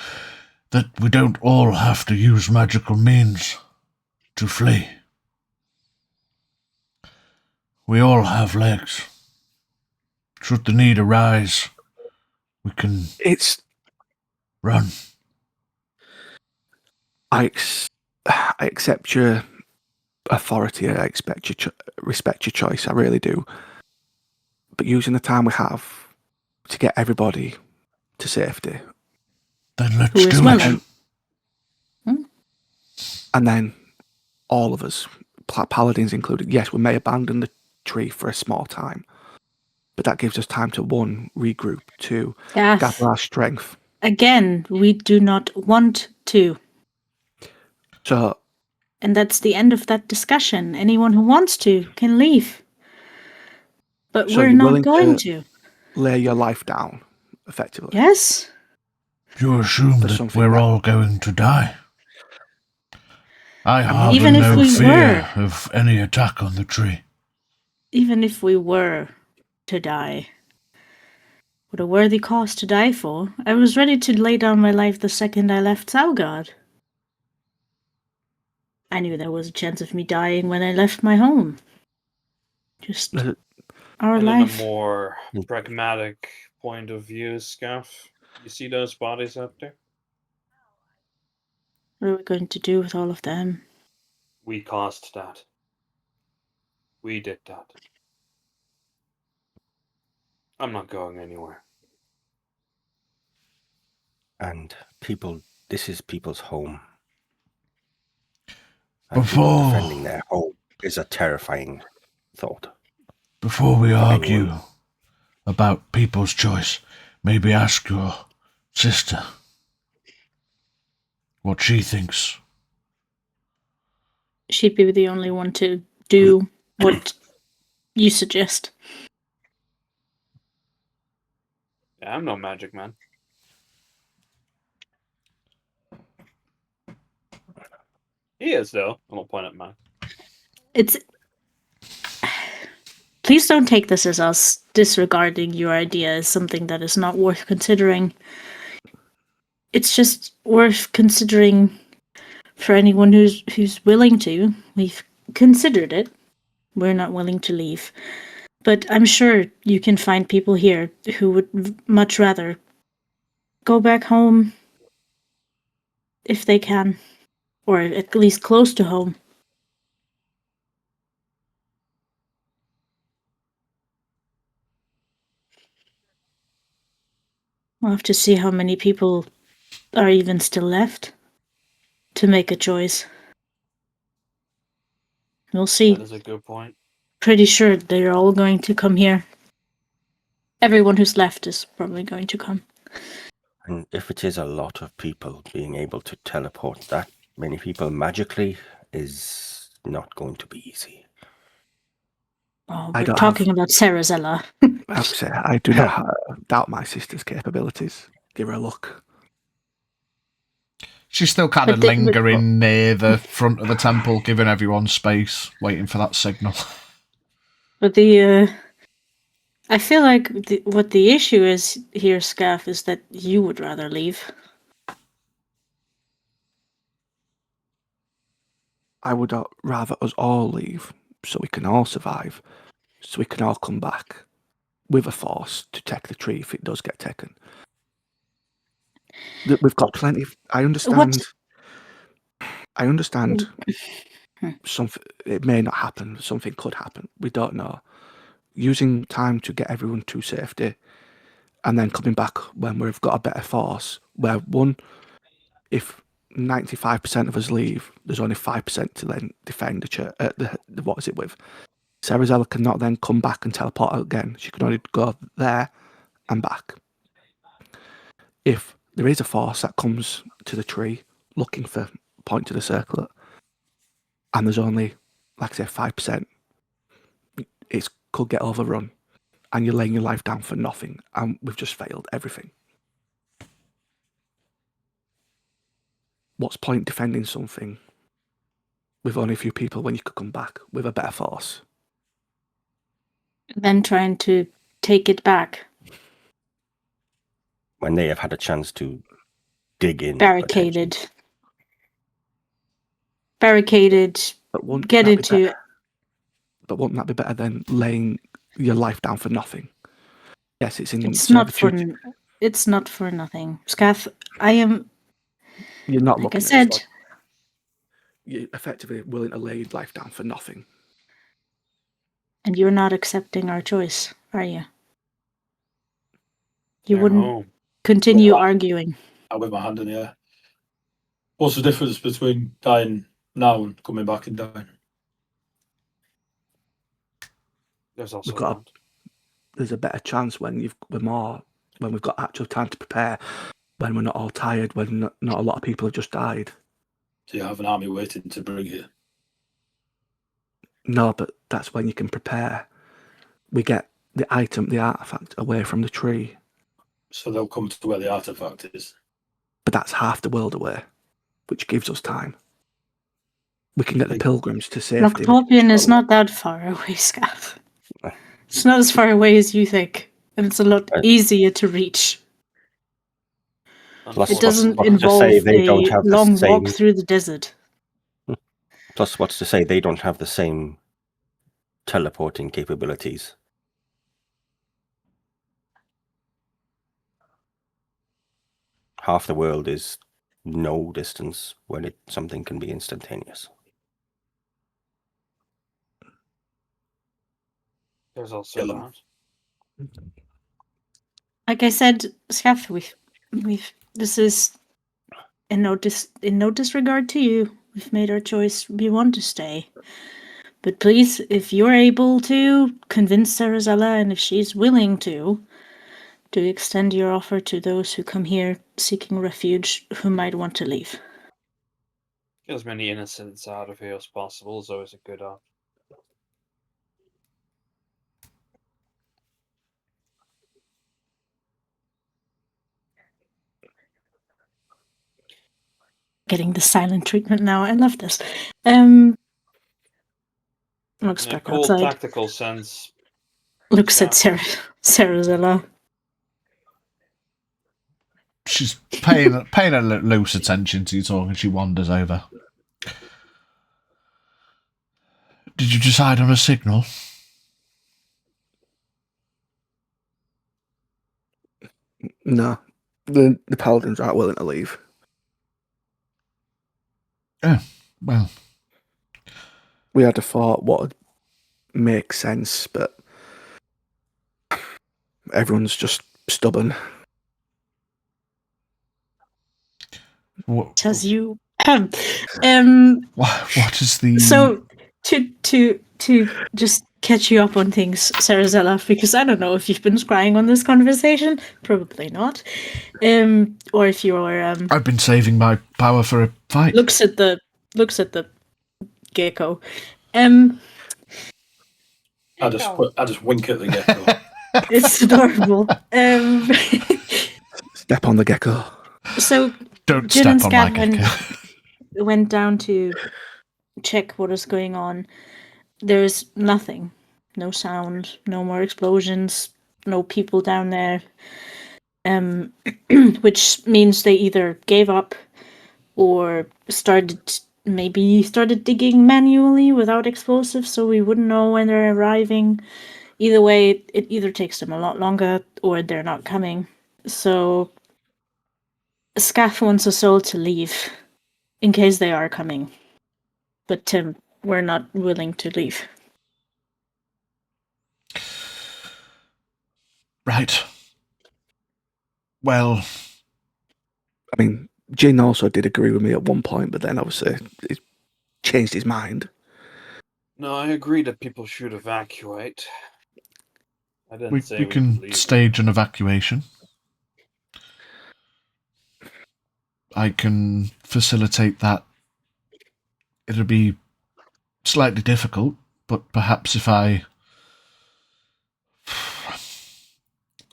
that we don't all have to use magical means to flee. We all have legs. Should the need arise, we can run. I accept your authority. I respect your choice. I really do. But using the time we have to get everybody to safety, Then let's Who is do willing? it. and then all of us, paladins included, yes, we may abandon the tree for a small time, but that gives us time to, 1, regroup, 2, gather our strength. Again, we do not want to. So, And that's the end of that discussion. Anyone who wants to can leave. But So we're you're not willing going to- to. lay your life down, effectively. Yes? You assume For that something we're that- all going to die. I not- harbor Even if no we fear of any attack on the tree. Even if we were to die. What a worthy cause to die for. I was ready to lay down my life the second I left Salgard. I knew there was a chance of me dying when I left my home. Just Uh, our And in life. a more pragmatic point of view, Scuff, you see those bodies out there? What are we going to do with all of them? We caused that. We did that. I'm not going anywhere. And this is people's home. And Before- people defending their home is a terrifying thought. Before we For argue anyone. about people's choice, maybe ask your sister what she thinks. She'd be the only one to do what you suggest. Yeah, I'm no magic man. He is, though. I don't point at mine. It's. Please don't take this as us disregarding your idea as something that is not worth considering. It's just worth considering for anyone who's willing to. We've considered it. We're not willing to leave. But I'm sure you can find people here who would much rather go back home if they can, or at least close to home. We'll have to see how many people are even still left to make a choice. We'll see. That is a good point. Pretty sure they're all going to come here. Everyone who's left is probably going to come. And if it is a lot of people, being able to teleport that many people magically is not going to be easy. Oh, I we're don't talking about Sarazella. I have to say, I do not doubt my sister's capabilities. Give her a look. She's still kind of But the- lingering near the front of the temple, giving everyone space, waiting for that signal. But I feel like what the issue is here, Scaff, is that you would rather leave. I would rather us all leave so we can all survive, so we can all come back with a force to take the tree if it does get taken. We've got plenty of... I understand... I understand something. It may not happen. Something could happen. We don't know. Using time to get everyone to safety and then coming back when we've got a better force, where one, if 95% of us leave, there's only 5% to then defend the church. What is it with? Sarazella cannot then come back and teleport out again. She can only go there and back. if there is a force that comes to the tree looking for point to the circlet, and there's only, like I say, 5%, it could get overrun, and you're laying your life down for nothing, and we've just failed everything. What's point defending something with only a few people when you could come back with a better force? Then trying to take it back. When they have had a chance to dig in. Barricaded. Barricaded. But wouldn't Get that be into. better? But wouldn't that be better than laying your life down for nothing? Yes, it's in It's not for. servitude. It's not for nothing, Scath. I am. You're not Like looking I at said. this like you're effectively willing to lay your life down for nothing. And you're not accepting our choice, are you? You No. wouldn't continue arguing. I with my hand in the air. What's the difference between dying now and coming back and dying? There's also We've got there's a better chance when when we've got actual time to prepare, when we're not all tired, when not a lot of people have just died. Do you have an army waiting to bring you? No, but that's when you can prepare. We get the artifact away from the tree. So they'll come to where the artifact is. But that's half the world away, which gives us time. We can get the pilgrims to safety. Locktopian is not that far away, Scath. It's not as far away as you think, and it's a lot easier to reach. Plus, It doesn't what's to involve say they don't a have the long walk same- through the desert. Plus, what's to say they don't have the same teleporting capabilities? Half the world is no distance when something can be instantaneous. There's also Kill 'em. that. Like I said, Scath, this is in no disregard to you. We've made our choice. We want to stay. But please, if you're able to convince Sarazella, and if she's willing to extend your offer to those who come here seeking refuge who might want to leave. Get as many innocents out of here as possible is always a good option. Getting the silent treatment now. I love this. Looks In a back cool outside. tactical sense, Looks at Sarazella. She's paying a loose attention to you talking. She wanders over. Did you decide on a signal? No, the paladins aren't willing to leave. Oh, well. We had a thought what would make sense, but everyone's just stubborn. What As you what is the... So to just catch you up on things, Sarazella, because I don't know if you've been scrying on this conversation. Probably not. Or if you're I've been saving my power for a fight. looks at the gecko. I just wink at the gecko. It's adorable. Step on the gecko. So Don't Jin and step on my Scav gecko. went down to check what is going on. There's nothing. No sound, no more explosions, no people down there. Which means they either gave up or started digging manually without explosives, so we wouldn't know when they're arriving. Either way, it either takes them a lot longer or they're not coming. So Scaff wants us all to leave in case they are coming. But Tim, we're not willing to leave. Right. Well... I mean, Jin also did agree with me at one point, but then obviously he changed his mind. No, I agree that people should evacuate. I didn't say We can leave. stage an evacuation. I can facilitate that. It'll be slightly difficult, but perhaps if I...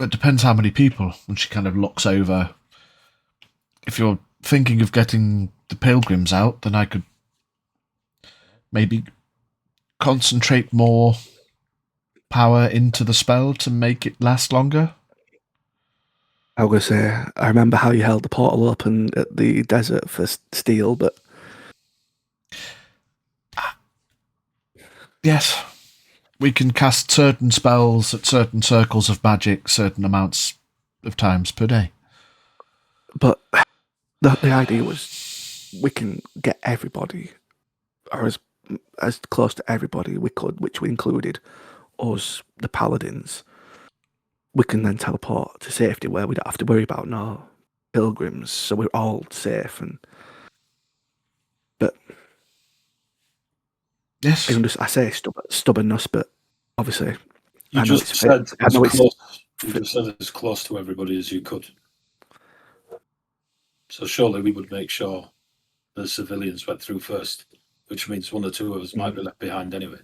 It depends how many people, when she kind of looks over. If you're thinking of getting the pilgrims out, then I could maybe concentrate more power into the spell to make it last longer. I was going to say, I remember how you held the portal open at the desert for steel, but... Yes. We can cast certain spells at certain circles of magic certain amounts of times per day. But the idea was we can get everybody, or as close to everybody we could, which we included us, the paladins. We can then teleport to safety where we don't have to worry about no pilgrims, so we're all safe. But yes, I say stubbornness, but obviously You just said as close to everybody as you could. So surely we would make sure the civilians went through first, which means one or two of us might be left behind anyway.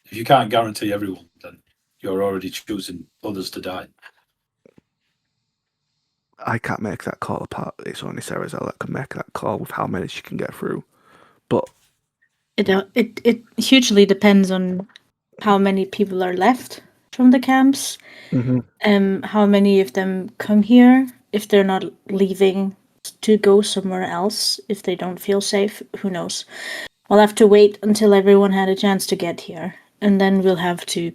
If you can't guarantee everyone, then you're already choosing others to die. I can't make that call apart. It's only Sarah Zell that can make that call with how many she can get through. But it hugely depends on how many people are left from the camps. How many of them come here, if they're not leaving to go somewhere else, if they don't feel safe, who knows. We'll have to wait until everyone had a chance to get here, and then we'll have to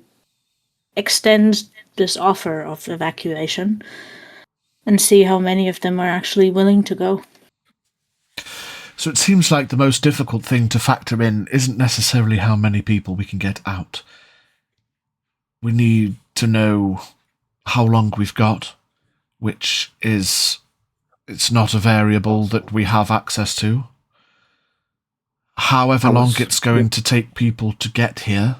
extend this offer of evacuation and see how many of them are actually willing to go. So it seems like the most difficult thing to factor in isn't necessarily how many people we can get out. We need to know how long we've got, which is... It's not a variable that we have access to. However long it's going to take people to get here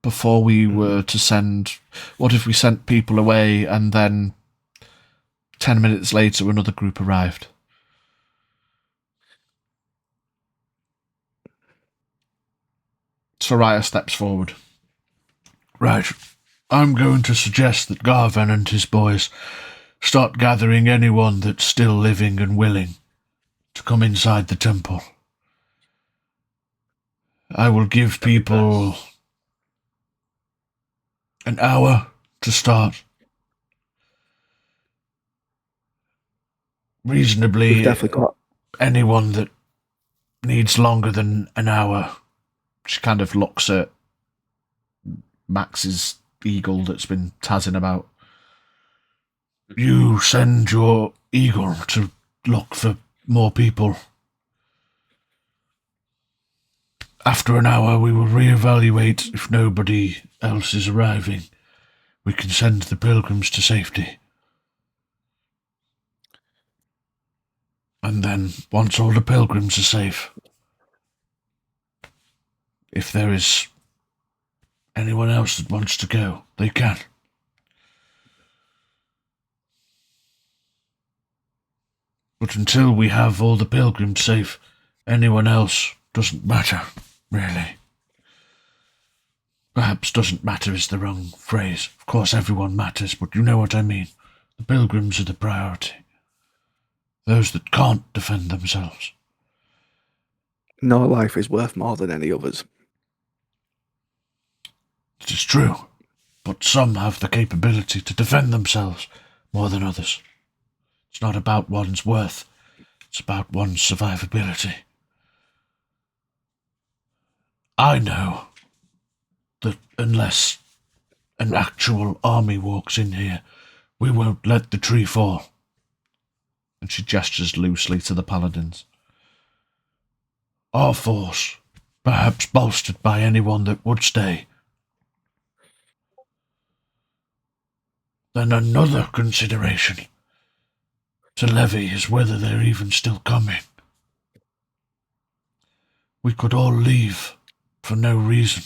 before we were to send... What if we sent people away and then 10 minutes later another group arrived? Soraya steps forward. Right. I'm going to suggest that Garvan and his boys start gathering anyone that's still living and willing to come inside the temple. I will give people an hour to start. Reasonably, we've definitely got anyone that needs longer than an hour. She kind of looks at Max's eagle that's been tazzing about. You send your eagle to look for more people. After an hour, we will reevaluate. If nobody else is arriving, we can send the pilgrims to safety. And then, once all the pilgrims are safe, if there is anyone else that wants to go, they can. But until we have all the pilgrims safe, anyone else doesn't matter, really. Perhaps doesn't matter is the wrong phrase. Of course everyone matters, but you know what I mean. The pilgrims are the priority. Those that can't defend themselves. No life is worth more than any others. It is true, but some have the capability to defend themselves more than others. It's not about one's worth, it's about one's survivability. I know that unless an actual army walks in here, we won't let the tree fall. And she gestures loosely to the paladins. Our force, perhaps bolstered by anyone that would stay. Then another consideration to levy is whether they're even still coming. We could all leave for no reason.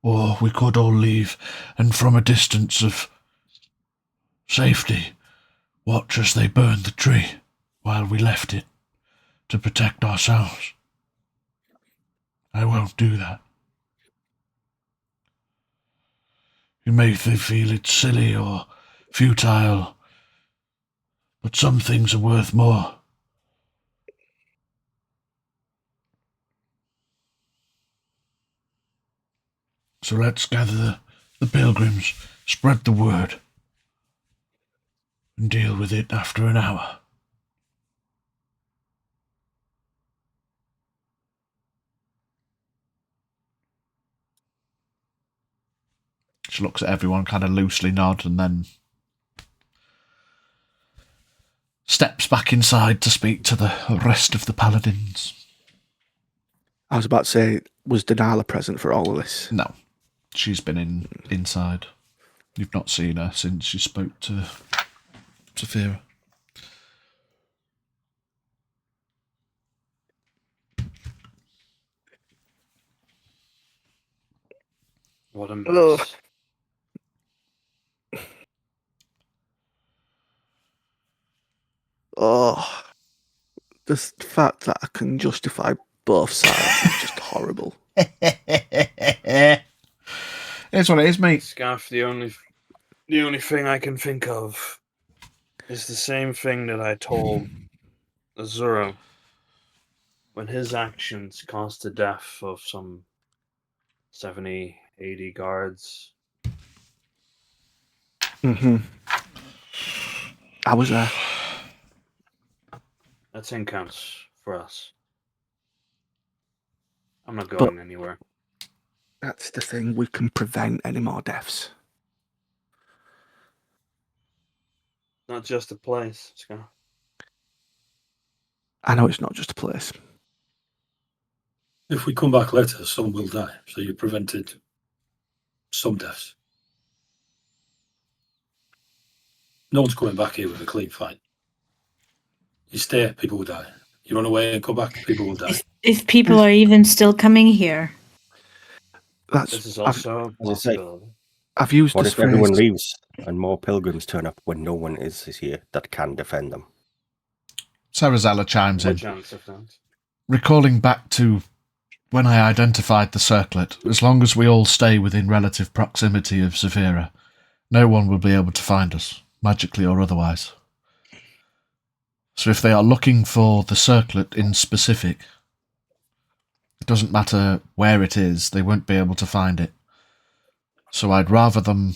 Or we could all leave and from a distance of Safety. Watch as they burn the tree while we left it to protect ourselves. I won't do that. You may feel it's silly or futile, but some things are worth more. So let's gather the pilgrims, spread the word, and deal with it after an hour. She looks at everyone, kind of loosely nod, and then steps back inside to speak to the rest of the paladins. I was about to say, was Denala present for all of this? No, she's been inside. You've not seen her since you spoke to Saphira. What a Ugh. mess. Oh, the fact that I can justify both sides is just horrible. It's what it is, mate. Scarf, the only thing I can think of is the same thing that I told Azura when his actions caused the death of some 70, 80 guards. Mm-hmm. I was there. That thing counts for us. I'm not going anywhere. That's the thing. We can prevent any more deaths. Not just a place, Scarf. I know it's not just a place. If we come back later, some will die. So you prevented some deaths. No one's coming back here with a clean fight. You stay, people will die. You run away and come back, people will die. If people are even still coming here. This is also a possibility. I've used What this if everyone phrase. leaves and more pilgrims turn up when no one is here that can defend them? Sarazella chimes What in, chance of that? recalling back to when I identified the circlet. As long as we all stay within relative proximity of Saphira, no one will be able to find us, magically or otherwise. So if they are looking for the circlet in specific, it doesn't matter where it is, they won't be able to find it. So I'd rather them...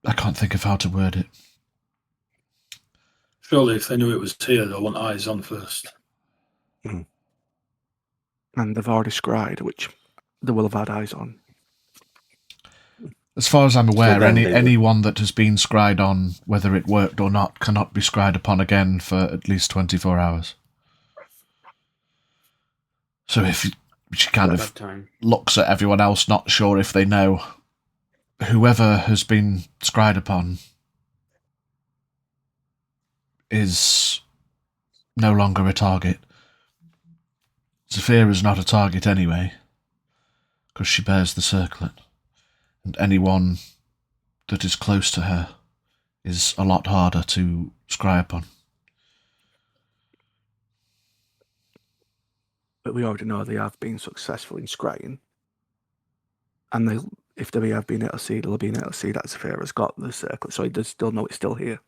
I can't think of how to word it. Surely if they knew it was here, they'll want eyes on first. And they've already scryed, which they will have had eyes on. As far as I'm aware, then anyone that has been scryed on, whether it worked or not, cannot be scryed upon again for at least 24 hours. So if she kind of looks at everyone else, not sure if they know, whoever has been scryed upon is no longer a target. Saphira is not a target anyway, because she bears the circlet. And anyone that is close to her is a lot harder to scry upon. But we already know they have been successful in scrying. And if they have been able to see, they'll have been able to see that Saphira's got the circlet, so he does still know it's still here.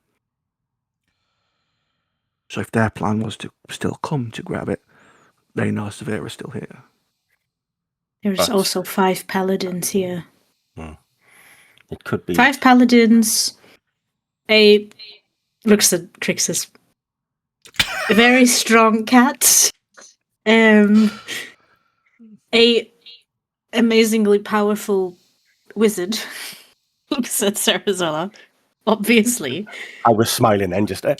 So if their plan was to still come to grab it, they know Saphira's still here. There's also 5 paladins here. It could be 5 paladins. Looks at Crixus. A very strong cat. A amazingly powerful wizard. Looks at Sarazella. Obviously. I was smiling and just... the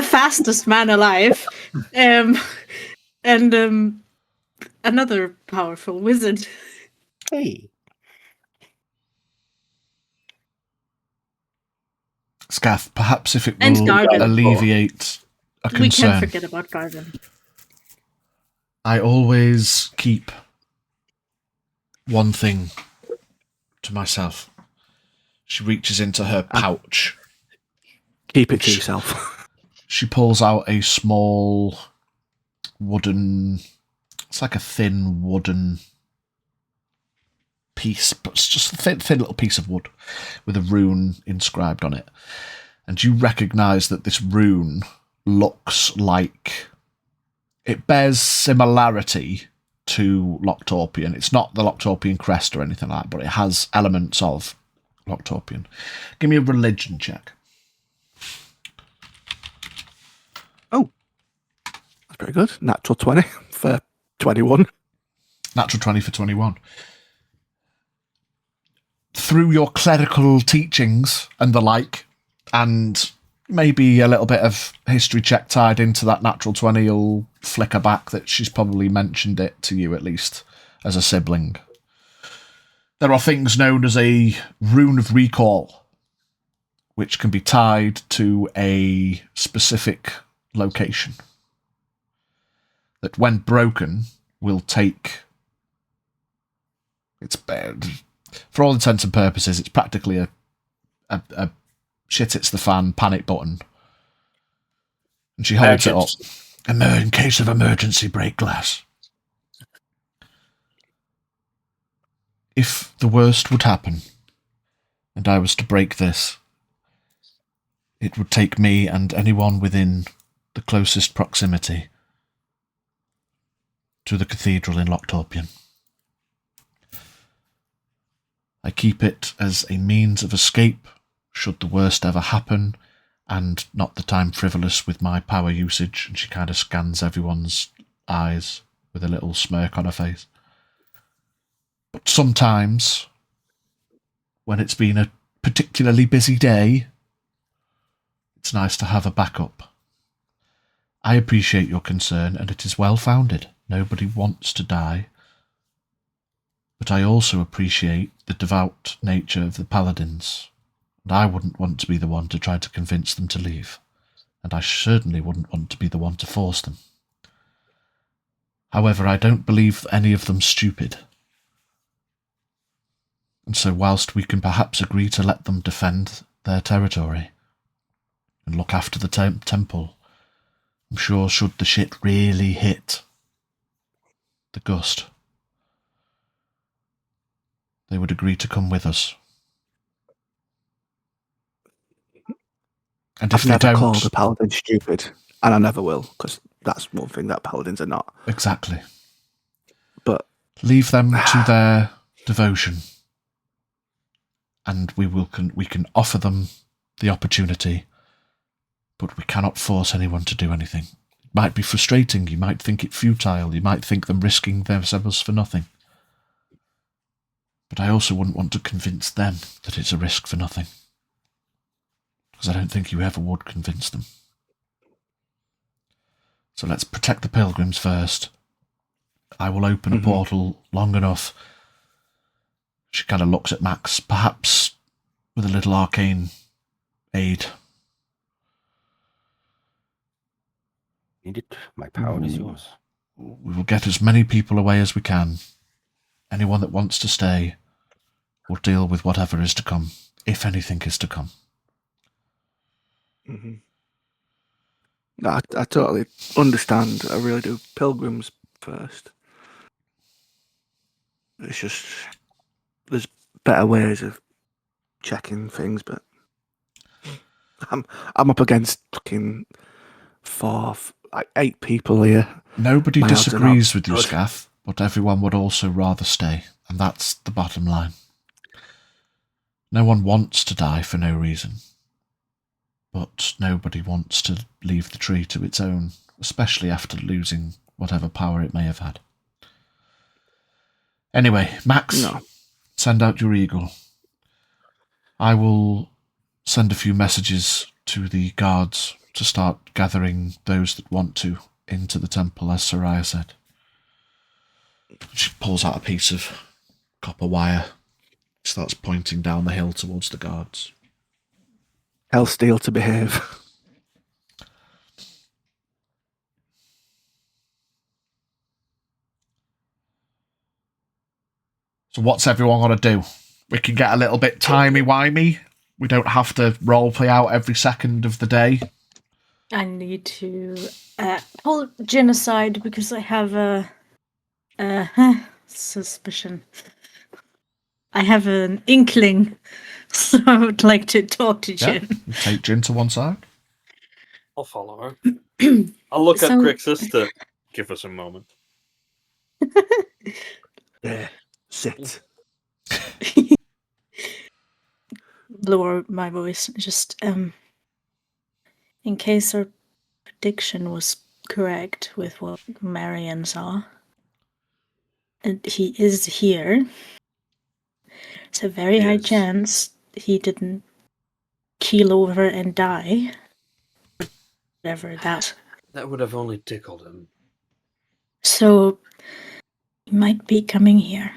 fastest man alive. And another powerful wizard. Hey. Scath, perhaps if it And will Garvin. alleviate a concern. We can't forget about Garvin. I always keep one thing to myself. She reaches into her pouch. Keep it to yourself. She pulls out a small wooden... It's like a thin wooden piece, but it's just a thin little piece of wood with a rune inscribed on it. And you recognise that this rune looks like... It bears similarity to Loctorpian. It's not the Loctorpian crest or anything like that, but it has elements of Loctorpian. Give me a religion check. Oh, that's pretty good. Natural 20 for 21. Natural 20 for 21. Through your clerical teachings and the like, and maybe a little bit of history check tied into that natural 20, you'll flicker back that she's probably mentioned it to you, at least, as a sibling. There are things known as a rune of recall, which can be tied to a specific location. That when broken, will take... It's bad. For all intents and purposes, it's practically a shit it's the fan panic button. And she holds it up. In case of emergency, break glass. If the worst would happen, and I was to break this, it would take me and anyone within the closest proximity to the cathedral in Loctorpian. I keep it as a means of escape should the worst ever happen, and not the time frivolous with my power usage. And she kind of scans everyone's eyes with a little smirk on her face. But sometimes, when it's been a particularly busy day, it's nice to have a backup. I appreciate your concern, and it is well founded. Nobody wants to die. But I also appreciate the devout nature of the paladins, and I wouldn't want to be the one to try to convince them to leave, and I certainly wouldn't want to be the one to force them. However, I don't believe any of them stupid. And so whilst we can perhaps agree to let them defend their territory and look after the temple, I'm sure should the shit really hit the gust, they would agree to come with us. And if I've never they don't... called a paladin stupid, and I never will, because that's one thing that paladins are not. Exactly. But leave them to their devotion, and we can offer them the opportunity, but we cannot force anyone to do anything. It might be frustrating, you might think it futile, you might think them risking themselves for nothing. But I also wouldn't want to convince them that it's a risk for nothing, because I don't think you ever would convince them. So let's protect the pilgrims first. I will open a portal long enough. She kind of looks at Max, perhaps with a little arcane aid. Need it. My power is yours. We will get as many people away as we can. Anyone that wants to stay will deal with whatever is to come, if anything is to come. Mm-hmm. No, I totally understand. I really do. Pilgrims first. It's just there's better ways of checking things, but I'm up against fucking 8 people here. Nobody My odds are disagrees not with you, good. Scaff, but everyone would also rather stay, and that's the bottom line. No one wants to die for no reason, but nobody wants to leave the tree to its own, especially after losing whatever power it may have had. Anyway, Max, No. send out your eagle. I will send a few messages to the guards to start gathering those that want to into the temple, as Soraya said. She pulls out a piece of copper wire, starts pointing down the hill towards the guards. Tell Steel to behave. So what's everyone going to do? We can get a little bit timey-wimey. We don't have to roleplay out every second of the day. I need to pull Jin aside because I have a suspicion. I have an inkling, so I would like to talk to Jin. Yeah, take Jin to one side. I'll follow her. I'll look at Crixus to give us a moment. There, sit. Lower my voice, just in case our prediction was correct with what Marion saw. And he is here. It's a very high chance he didn't keel over and die. Whatever that. That would have only tickled him. So, he might be coming here.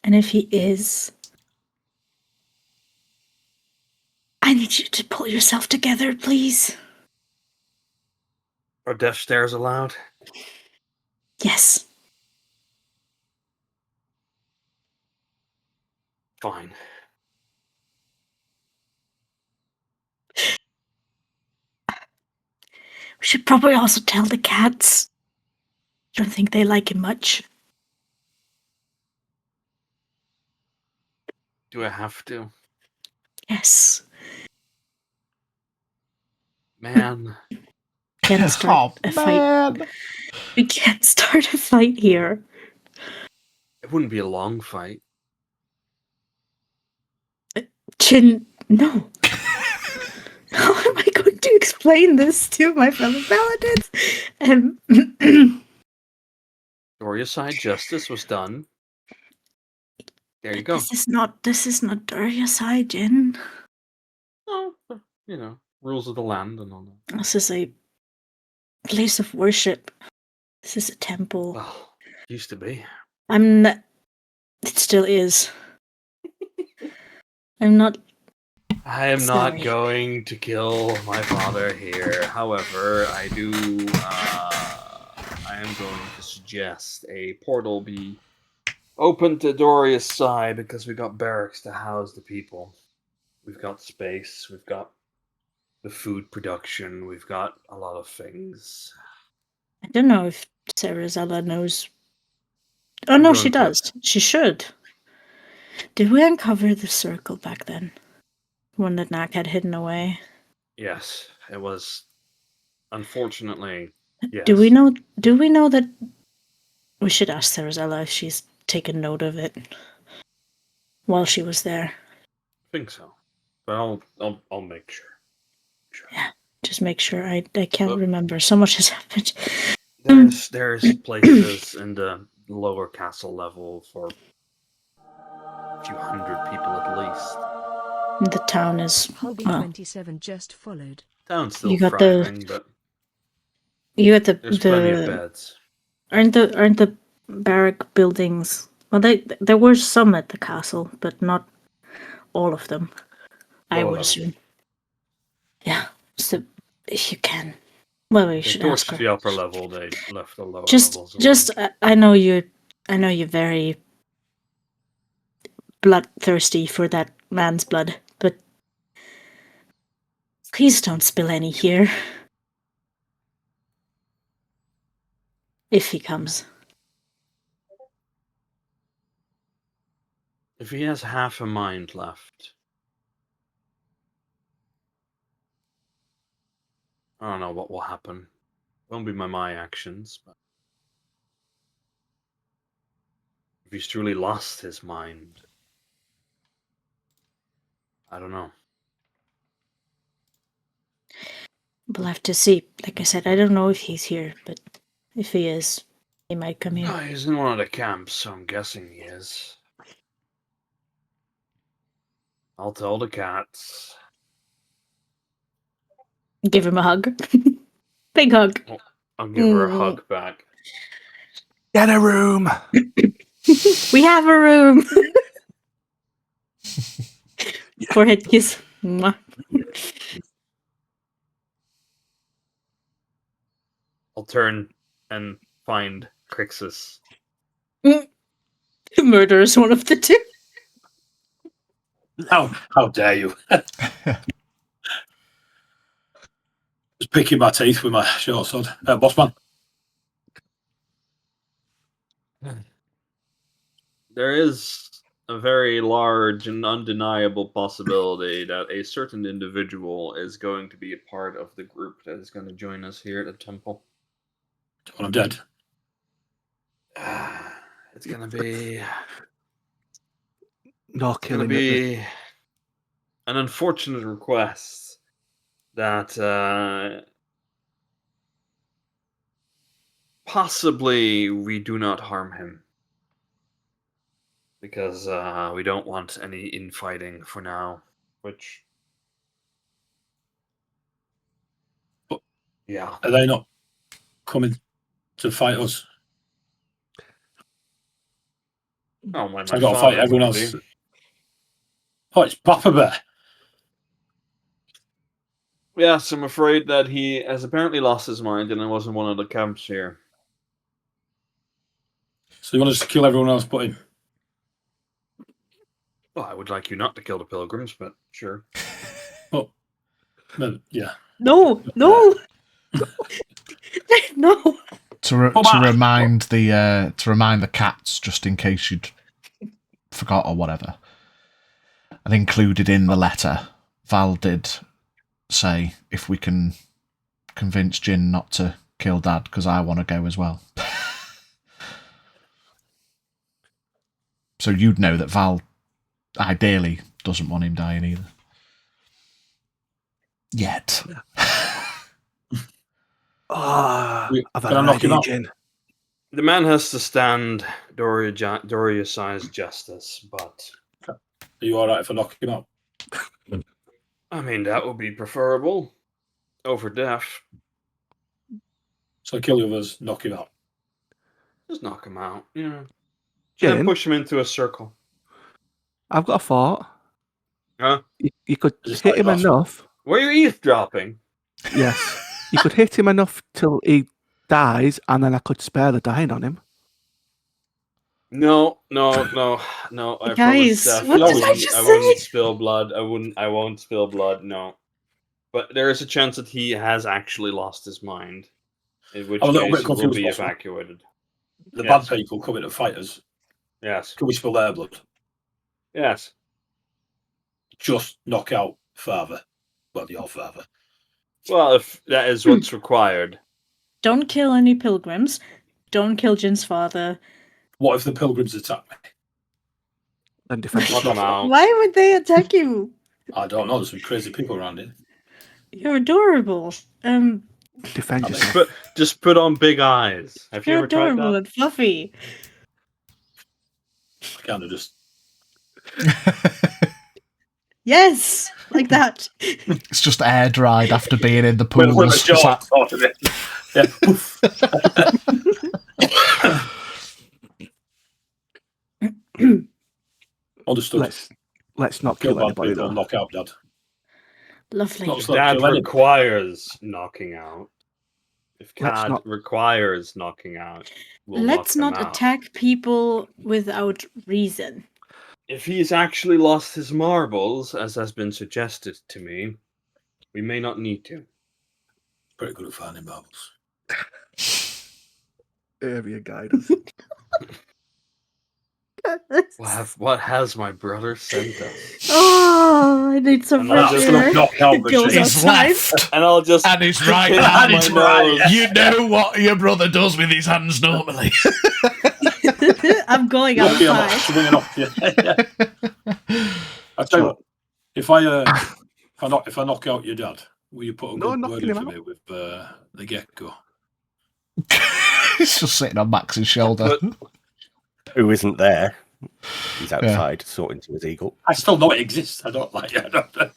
And if he is, I need you to pull yourself together, please. Are death stares allowed? Yes. Fine. We should probably also tell the cats. Don't think they like him much. Do I have to? Yes. Man. Can't start a fight. We can't start a fight here. It wouldn't be a long fight. Jin, no. How am I going to explain this to my fellow paladins? Doriacide justice was done. There you go. This is not Doriacide, Jin. Oh, rules of the land and all that. This is a place of worship. This is a temple. Well, used to be. It still is. I'm not. I am not going to kill my father here. However, I am going to suggest a portal be open to Doria's side because we got barracks to house the people. We've got space. We've got the food production. We've got a lot of things. I don't know if Sarazella knows. Oh, no, she does. She should. Did we uncover the circle back then? One that Nak had hidden away? Yes, it was. Unfortunately, yes. Do we know that we should ask Sarazella if she's taken note of it while she was there? I think so. But I'll make sure. Yeah, just make sure. I can't remember. So much has happened. There's places in the lower castle level for a few hundred people at least. The town is. Holby 27 just followed. Town's still thriving, but you got there's plenty of beds. Aren't the barrack buildings? Well, there were some at the castle, but not all of them. I would assume. Yeah, so if you can, well, we should ask her. The upper level, they left the lower levels. Just, I know you're very bloodthirsty for that man's blood, but please don't spill any here. If he comes. If he has half a mind left, I don't know what will happen. Won't be my actions, but if he's truly lost his mind, I don't know. We'll have to see. Like I said, I don't know if he's here, but if he is, he might come here. No, he's in one of the camps, so I'm guessing he is. I'll tell the cats. Give him a hug. Big hug. I'll give her a hug back. Get a room! We have a room! Forehead kiss. Mwah. I'll turn and find Crixus Murder is one of the two. How dare you? Just picking my teeth with my short sword. Bossman. There is a very large and undeniable possibility that a certain individual is going to be a part of the group that is going to join us here at the temple. When I'm dead. It's going to be... No It's going to killing it. be an unfortunate request that possibly we do not harm him. Because we don't want any infighting for now, which... But yeah. are they not coming to fight us? Oh, my I got to fight everyone else. Oh, it's Papa Bear. Yes, I'm afraid that he has apparently lost his mind and it wasn't one of the camps here. So you want us to kill everyone else but him? Well, I would like you not to kill the pilgrims, but sure. Oh, no, yeah. No. No. To remind the cats, just in case you'd forgot or whatever, and included in the letter, Val did say if we can convince Jin not to kill Dad because I want to go as well. So you'd know that Val ideally doesn't want him dying either. Yet. I've had Can I an knock him idea, out? Jin. The man has to stand Doria-sized justice, but... Are you alright if I knock him out? I mean, that would be preferable over death. So kill the others, knock him out. Just knock him out, yeah. Jin, And push him into a circle. I've got a thought. Huh? You could Just hit like him last enough. Were you eavesdropping? Yes. You could hit him enough till he dies, and then I could spare the dying on him. No. I Guys, promise Steph, what did I just I say? wouldn't spill blood. I won't spill blood, no. But there is a chance that he has actually lost his mind. In which I'm a little case bit he will confused, be boss. evacuated. The Yes. bad people coming to fight us. Yes. Can we spill their blood? Yes. Just knock out father. Well, your father. Well, if that is what's required. Don't kill any pilgrims. Don't kill Jin's father. What if the pilgrims attack me? Then defend Knock him yourself. out. Why would they attack you? I don't know. There's some crazy people around here. You're adorable. Defend yourself. Just put on big eyes. Have you You're ever tried adorable that? and fluffy. I kind of just. Yes, like that. It's just air dried after being in the With a pools. It's like, jaw out of it. Yeah. Poof. Understood. Let's not Kill kill bad anybody people, though. knock out Dad. Lovely. Not If so Dad kill anybody. requires knocking out. If Let's Cad not- requires knocking out, we'll Let's knock not them out. attack people without reason. If he's actually lost his marbles, as has been suggested to me, we may not need to. Pretty good at finding marbles. Area guidance. What has my brother sent us? Oh, I need some And I'll fresh just air. knock out It goes machine. he's outside. left. And I'll just And he's right put now. it on It's my right. nose. You know what your brother does with his hands normally. I'm going Lucky I'm not outside. swinging off you. I tell you what, if I knock out your dad, will you put a No, good knocking word in him for out. me with the gecko? He's just sitting on Max's shoulder. Who isn't there? He's outside sorting to his eagle. I still know it exists. I don't like it.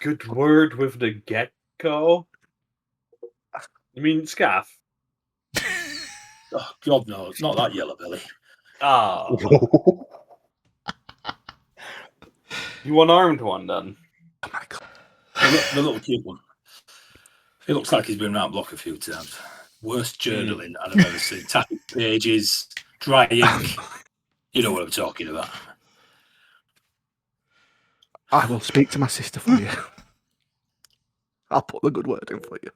Good word with the gecko. You mean scaff? Oh, God knows, not that yellow belly. Ah, you unarmed one then? Oh my god. The little cute one. He looks like he's been around the block a few times. Worst journaling I've ever seen. Tapping pages, dry ink. You know what I'm talking about. I will speak to my sister for you. I'll put the good word in for you.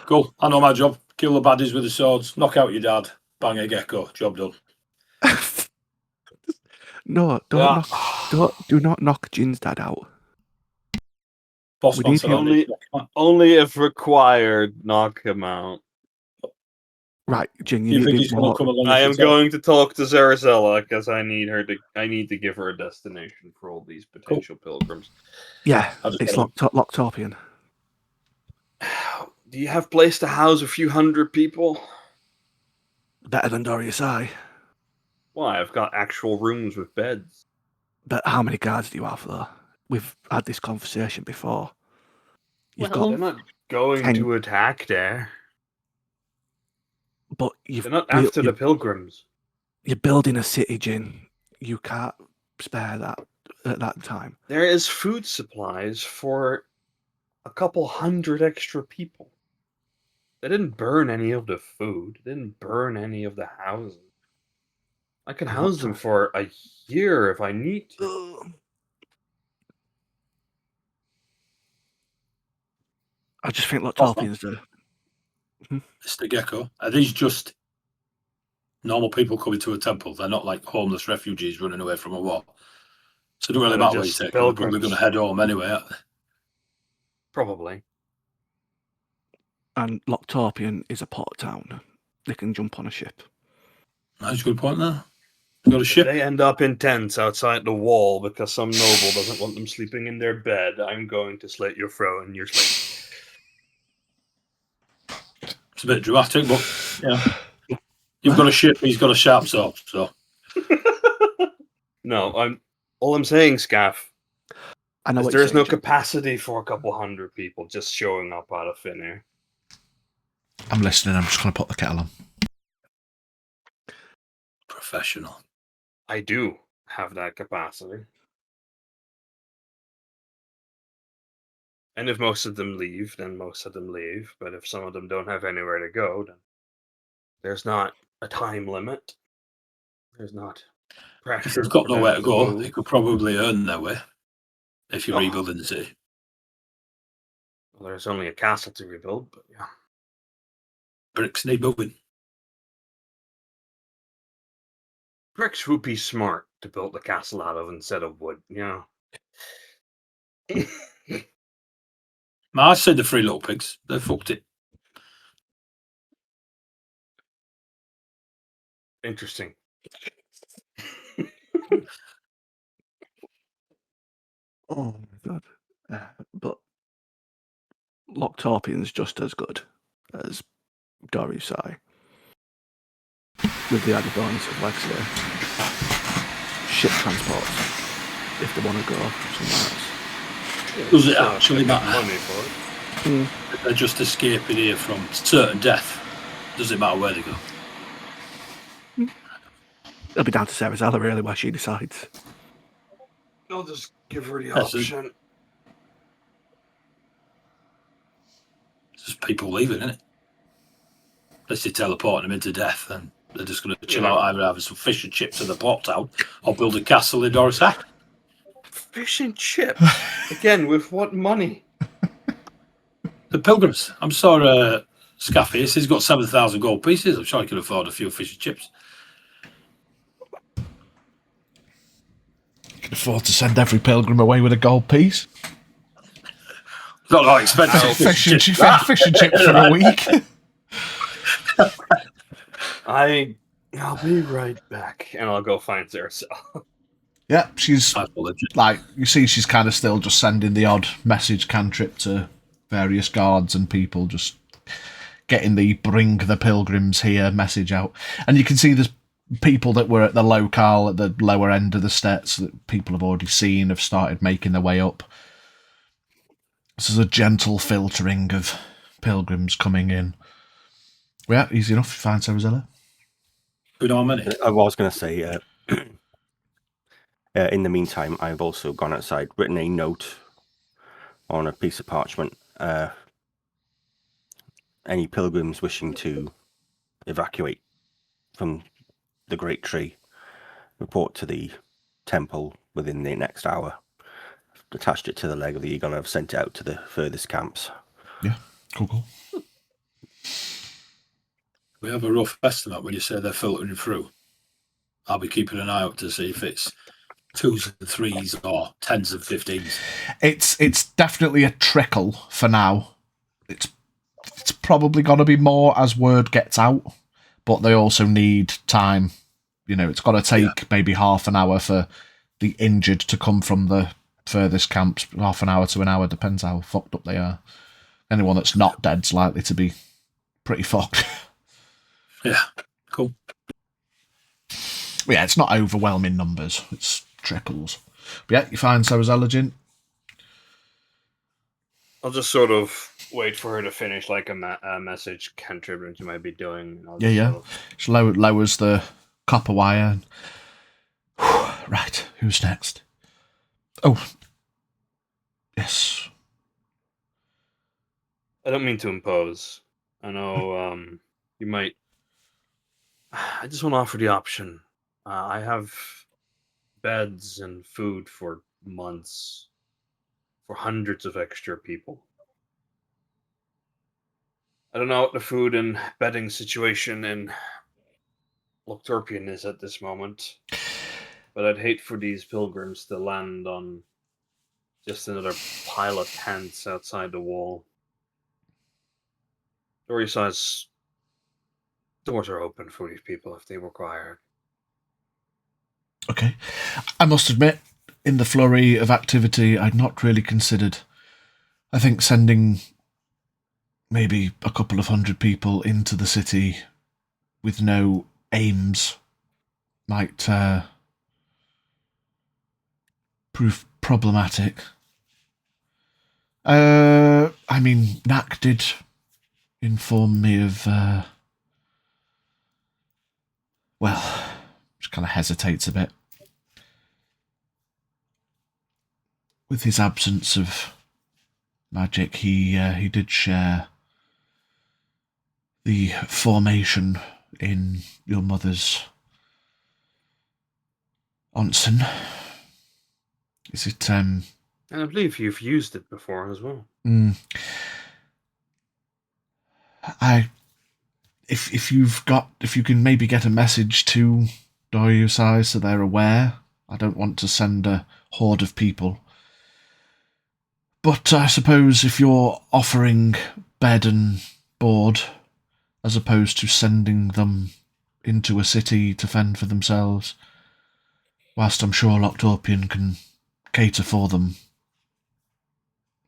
Cool. I know my job. Kill the baddies with the swords. Knock out your dad. Bang a gecko. Job done. No, do not knock Jin's dad out. Boss We man need said him. I need to knock him out. Only if required, knock him out. Right, Jin, You you think need he's to going to come along? I am and say, going to talk to Zarazella because I need to give her a destination for all these potential pilgrims. Yeah, I'll just it's tell him. Locktorpian. Do you have place to house a few hundred people? Better than Dorius Eye. Well, I've got actual rooms with beds. But how many guards do you have, though? We've had this conversation before. You've Well- They're not going 10 to attack there. but They're not after the pilgrims. you're building a city, Jin. You can't spare that at that time. There is food supplies for a couple hundred extra people. They didn't burn any of the food. They didn't burn any of the houses. I can house them for a year if I need to. I just think Locktorpian's the... Mr. Gecko, are these just normal people coming to a temple? They're not like homeless refugees running away from a war. So it don't really They're matter where you just take them. They're probably pilgrims. going to head home anyway, aren't they? Probably. And Locktorpian is a port town. They can jump on a ship. That's a good point there. You got a If ship? they end up in tents outside the wall because some noble doesn't want them sleeping in their bed, I'm going to slit your throat and your slate. It's a bit dramatic, but yeah. You've got a ship, he's got a sharp sword, so. No, all I'm saying, Scaff, I know is what there you're is no saying, Jin. capacity for a couple hundred people just showing up out of thin air. I'm listening. I'm just going to put the kettle on. Professional. I do have that capacity. And if most of them leave, then most of them leave. But if some of them don't have anywhere to go, then there's not a time limit. There's not pressure. If they've got for them nowhere to go, move. they could probably earn their way if you're rebuilding the city. Well, there's only a castle to rebuild, but yeah. Bricks need moving. Bricks would be smart to build the castle out of instead of wood, you know. I said the three little pigs. They fucked it. Interesting. Oh my god. But Locktorpian's just as good as Dorius Eye. With the added bonus of, like I say, ship transports if they want to go somewhere else. Does it actually matter? Money for it. If they're just escaping here from certain death. Does it matter where they go? It'll be down to Zarazella really where she decides. I'll just give her the That's it. option. It's just people leaving, isn't it? Unless they teleport them into death, then they're just going to chill out, either having some fish and chips in the port town or build a castle in Doris Hack. Fish and chips? Again, with what money? The pilgrims. I'm sorry, Scaffy. He's got 7,000 gold pieces. I'm sure he can afford a few fish and chips. You can afford to send every pilgrim away with a gold piece. Not like expensive Fish and chips for a week. I'll be right back, and I'll go find Zarazella. Yeah, she's I apologize. like, you see, she's kind of still just sending the odd message cantrip to various guards and people, just getting the bring the pilgrims here message out. And you can see there's people that were at the locale at the lower end of the steps that people have already seen, have started making their way up. This is a gentle filtering of pilgrims coming in. Yeah, easy enough to find Zarazella. We know how many. I was going to say, in the meantime, I've also gone outside, written a note on a piece of parchment. Any pilgrims wishing to evacuate from the Great Tree. Report to the temple within the next hour. Attached it to the leg of the eagle and I've sent it out to the furthest camps. Yeah, cool. We have a rough estimate when you say they're filtering through. I'll be keeping an eye out to see if it's 2s and 3s or 10s and 15s. It's definitely a trickle for now. It's probably going to be more as word gets out, but they also need time. It's got to take maybe half an hour for the injured to come from the furthest camps. Half an hour to an hour, depends how fucked up they are. Anyone that's not dead's likely to be pretty fucked. Yeah, cool. Yeah, it's not overwhelming numbers. It's trickles. But yeah, you find Sarah's Elegant. I'll just sort of wait for her to finish like a message cantrip she might be doing. Yeah. She lowers the copper wire. Right, who's next? Oh. Yes. I don't mean to impose. I know you might... I just want to offer the option. I have beds and food for months for hundreds of extra people. I don't know what the food and bedding situation in Loctorpian is at this moment, but I'd hate for these pilgrims to land on just another pile of tents outside the wall. Dory says doors are open for these people if they require. Okay. I must admit, in the flurry of activity, I'd not really considered. I think sending maybe a couple of hundred people into the city with no aims might prove problematic. I mean, Knack did inform me of... just kind of hesitates a bit. With his absence of magic, he did share the formation in your mother's onsen. Is it And I believe you've used it before as well. If you can maybe get a message to Doryusai so they're aware. I don't want to send a horde of people. But I suppose if you're offering bed and board, as opposed to sending them into a city to fend for themselves, whilst I'm sure Loctorpian can cater for them,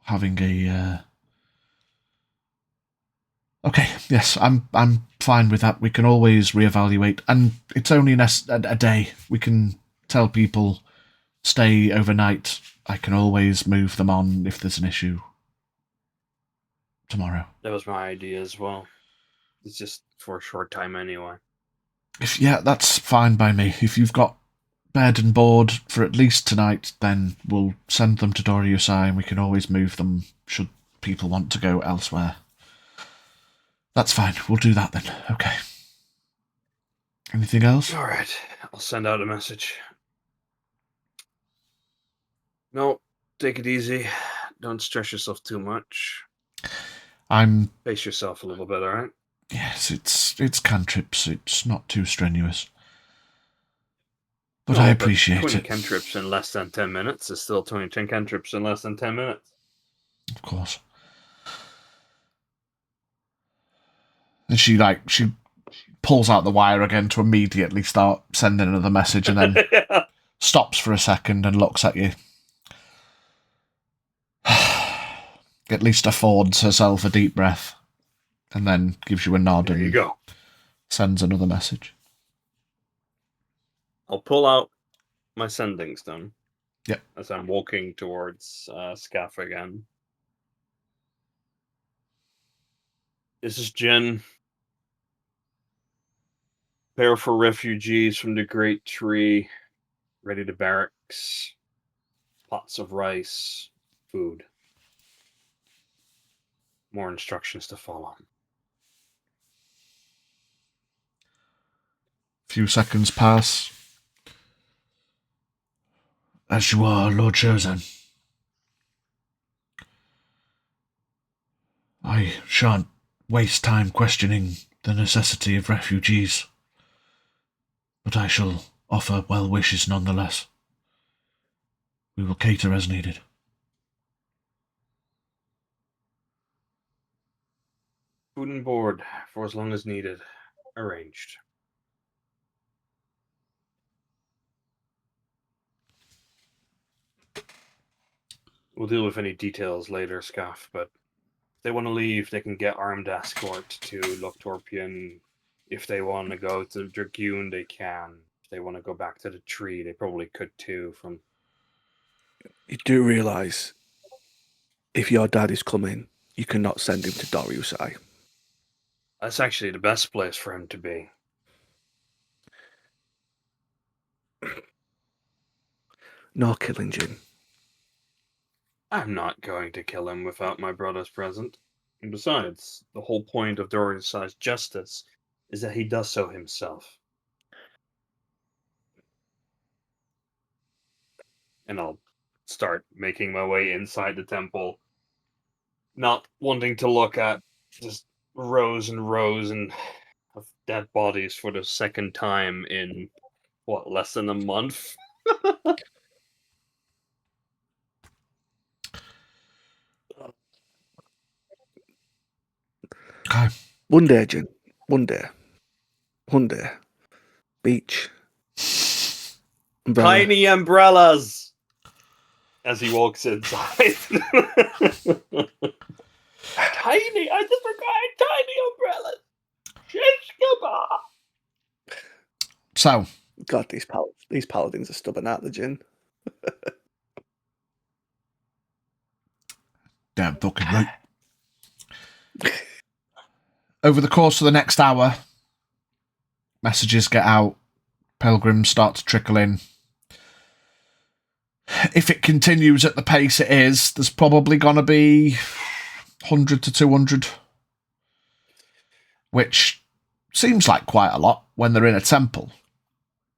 having a... Okay, yes, I'm fine with that. We can always reevaluate, and it's only a day. We can tell people, stay overnight. I can always move them on if there's an issue tomorrow. That was my idea as well. It's just for a short time anyway. Yeah, that's fine by me. If you've got bed and board for at least tonight, then we'll send them to Doryusai and we can always move them should people want to go elsewhere. That's fine. We'll do that then. Okay. Anything else? All right. I'll send out a message. No, take it easy. Don't stress yourself too much. Pace yourself a little bit, all right? Yes, it's cantrips. It's not too strenuous. But No, I appreciate 20 it. cantrips in less than 10 minutes is still 20 cantrips in less than 10 minutes. Of course. And she pulls out the wire again to immediately start sending another message and then Yeah. stops for a second and looks at you. At least affords herself a deep breath and then gives you a nod There you and go. sends another message. I'll pull out my sending stone. Yep. As I'm walking towards Scaff again. This is Jen. Prepare for refugees from the Great Tree. Ready to barracks. Pots of rice. Food. More instructions to follow. Few seconds pass. As you are, Lord Chosen. I shan't waste time questioning the necessity of refugees, but I shall offer well wishes nonetheless. We will cater as needed. Food and board for as long as needed. Arranged. We'll deal with any details later, Scaff, but if they want to leave, they can get armed escort to Loktorpian. If they want to go to Dragoon, they can. If they want to go back to the tree, they probably could too. From You do realise, if your dad is coming, you cannot send him to Doriusai. That's actually the best place for him to be. No killing, Jin. I'm not going to kill him without my brother's present. And besides, the whole point of Doriusai's justice is that he does so himself. And I'll start making my way inside the temple, not wanting to look at just rows and rows of dead bodies for the second time in, what, less than a month? Okay. One day, Jin. One day. One day. Beach. Umbrella. Tiny umbrellas! As he walks inside. Tiny! I just forgot tiny umbrellas! Shishkaba! So, God, these paladins are stubborn, aren't they, Jin? damn fucking right. Over the course of the next hour, messages get out, pilgrims start to trickle in. If it continues at the pace it is, there's probably going to be 100 to 200, which seems like quite a lot when they're in a temple.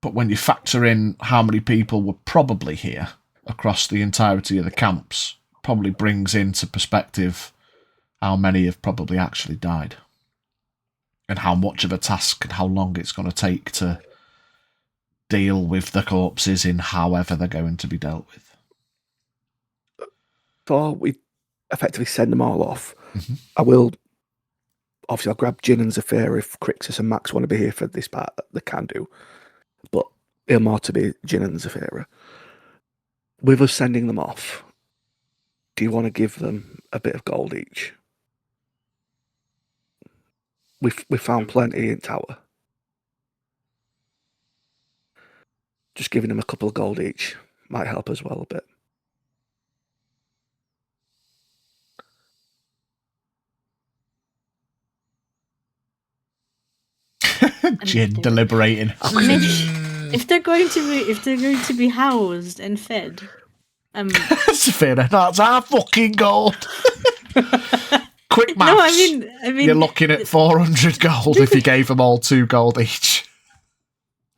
But when you factor in how many people were probably here across the entirety of the camps, probably brings into perspective how many have probably actually died. And how much of a task and how long it's going to take to deal with the corpses in however they're going to be dealt with. So we effectively send them all off. Mm-hmm. I'll grab Jin and Zafir if Crixus and Max want to be here for this part, they can do. But it'll more to be Jin and Zafira. With us sending them off, do you want to give them a bit of gold each? We found plenty in Tower. Just giving them a couple of gold each might help as well a bit. Jin deliberating. If they're going to be housed and fed, Zafira, that's our fucking gold. Quick maths. No, I mean, you're looking at 400 gold if you gave them all 2 gold each.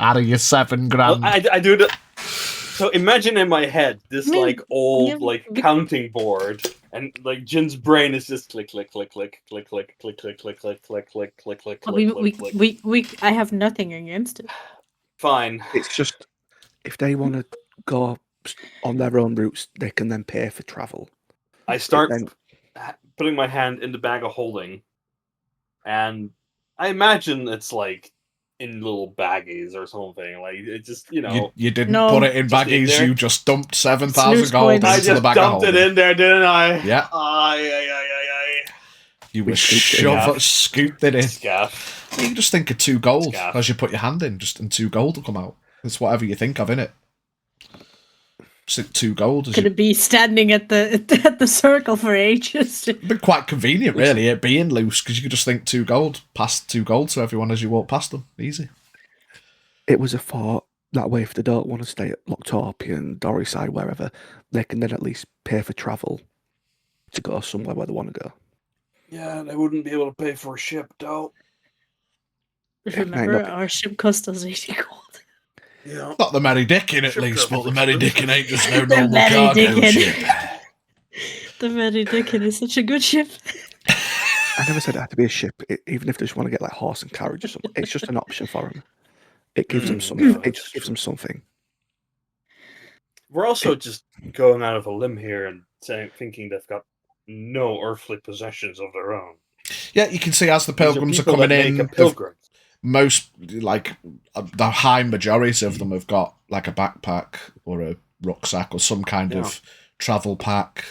Out of your 7 grand. Well, I do the. So imagine in my head this old counting board, and like Jin's brain is just click click click click click click click click click click click click click click click. We I have nothing against it. Fine. It's just if they want to go on their own routes, they can then pay for travel. I start putting my hand in the bag of holding, and I imagine it's like in little baggies or something. Like it just you didn't put it in baggies. You just dumped 7,000 gold into the bag of holding. I just dumped it in there, didn't I? Yeah. You were scooped it in. Scaff. You can just think of 2 gold as you put your hand in, and 2 gold will come out. It's whatever you think of, innit? Just 2 gold. Could it be standing at the circle for ages? It'd be quite convenient, really, it being loose, because you could just think 2 gold, pass 2 gold to everyone as you walk past them. Easy. It was a thought that way if they don't want to stay at Loktorpian, Doriside, wherever, they can then at least pay for travel to go somewhere where they want to go. Yeah, they wouldn't be able to pay for a ship, though. Remember, our ship cost us 80 gold. Yeah. Not the Merry Dickin, at Ship least, but travels the Merry expensive. Dickin ain't just no The normal Merry cargo Dickin. ship. The Merry Dickin is such a good ship. I never said it had to be a ship. Even if they just want to get like horse and carriage or something, it's just an option for them. It gives them something. No, It that's just gives true. them something. We're also just going out of a limb here and thinking they've got no earthly possessions of their own. Yeah, you can see as the These pilgrims are people coming that make in, a pilgrim. most, like, the high majority of them have got, like, a backpack or a rucksack or some kind of travel pack.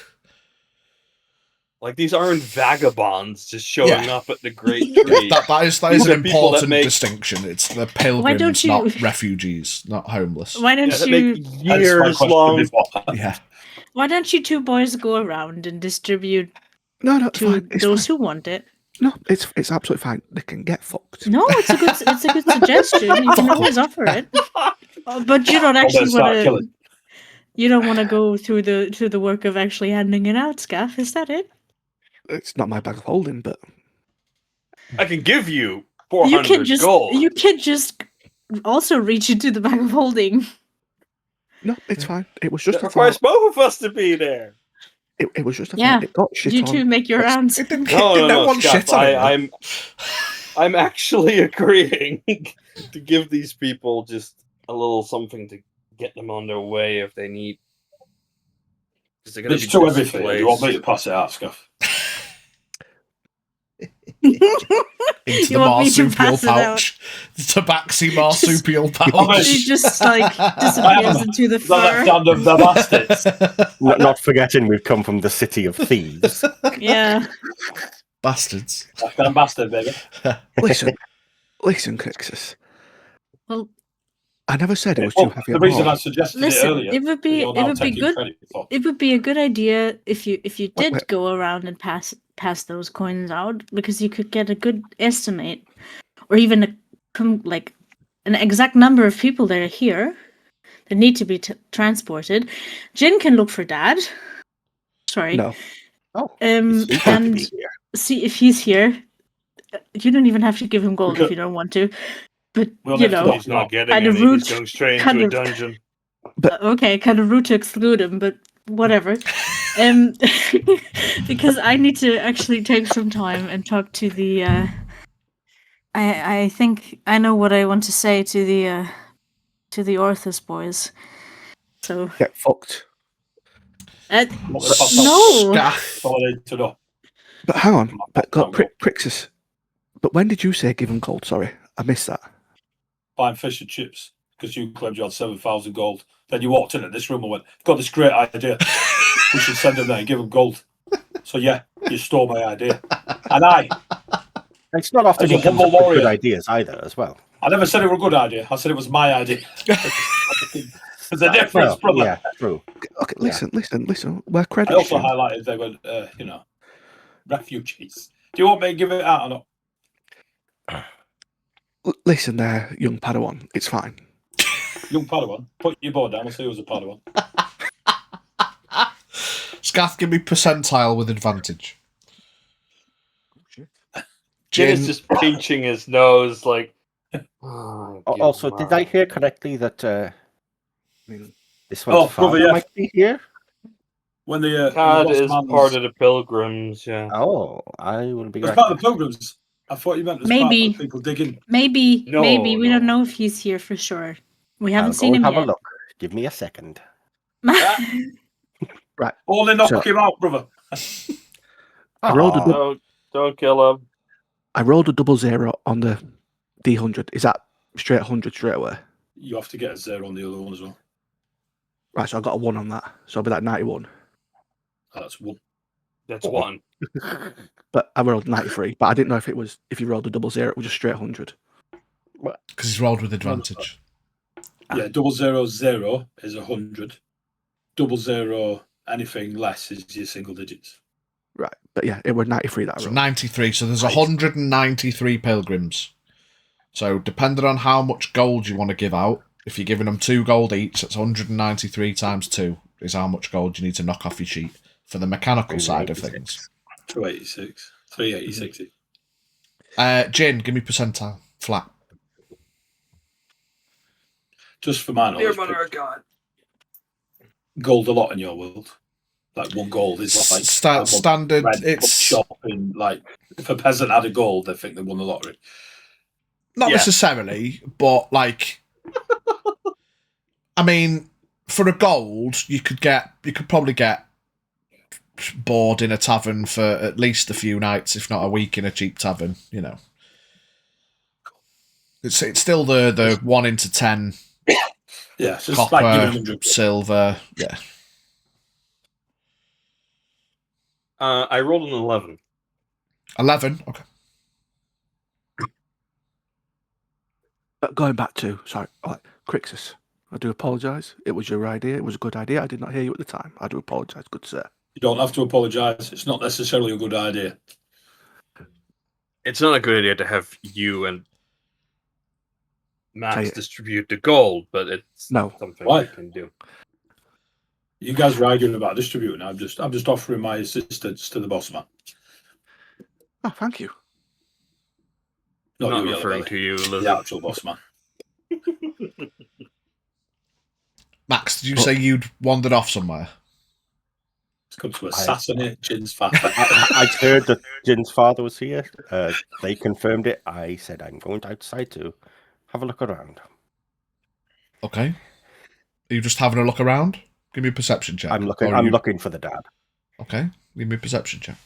Like, these aren't vagabonds just showing Yeah. up at the Great Tree. That is These an are people that important make- distinction. It's the don't pilgrims, you- not refugees, not homeless. Why don't that you? make years-long... Yeah. Why don't you two boys go around and distribute No, it's to fine. It's those fine. who want it? No, it's absolutely fine. They can get fucked. No, it's a good suggestion. You can always offer it, but you don't actually start want to. killing. You don't want to go through the work of actually handing it out, Scaff. Is that it? It's not my bag of holding, but I can give you You 400 can just gold. you can just also reach into the bag of holding. no, it's fine. It was just It a requires thought. both of us to be there. It was just a Yeah, thought. It got shit You on. two make your It's- rounds. No, one Scott, shit on it, I'm actually agreeing to give these people just a little something to get them on their way if they need. 'Cause they're gonna It's be too heavy for you. You want me to displaced. pass it out, Scuff? Into You the want me to marsupial pass it out? pouch. The tabaxi marsupial Oh, pouch. She just like disappears into the The fur. left hand of the bastards. Not forgetting we've come from the city of thieves. Yeah. Bastards. Left hand bastard, baby. Listen, Crixus. Well, I never said it was too Well, heavy. the at reason all. I suggested listen. it earlier, It would be you're now taking good. credit for. It would be a good idea if you did wait. go around and pass those coins out, because you could get a good estimate, or even like an exact number of people that are here that need to be transported. Jin can look for Dad. Sorry. No. Oh, is he going to And be here? see if he's here. You don't even have to give him gold if you don't want to. But We'll you never know, He's not getting kind of any. rude- He's going straight kind into a of- dungeon. okay, kind of rude to exclude him, but whatever. Because I need to actually take some time and talk to the. I think I know what I want to say to the Orthus boys. So Get fucked. What the fuck no. Scaff. all I need to know. But hang on. But got Don't go. Crixus. But when did you say give him gold? Sorry, I missed that. Buying fish and chips because you claimed you had 7,000 gold. Then you walked in at this room and went, "Got this great idea. We should send him there and give him gold." So yeah, you stole my idea, and It's not often As a he comes humble up with good warrior. ideas either, as well. I never said it was a good idea. I said it was my idea. There's a difference, Well, brother. yeah, true. Okay, listen. We're I credit. also highlighted they were, refugees. Do you want me to give it out or not? Listen there, young Padawan. It's fine. Young Padawan, put your board down. We'll see who's a Padawan. Scaff, give me percentile with advantage. Jin is Jin, just pinching his nose, like. Oh, Also, give did I my- hear correctly that I mean, this Oh, one's father brother, yeah. might be here? When the Cad lost is man part of the pilgrims, yeah. Oh, I will be It was right part of the back. pilgrims. I thought you meant as Maybe. part of people digging. Maybe No, we don't no. know if he's here for sure. We I'll haven't go seen him and have yet. a look. Give me a second. Only knock So- him out, brother. I rolled a Aw, double. Don't kill him. I rolled a 00 on the D100. Is that straight 100 straight away? You have to get a 0 on the other one as well. Right, so I got a 1 on that. So I'll be like 91. Oh, that's 1. That's Oh. one. But I rolled 93. But I didn't know if you rolled a 00, it was just straight 100. because he's rolled with advantage. Yeah, 000 is 100. 00 anything less is your single digits. Right. But yeah, it was 93 that I So rolled. 93. So there's Right. 193 pilgrims. So depending on how much gold you want to give out, if you're giving them 2 gold each, that's 193 times 2 is how much gold you need to knock off your sheet for the mechanical side of things. 286. 386. Jin, give me percentile. Flat. Just for my knowledge, God. gold a lot in your world. Like 1 gold is like Standard. It's shop in, like if a peasant had a gold, they think they won the lottery. not necessarily, but like, I mean, for a gold, you could probably get board in a tavern for at least a few nights, if not a week, in a cheap tavern. You know, it's still the 1 into 10. Yeah, so copper, it's like giving 100 silver. Yeah. I rolled an 11. 11. Okay. Going back to, sorry, Crixus, I do apologise. It was your idea. It was a good idea. I did not hear you at the time. I do apologise, good sir. You don't have to apologise. It's not necessarily a good idea. It's not a good idea to have you and Max distribute the gold, but it's something we can do. You guys are arguing about distributing. I'm just offering my assistance to the boss man. Oh, thank you. Not referring to you, Lizard. The actual boss man. Max, did you say you'd wandered off somewhere? It's come to assassinate Jin's father. I'd heard that Jin's father was here. They confirmed it. I said I'm going outside to have a look around. Okay. Are you just having a look around? Give me a perception check. I'm looking for the dad. Okay. Give me a perception check.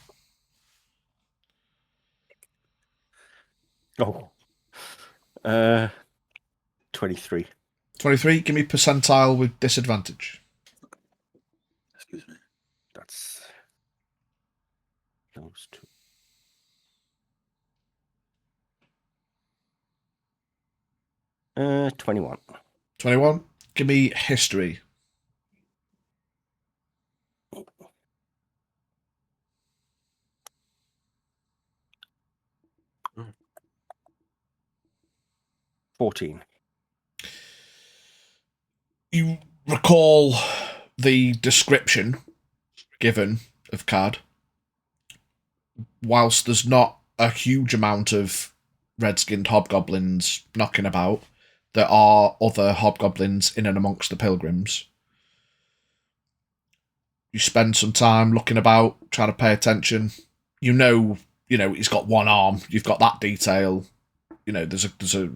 Oh. 23. 23. Give me percentile with disadvantage. Excuse me. That's those 2. 21. 21. Give me history. Mm. 14. You recall the description given of Card. Whilst there's not a huge amount of red-skinned hobgoblins knocking about, there are other hobgoblins in and amongst the pilgrims. You spend some time looking about, trying to pay attention. You know, he's got 1 arm. You've got that detail. You know, there's a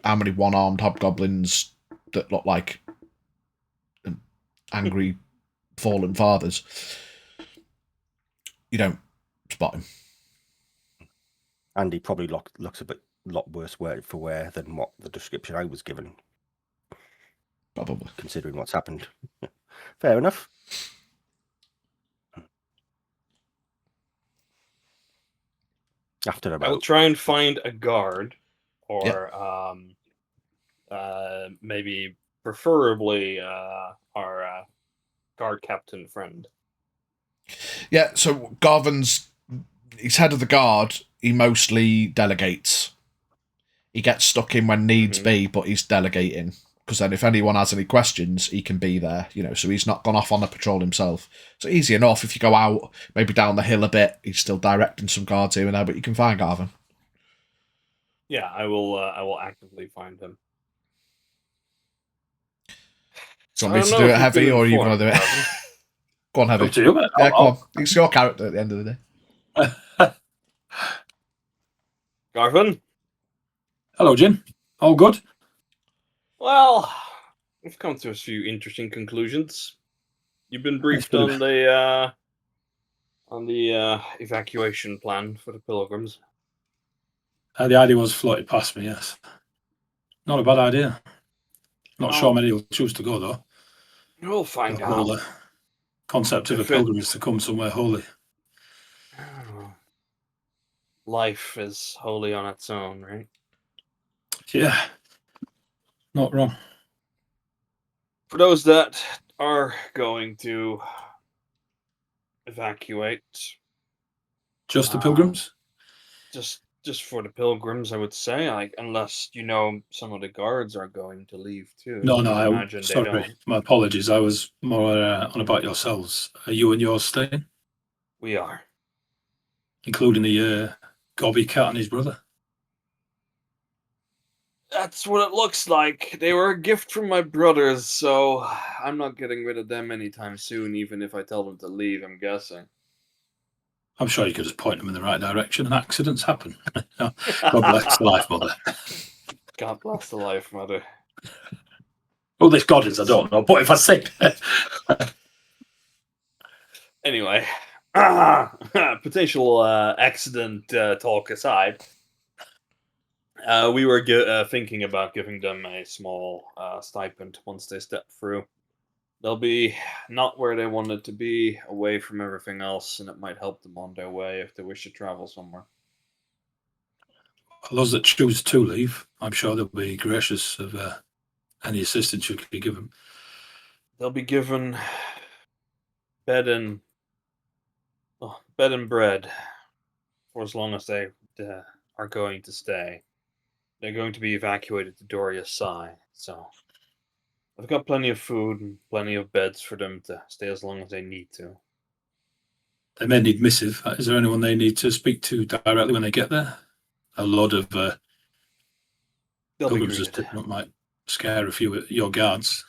how many 1-armed hobgoblins that look like angry fallen fathers. You don't spot him. And he probably looks a lot worse word for wear than what the description I was given. Probably. Considering what's happened. Fair enough. After about... I'll try and find a guard, or maybe preferably our guard captain friend. Yeah, so Garvin's... He's head of the guard. He mostly delegates. He gets stuck in when needs be, but he's delegating. Because then if anyone has any questions, he can be there, so he's not gone off on a patrol himself. So easy enough, if you go out, maybe down the hill a bit, he's still directing some guards here and there, but you can find Garvin. Yeah, I will actively find him. Do you want me to do it heavy, or are you going to do it? Go on, heavy. Up to you, mate. Yeah, go on. It's your character at the end of the day. Garvin? Hello, Jin. All good? Well, we've come to a few interesting conclusions. You've been briefed on the evacuation plan for the pilgrims. The idea was floated past me, yes. Not a bad idea. Not sure many will choose to go, though. You'll find The whole out. concept of a pilgrim is to come somewhere holy. Life is holy on its own, right? Yeah. Not wrong. For those that are going to evacuate, just the pilgrims? Just for the pilgrims, I would say. Like, unless some of the guards are going to leave too. No, sorry. My apologies. I was more on about yourselves. Are you and yours staying? We are, including the Gobby cat and his brother. That's what it looks like. They were a gift from my brothers, so I'm not getting rid of them anytime soon, even if I tell them to leave, I'm guessing. I'm sure you could just point them in the right direction and accidents happen. God bless the life, Mother. God bless the life, Mother. Who this God is, I don't know, but if I say... Anyway, potential accident talk aside, we were thinking about giving them a small stipend once they step through. They'll be not where they wanted to be, away from everything else, and it might help them on their way if they wish to travel somewhere. Those that choose to leave, I'm sure they'll be gracious of any assistance you could give them. They'll be given bed and bread for as long as they are going to stay. They're going to be evacuated to Doria's side, so I've got plenty of food and plenty of beds for them to stay as long as they need to. They may need missive. Is there anyone they need to speak to directly when they get there? A lot of pilgrims just picking up might scare a few of your guards.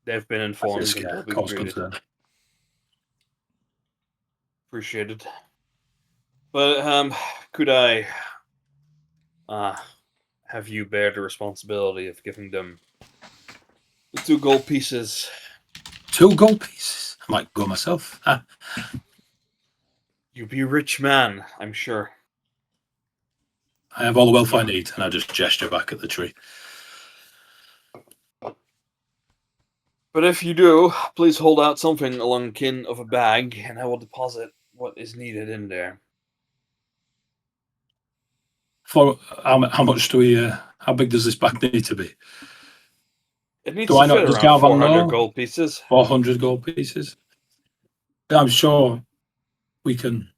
They've been informed and they'll be cause greeted. concern. Appreciated. But could I have you bear the responsibility of giving them the 2 gold pieces? 2 gold pieces? I might go myself. You be a rich man, I'm sure. I have all the wealth I need, and I just gesture back at the tree. But if you do, please hold out something along kin of a bag, and I will deposit what is needed in there. For how much do we? How big does this bag need to be? It needs Do to I fit not just around Galvan 400 know? gold pieces. 400 gold pieces. Yeah, I'm sure we can.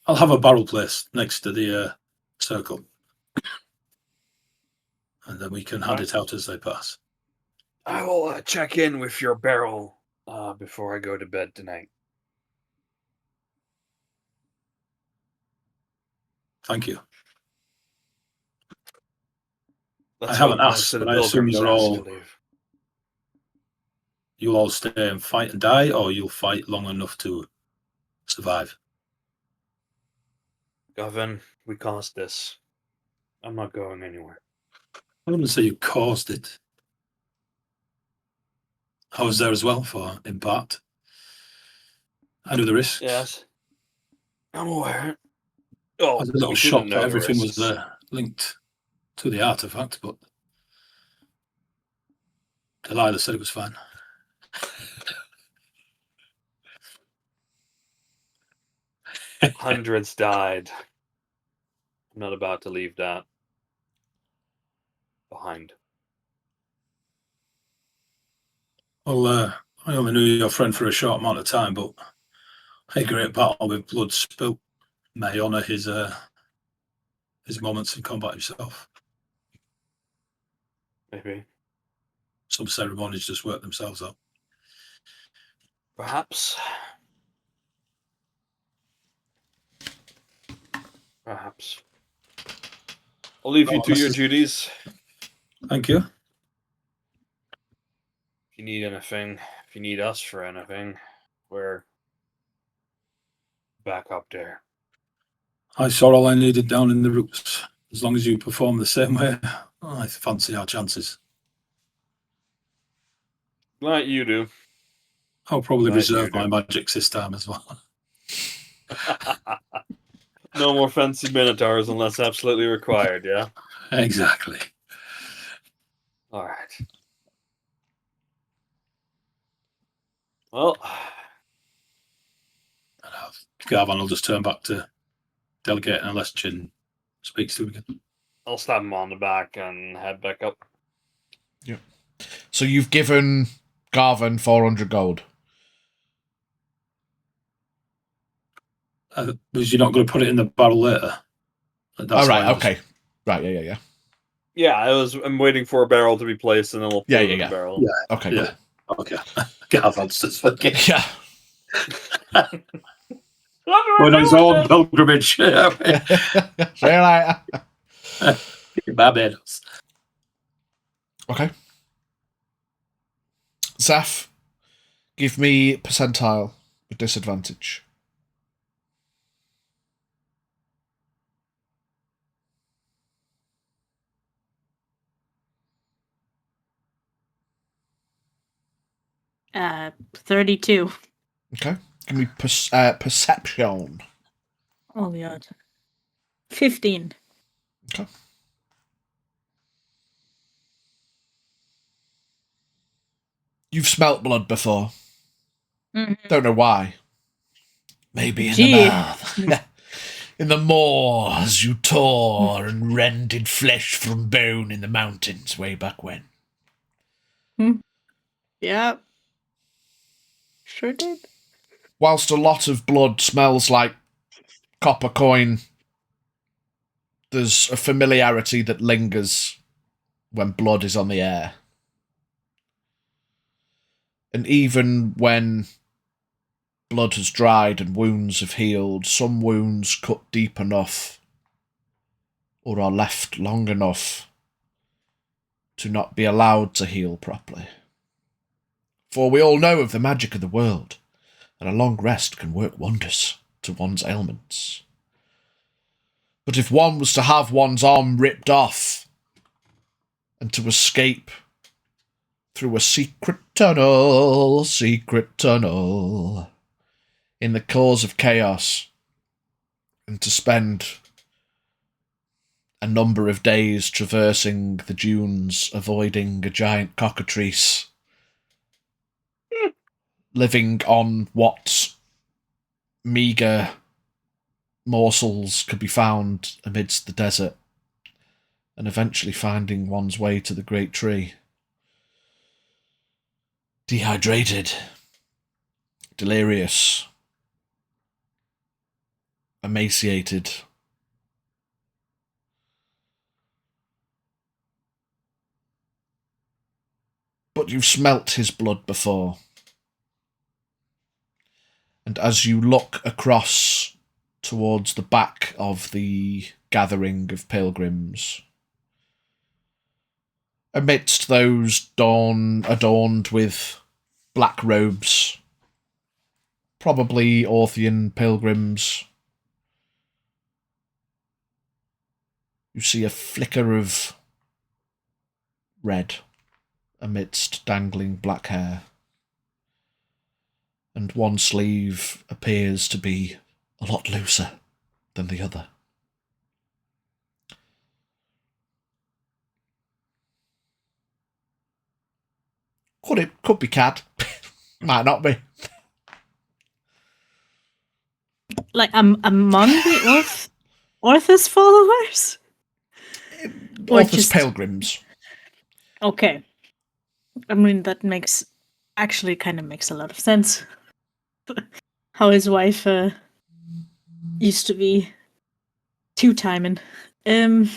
I'll have a barrel placed next to the circle, and then we can hand it out as they pass. I will check in with your barrel before I go to bed tonight. Thank you. That's I haven't what asked, most of the but I assume pilgrims you're ask all. to leave. You'll all stay and fight and die, or you'll fight long enough to survive. Gavin, we caused this. I'm not going anywhere. I wouldn't say you caused it. I was there as well in part. I knew the risks. Yes. I'm aware. Oh, I was a little shocked that everything was linked to the artifact, but Delilah said it was fine. Hundreds died. I'm not about to leave that behind. Well, I only knew your friend for a short amount of time, but a great battle with blood spilt may honour his moments in combat himself. Maybe. Some ceremonies just work themselves out. Perhaps. Perhaps. I'll leave you to your duties. Thank you. If you need anything, if you need us for anything, we're back up there. I saw all I needed down in the roots. As long as you perform the same way, I fancy our chances. Like you do. I'll probably reserve my magics this time as well. No more fancy minotaurs unless absolutely required, yeah? Exactly. All right. Well, Garvan will just turn back to Delegate unless Chin speaks to him again. I'll slap him on the back and head back up. Yeah. So you've given Garvan 400 gold. Was you not going to put it in the barrel later? That's right. Okay. Right. Yeah. Yeah, I'm waiting for a barrel to be placed, and then we'll put it in the barrel. Yeah. Okay. Yeah. Okay. Garvan's just fucking. Yeah. When his own pilgrimage. See you later. Barbados. Okay. Zeph, give me percentile with disadvantage. Uh, 32. Okay. Give me perception. Oh god. 15. Okay. You've smelt blood before. Mm-hmm. Don't know why. Maybe in Gee. the mouth. In the moors you tore and rended flesh from bone in the mountains way back when. Yeah. Sure did. Whilst a lot of blood smells like copper coin, there's a familiarity that lingers when blood is on the air. And even when blood has dried and wounds have healed, some wounds cut deep enough or are left long enough to not be allowed to heal properly. For we all know of the magic of the world, and a long rest can work wonders to one's ailments. But if one was to have one's arm ripped off and to escape through a secret tunnel in the cause of chaos, and to spend a number of days traversing the dunes, avoiding a giant cockatrice, living on what meagre morsels could be found amidst the desert, and eventually finding one's way to the great tree. Dehydrated, delirious, emaciated. But you've smelt his blood before. And as you look across towards the back of the gathering of pilgrims, amidst those adorned with black robes, probably Orthian pilgrims, you see a flicker of red amidst dangling black hair, and one sleeve appears to be a lot looser than the other. Could be Cad. Might not be. Like, among the Orthus followers? Or Orthus just pilgrims. Okay. I mean, that actually kind of makes a lot of sense. How his wife used to be two-timing. Gutless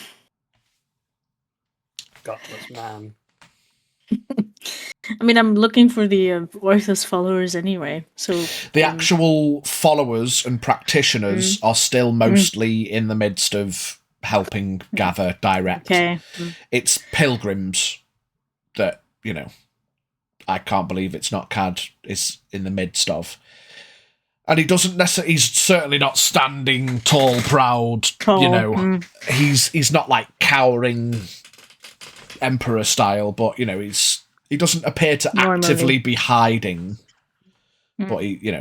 man. I mean, I'm looking for the Orthus followers anyway. So the actual followers and practitioners are still mostly in the midst of helping gather direct. Okay. It's pilgrims that, I can't believe it's not Cad is in the midst of. And he doesn't necessarily, he's certainly not standing tall, proud, he's not like cowering emperor style, but, he doesn't appear to actively be hiding. But he,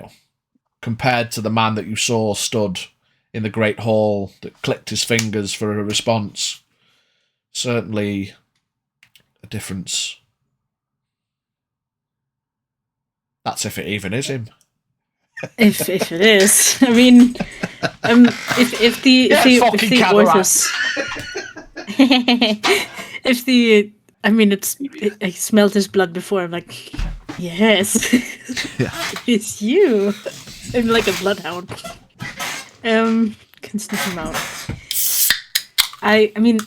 compared to the man that you saw stood in the Great Hall that clicked his fingers for a response, certainly a difference. That's if it even is him. If it is, I mean, if the Orthus, I smelled his blood before. I'm like, yes, it's you. I'm like a bloodhound. Can sniff him out. I mean,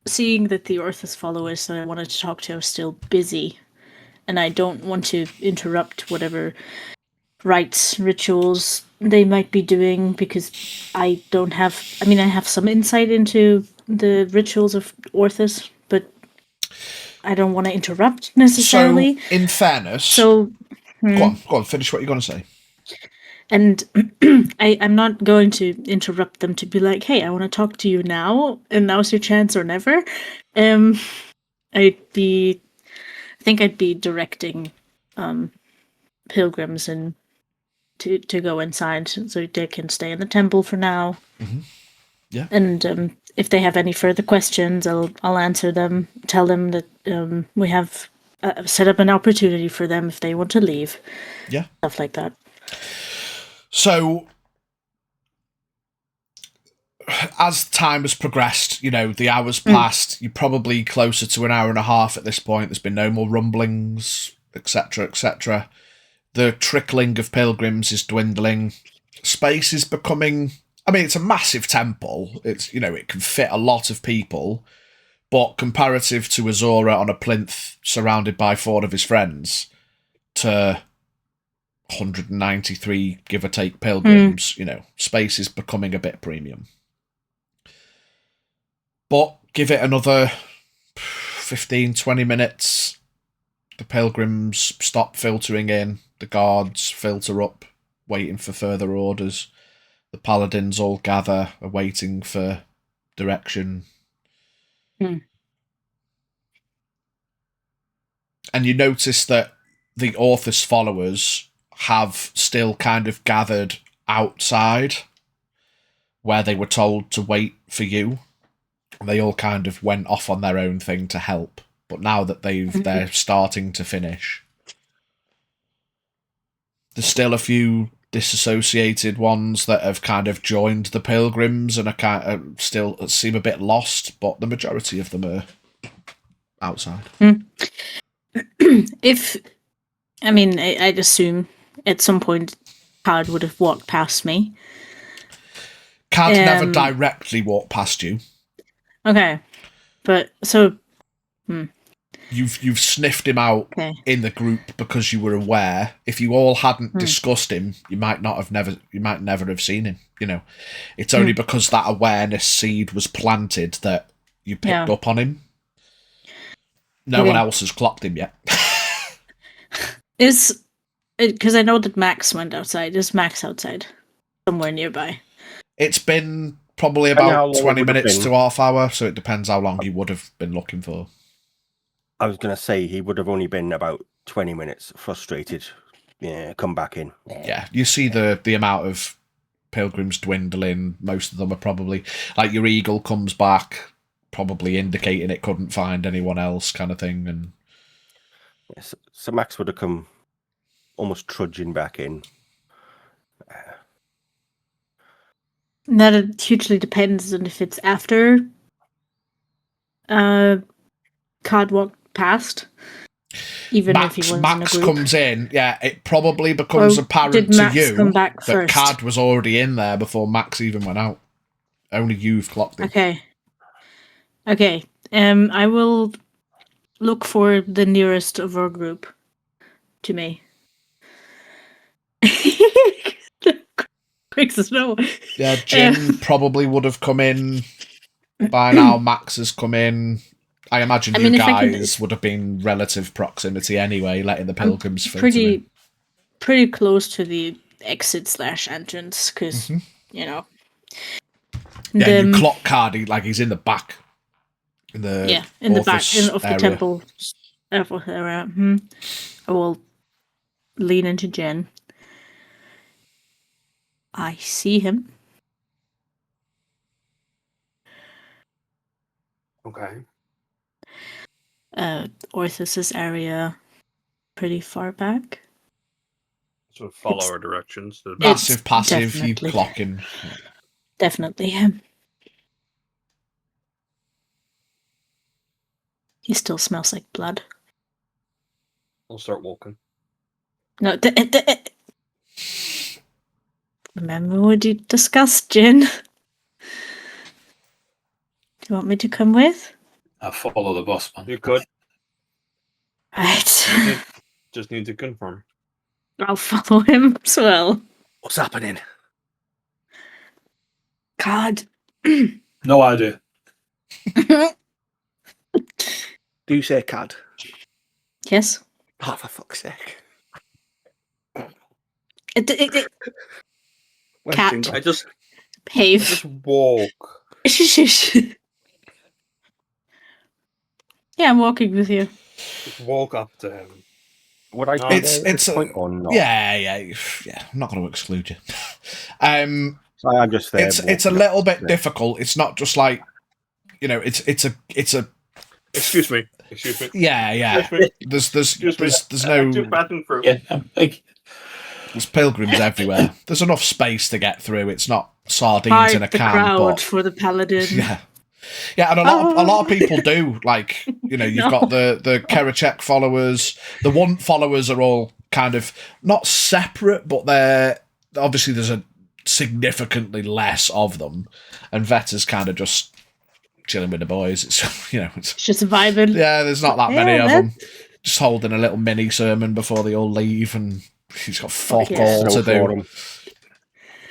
seeing that the Orthus followers that I wanted to talk to are still busy, and I don't want to interrupt whatever rites, rituals they might be doing, because I have some insight into the rituals of Orthus, but I don't want to interrupt necessarily. So, in fairness, So, go on, finish what you're going to say. And I'm not going to interrupt them to be like, hey, I want to talk to you now, and now's your chance or never. I think I'd be directing pilgrims and to go inside so they can stay in the temple for now. Mm-hmm. Yeah. And if they have any further questions, I'll answer them. Tell them that we have set up an opportunity for them if they want to leave. Yeah. Stuff like that. So, as time has progressed, the hours passed. You're probably closer to an hour and a half at this point. There's been no more rumblings, etc., etc. The trickling of pilgrims is dwindling. Space is becoming... I mean, it's a massive temple. It's, it can fit a lot of people. But comparative to Azora on a plinth surrounded by 4 of his friends, to 193, give or take, pilgrims, space is becoming a bit premium. But give it another 15, 20 minutes, the pilgrims stop filtering in, the guards filter up, waiting for further orders. The paladins all gather, are waiting for direction. And you notice that the Orthus followers have still kind of gathered outside where they were told to wait for you. They all kind of went off on their own thing to help. But now that they're starting to finish, there's still a few disassociated ones that have kind of joined the pilgrims and are kind of still seem a bit lost, but the majority of them are outside. I'd assume at some point Card would have walked past me. Card never directly walked past you. Okay, but so you've sniffed him out in the group because you were aware. If you all hadn't discussed him, you might never have seen him. It's only because that awareness seed was planted that you picked up on him. No one else has clocked him yet. Because I know that Max went outside. Is Max outside somewhere nearby? It's been probably about 20 minutes to half hour, so it depends how long you would have been looking for. I was going to say he would have only been about 20 minutes, frustrated. Yeah, come back in. Yeah, you see the amount of pilgrims dwindling. Most of them are probably... Like, your eagle comes back, probably indicating it couldn't find anyone else kind of thing. And so Max would have come almost trudging back in. That hugely depends on if it's after Card walked past. Even if he was Max in a group. comes in, it probably becomes apparent to you that Cad was already in there before Max even went out. Only you've clocked him. Okay. I will look for the nearest of our group to me. Quick as no. Yeah, Jin probably would have come in by now. Max has come in. I imagine you guys would have been relative proximity anyway, letting the pilgrims filter in. Pretty close to the exit/entrance, because, Yeah, you clock Cardi like he's in the back. In the back of the temple area. I will lean into Jen. I see him. Okay. Orthus's area, pretty far back. So follow our directions. Massive passive, you clock him. Definitely him. He still smells like blood. I'll start walking. No, remember what you discussed, Jin? Do you want me to come with? I follow the boss, man. You could. Right. Just need to confirm. I'll follow him as well. What's happening? God. No idea. Do you say cad? Yes. Oh, for fuck's sake. Where's Cat. Jingle? I just Pave. walk. Yeah, I'm walking with you. Just walk up to him. Would I? No, It's point or not? yeah. I'm not going to exclude you. So I'm just there. It's a little bit difficult. It's not just like, it's a. Excuse me. Yeah. Excuse me. There's no. Just passing through. Yeah, There's pilgrims everywhere. There's enough space to get through. It's not sardines Hide in a the can. crowd But, for the paladin. yeah, and a lot of people do. Like, you've got the Kerecekian followers. The one followers are all kind of not separate, but they're obviously there's a significantly less of them, and Vetta's kind of just chilling with the boys. It's just vibing. Yeah, there's not that many of them. Just holding a little mini sermon before they all leave, and he's got fuck all to do.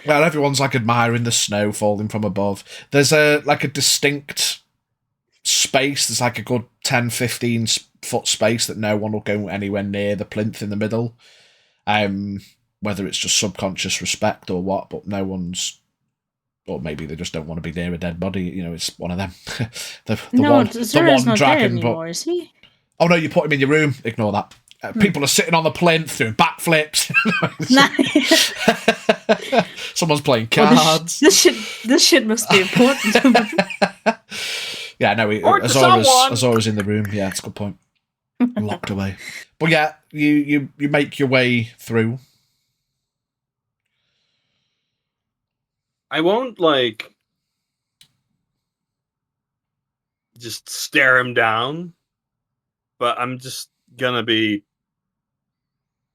Well, everyone's like admiring the snow falling from above. There's a distinct space. There's like a good 10, 15 foot space that no one will go anywhere near the plinth in the middle. Whether it's just subconscious respect or what, but no one's, or maybe they just don't want to be near a dead body. It's one of them. the one not dragon, there anymore, is he? Oh no, you put him in your room. Ignore that. People are sitting on the plinth doing backflips. Someone's playing cards. This shit must be important. Yeah, no, Azora's in the room. Yeah, that's a good point. Locked away. But yeah, you make your way through. I won't just stare him down, but I'm just gonna be.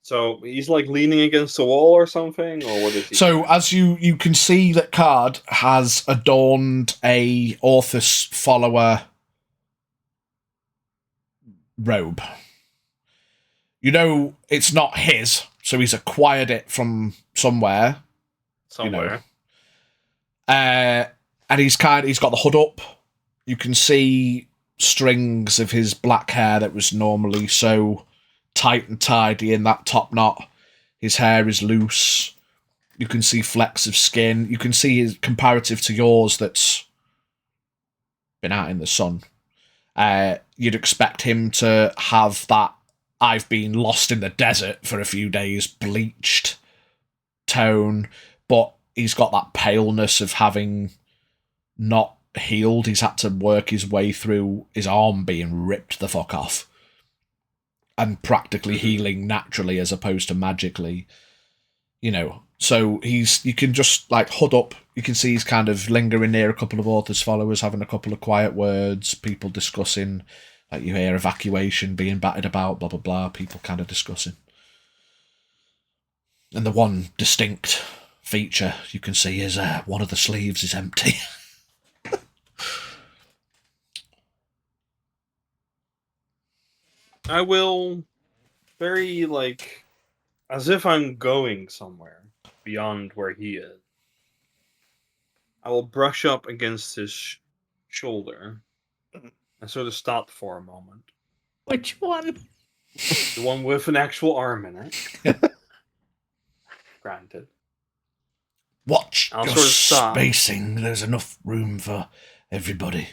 So he's leaning against the wall or something, or what is he? So as you can see that Card has adorned a Orthus follower robe. It's not his, so he's acquired it from somewhere. And he's got the hood up. You can see strings of his black hair that was normally so tight and tidy in that top knot. His hair is loose. You can see flecks of skin. You can see his comparative to yours that's been out in the sun. You'd expect him to have that I've been lost in the desert for a few days bleached tone, but he's got that paleness of having not healed. He's had to work his way through his arm being ripped the fuck off and practically healing naturally as opposed to magically, so you can just hood up. You can see he's kind of lingering near a couple of Orthus followers, having a couple of quiet words, people discussing, you hear evacuation being batted about, blah blah blah, people kind of discussing. And the one distinct feature you can see is one of the sleeves is empty. I will very as if I'm going somewhere beyond where he is. I will brush up against his shoulder and sort of stop for a moment. Which one? The one with an actual arm in it. Granted. Watch I'll your sort of stop. spacing. There's enough room for everybody.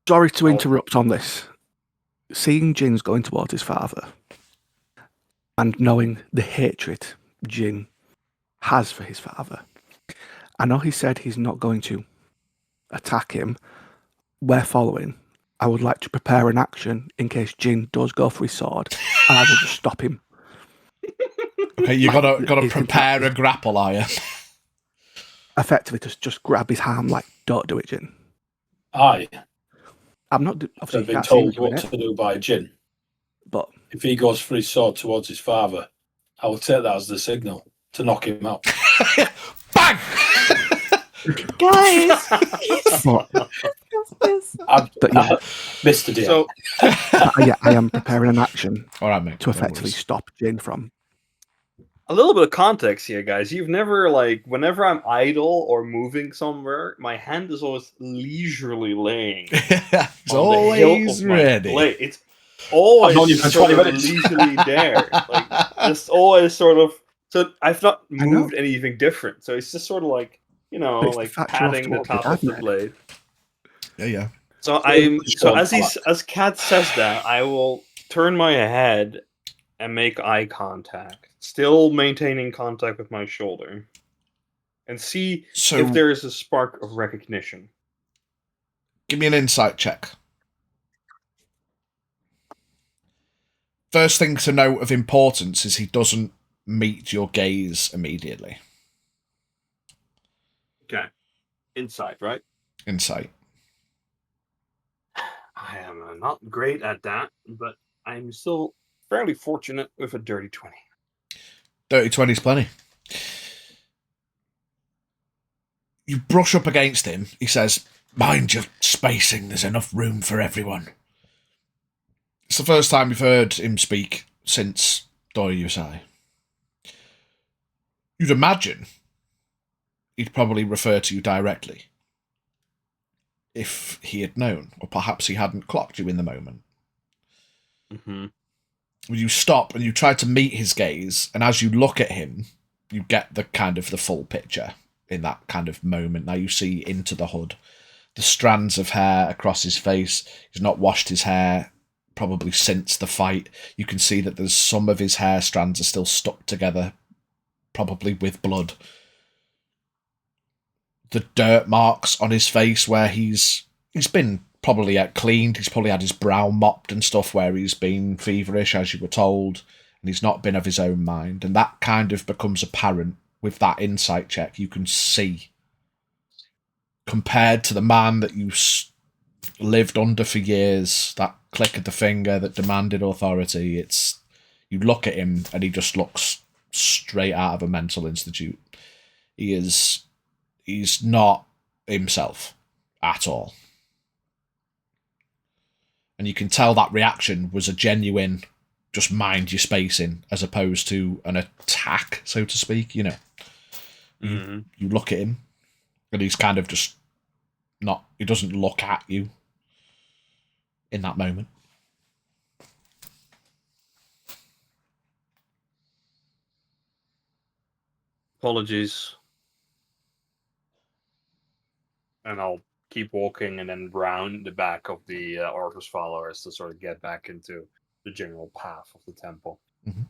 Sorry to interrupt on this. Seeing Jin's going towards his father and knowing the hatred Jin has for his father, I know he said he's not going to attack him. We're following. I would like to prepare an action in case Jin does go for his sword, and I will just stop him. Okay, you gotta prepare a grapple, are you? Effectively, just grab his arm, don't do it, Jin. Aye. I'm not. Obviously, I've been told what to do by Jin. But if he goes for his sword towards his father, I will take that as the signal to knock him out. Bang! Guys! Missed the deal. So, I am preparing an action all right, mate, to effectively stop Jin from A little bit of context here, guys. You've never, like, whenever I'm idle or moving somewhere, my hand is always leisurely laying. It's on the hilt always of my ready. blade. It's I've known you always for sort 20 of minutes. leisurely there. Like, just always sort of. So I've not I know. moved anything different. So it's just sort of like, you know, But it's the like fact you're off patting to the what your top of dad the made. blade. Yeah. So as Kat says that, I will turn my head and make eye contact, still maintaining contact with my shoulder, and see So if there is a spark of recognition. give me an insight check. First thing to note of importance is he doesn't meet your gaze immediately. Okay. Insight, right? Insight. I am not great at that, but I'm still fairly fortunate with a dirty 20. Dirty 20's plenty. You brush up against him. He says, "Mind your spacing, there's enough room for everyone." It's the first time you've heard him speak since Doryusai. You'd imagine he'd probably refer to you directly if he had known, or perhaps he hadn't clocked you in the moment. Mm-hmm. You stop and you try to meet his gaze, and as you look at him, you get the kind of the full picture in that kind of moment. Now you see into the hood, the strands of hair across his face. He's not washed his hair probably since the fight. You can see that there's some of his hair strands are still stuck together, probably with blood. The dirt marks on his face where he's been probably cleaned. He's probably had his brow mopped and stuff where he's been feverish, as you were told, and he's not been of his own mind. And that kind of becomes apparent with that insight check. You can see, compared to the man that you lived under for years, that click of the finger that demanded authority, you look at him and he just looks straight out of a mental institute. He's not himself at all. And you can tell that reaction was a genuine, just mind your spacing, as opposed to an attack, so to speak, you know. Mm-hmm. You look at him, and he's kind of just not, he doesn't look at you in that moment. Apologies. And I'll keep walking and then round the back of the Orcus followers to sort of get back into the general path of the temple. Mm-hmm.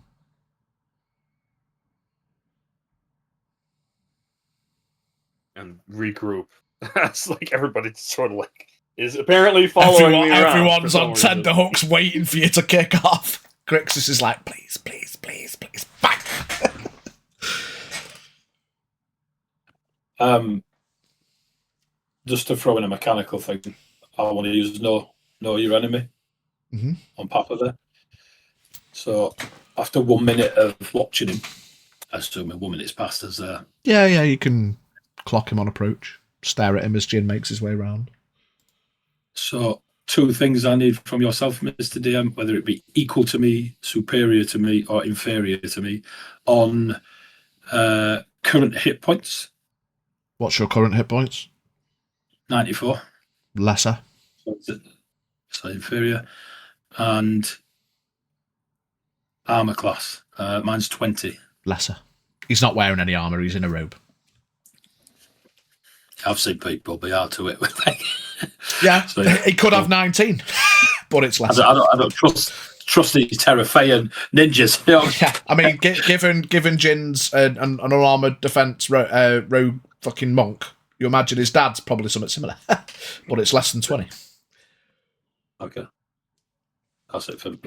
And regroup. It's like everybody sort of like is apparently following me around. Everyone's on tenterhooks waiting for you to kick off. Grixis is like, please, please, please, please, bang! Just to throw in a mechanical thing, I want to use know your enemy on Papa there. So after 1 minute of watching him, I assume 1 minute's passed as Yeah, you can clock him on approach, stare at him as Jin makes his way around. So 2 things I need from yourself, Mr. DM, whether it be equal to me, superior to me, or inferior to me, on current hit points. What's your current hit points? 94. Lesser. So inferior. And armor class. Mine's 20. Lesser. He's not wearing any armor, he's in a robe. I've seen people be hard to it with me. Yeah, So, he could have 19, but it's lesser. I don't trust these Terrafae ninjas. You know? Yeah, I mean, given Jin's an unarmored defense rogue fucking monk, you imagine his dad's probably something similar, but it's less than 20. Okay, that's it for me.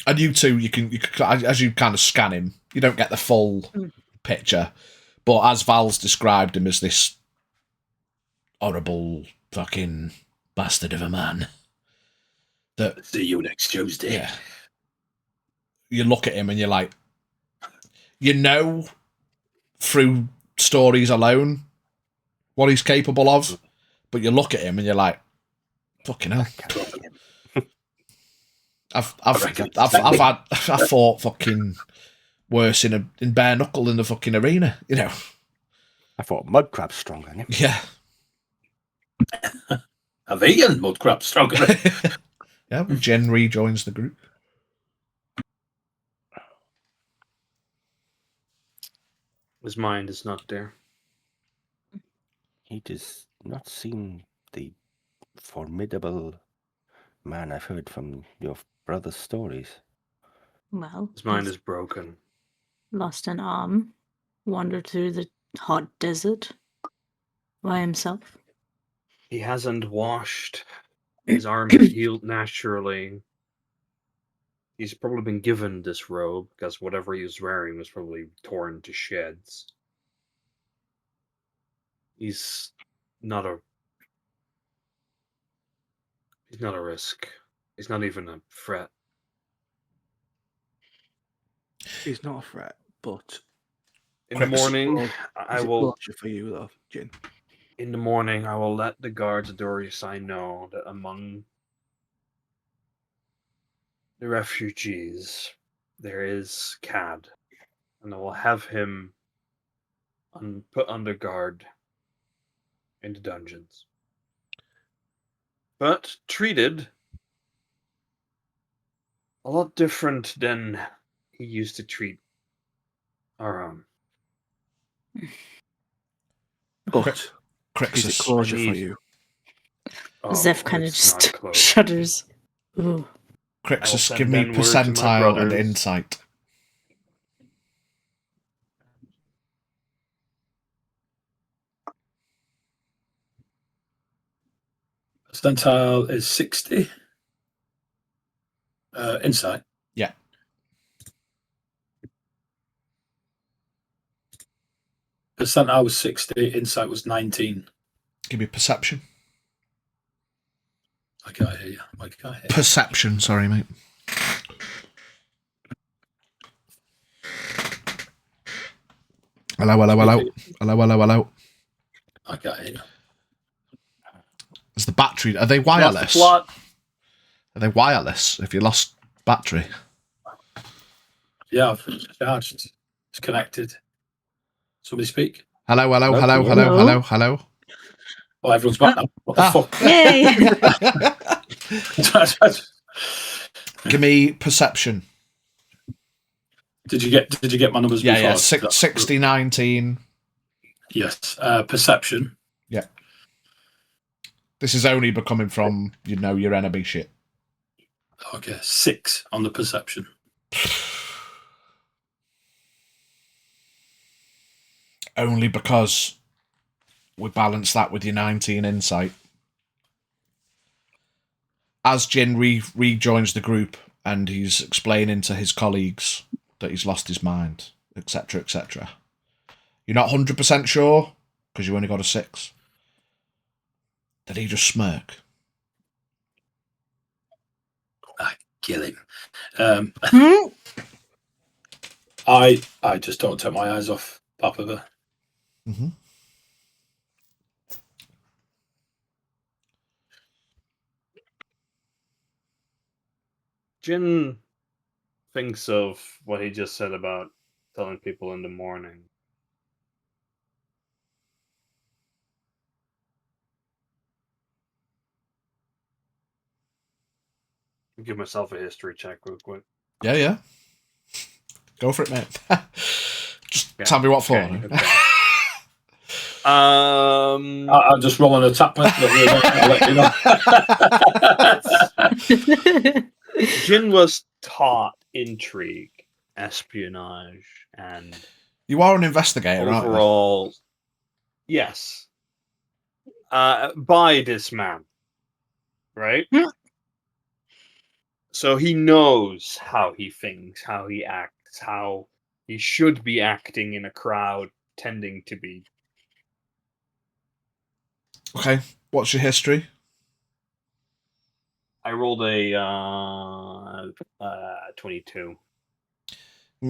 And you two, you can as you kind of scan him, you don't get the full picture, but as Val's described him as this horrible fucking bastard of a man. That See you next Tuesday. Yeah. You look at him and you're like, you know, through stories alone, what he's capable of, but you look at him and you're like, fucking hell. I've fought fucking worse in bare knuckle in the fucking arena, you know. I thought mud crab's stronger than him. Yeah. I've eaten mud crab stronger. Yeah, when Jen rejoins the group. His mind is not there. He does not seem the formidable man I've heard from your brother's stories. Well, His mind he's is broken. lost an arm, wandered through the hot desert by himself. He hasn't washed. His arm has healed naturally. He's probably been given this robe because whatever he was wearing was probably torn to shreds. He's not a risk. He's not even a threat. He's not a threat, but In the morning, well, I is it will. pleasure for you though, Jin? In the morning, I will let the guards at Doriasai know that among the refugees there is Cad, and I will have him put under guard in the dungeons, but treated a lot different than he used to treat our own. But is it Crixus. closure for you? Zeph kind of it's not just close. shudders. Ooh. Crixus, send give me then word to my percentile and brothers. insight. Percentile is 60. Insight. Yeah. Percentile was 60. Insight was 19. Give me perception. I can't hear you. I can't hear you. Perception, sorry, mate. Hello. Hello. I can't hear you. Is the battery... Are they Lost the wireless? plot. Are they wireless if you lost battery? Yeah, I've charged. It's connected. Somebody speak. Hello. Hello? Oh, everyone's back now. What the fuck? Yay! Give me perception. Did you get my numbers before? Yeah. 60, 19. Yes. Perception. Yeah. This is only becoming from, your enemy shit. Okay. 6 on the perception. Only because we balance that with your 19 insight. As Jin rejoins the group and he's explaining to his colleagues that he's lost his mind, etc., etc. You're not 100% sure because you only got a 6. Did he just smirk? Kill him. I just don't take my eyes off Papa. Mm-hmm. Jin thinks of what he just said about telling people in the morning. I'll give myself a history check real quick. Yeah. Go for it, mate. Just tell me what for. Okay. I'll just roll on a tap. I'll let you know. Jin was taught intrigue, espionage, and You are an investigator, aren't you? overall, yes, by this man, right? So he knows how he thinks, how he acts, how he should be acting in a crowd, tending to be. Okay, what's your history? I rolled a 22.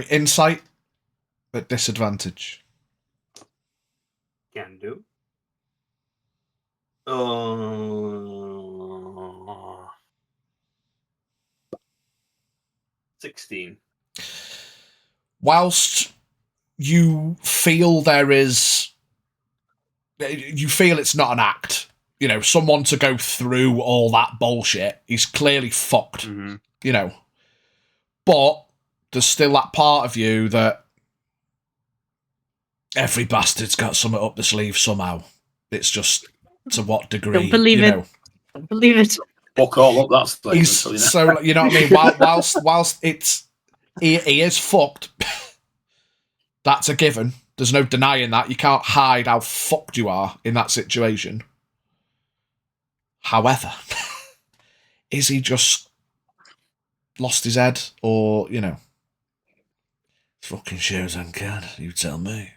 Insight at disadvantage. Can do. 16. Whilst you feel it's not an act, you know, someone to go through all that bullshit, he's clearly fucked, you know. But there's still that part of you that every bastard's got something up the sleeve somehow. It's just to what degree, Don't believe you it. know. Don't believe it. Fuck all up that slave. He's so, you know what I mean? Whilst he is fucked, that's a given. There's no denying that. You can't hide how fucked you are in that situation. However, is he just lost his head, or, you know? Fucking shows uncanny, you tell me.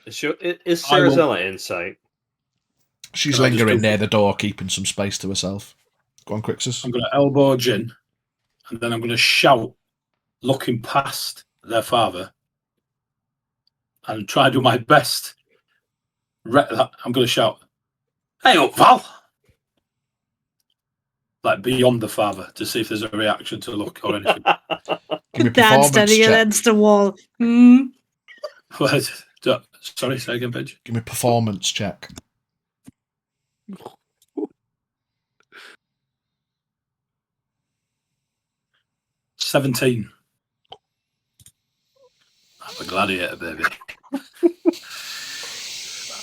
Is Sarazella in sight? She's lingering near the door, keeping some space to herself. Go on, Crixus. I'm going to elbow Jin, and then I'm going to shout, looking past their father, and try to do my best. I'm going to shout, "Hey up, Val!" Like beyond the father, to see if there's a reaction to look or anything. Give me a Dad performance standing check. against the wall. Sorry, say again, Pidge. Give me a performance check. 17. I'm a gladiator, baby. Are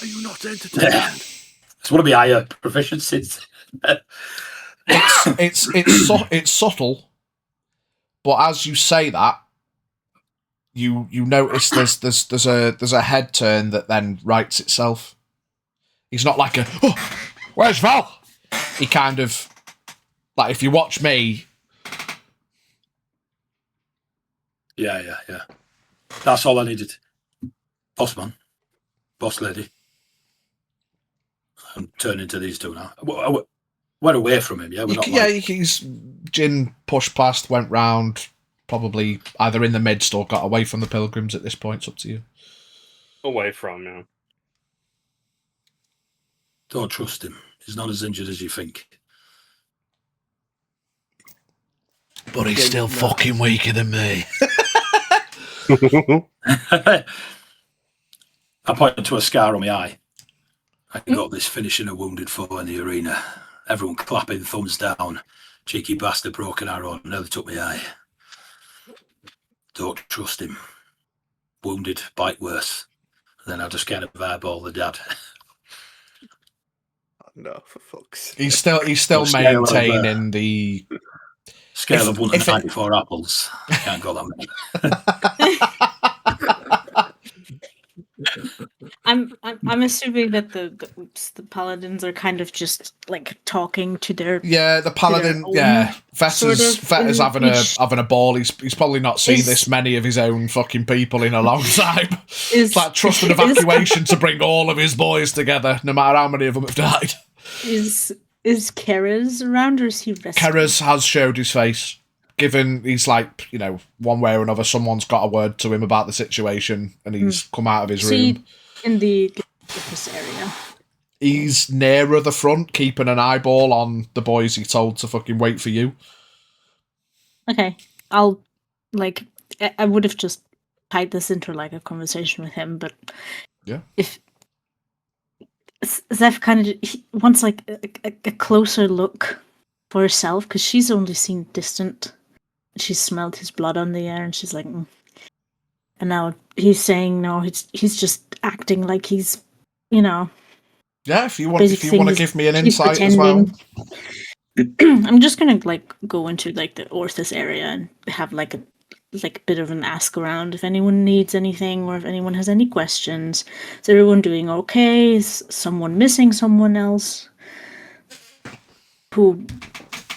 you not entertained? It's one of my higher proficiencies. It's subtle, but as you say that, you notice there's a head turn that then rights itself. He's not like where's Val? He kind of, like, if you watch me. Yeah. That's all I needed. Boss man. Boss lady. I'm turning to these two now. We're away from him, yeah? We're not he's Jin pushed past, went round, probably either in the midst or got away from the pilgrims at this point. It's up to you. Away from now. Don't trust him. He's not as injured as you think. But he's still fucking weaker than me. I pointed to a scar on my eye. I got this finishing a wounded foe in the arena. Everyone clapping, thumbs down. Cheeky bastard broken arrow. Nearly took my eye. Don't trust him. Wounded, bite worse. And then I just kind of eyeball the dad. No, for fuck's sake. He's still maintaining the scale of 1 to 94 apples. I can't go that many. I'm assuming that the paladins are kind of just like talking to their the paladin Vetter's having a ball. He's probably not seen this many of his own fucking people in a long time. It's like trust and evacuation to bring all of his boys together, no matter how many of them have died. Is Kerez around, or is he resting? Kerez has showed his face. Given he's like, you know, one way or another, someone's got a word to him about the situation, and he's come out of his room. In this area. He's nearer the front, keeping an eyeball on the boys he told to fucking wait for you. Okay. I would have just tied this into like a conversation with him, but yeah. If Zeph kind of wants like a closer look for herself, because she's only seen distant. She smelled his blood on the air, and she's like, And now he's saying no. He's just acting like he's, you know. Yeah, if you want to give me an insight as well. I'm just gonna like go into like the Orthus area and have like a bit of an ask around if anyone needs anything or if anyone has any questions. Is everyone doing okay? Is someone missing someone else who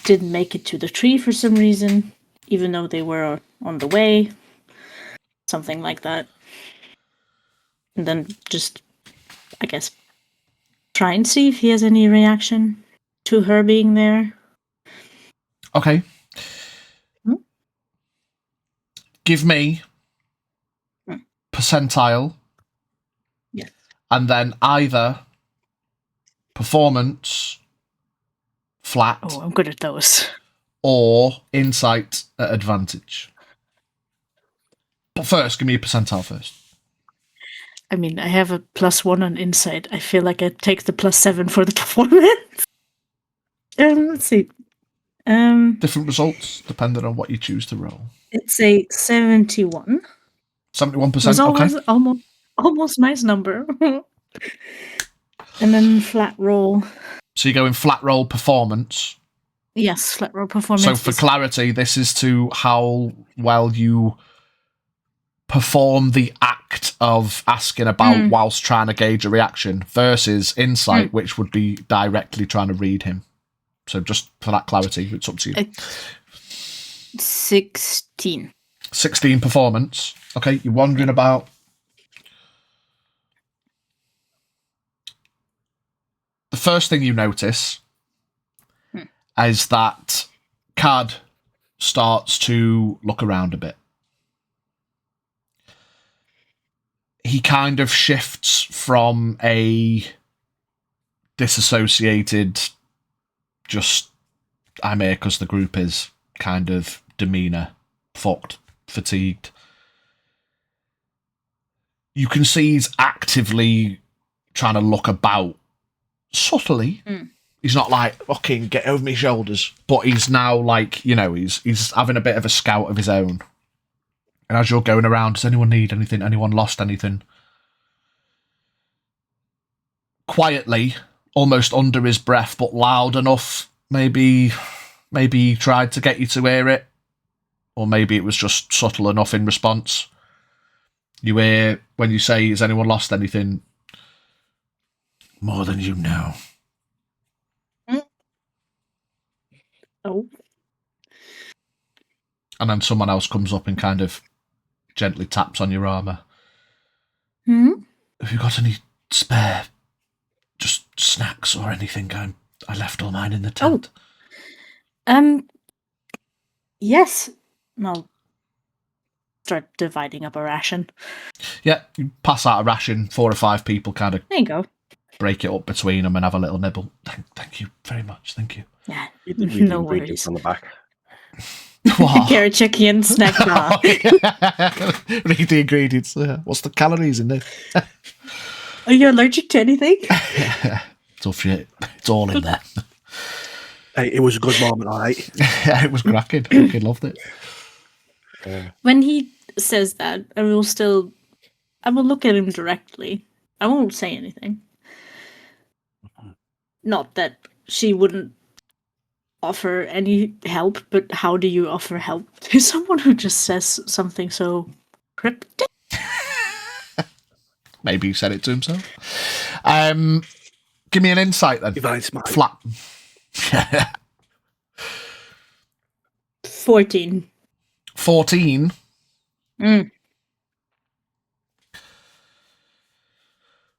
didn't make it to the tree for some reason, even though they were on the way? Something like that. And then just, I guess, try and see if he has any reaction to her being there. Okay. Give me percentile. Yes. And then either performance, flat. Oh, I'm good at those. or insight at advantage. But first, give me a percentile first. I mean, I have a +1 on insight. I feel like I take the +7 for the performance. Let's see. Different results depending on what you choose to roll. It's a 71. 71%. It's almost nice number. And then flat roll. So you go in flat roll performance. Yes, flat roll performance. So for clarity, this is to how well you perform the act of asking about whilst trying to gauge a reaction versus insight, which would be directly trying to read him. So just for that clarity, it's up to you. 16. 16 performance. Okay, you're wandering about. The first thing you notice is that Cad starts to look around a bit. He kind of shifts from a disassociated, just I'm here because the group is kind of demeanour, fucked, fatigued. You can see he's actively trying to look about subtly. He's not like, fucking get over my shoulders, but he's now like, you know, he's having a bit of a scout of his own. And as you're going around, does anyone need anything? Anyone lost anything? Quietly, almost under his breath, but loud enough, maybe he tried to get you to hear it. Or maybe it was just subtle enough in response. You hear, when you say, has anyone lost anything? More than you know. Oh. And then someone else comes up and kind of gently taps on your armour. Have you got any spare, just snacks or anything? I left all mine in the tent. Yes. I'll start dividing up a ration. Yeah, you pass out a ration, 4 or 5 people kind of There you go. break it up between them and have a little nibble. Thank you very much, thank you. Yeah, Read the no ingredients worries. on the back. What? Kerecekian snack bar. Read the ingredients. What's the calories in there? Are you allergic to anything? Tough shit. It's all in there. Hey, it was a good moment, all right. Yeah, it was cracking. Fucking loved it. When he says that, I will look at him directly. I won't say anything. Not that she wouldn't offer any help, but how do you offer help to someone who just says something so cryptic? Maybe he said it to himself. Give me an insight then. Divine smite. Flat. 14. 14.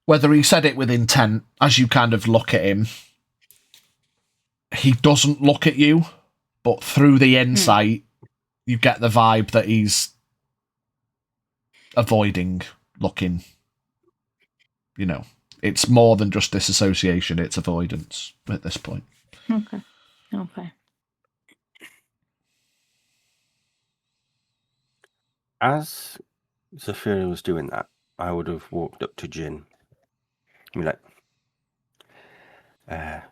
Whether he said it with intent, as you kind of look at him, he doesn't look at you, but through the insight, you get the vibe that he's avoiding looking. You know, it's more than just disassociation, it's avoidance at this point. Okay. As Zafira was doing that, I would have walked up to Jin and be like, I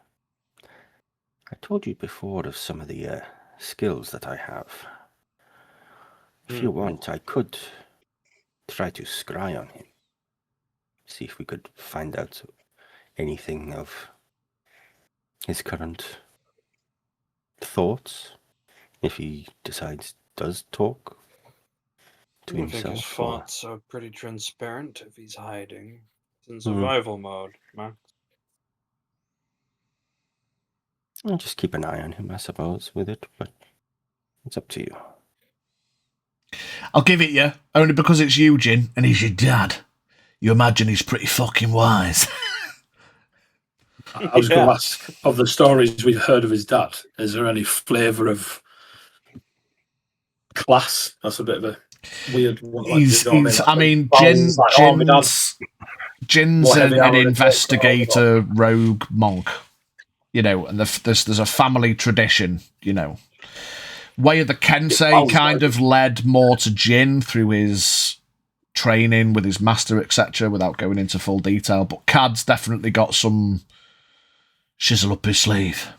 told you before of some of the skills that I have. If you want, I could try to scry on him. See if we could find out anything of his current thoughts. If he does talk to I think himself. his thoughts are pretty transparent if he's hiding. It's in survival mode, man. I'll just keep an eye on him, I suppose, with it, but it's up to you. I'll give it you, only because it's you, Jin, and he's your dad. You imagine he's pretty fucking wise. I was going to ask, of the stories we've heard of his dad, is there any flavour of class? That's a bit of a weird one. Jin's an investigator, rogue monk, you know, and there's a family tradition, you know, Where the Kensei kind of led more to Jin through his training with his master, etc., without going into full detail. But Cad's definitely got some shizzle up his sleeve.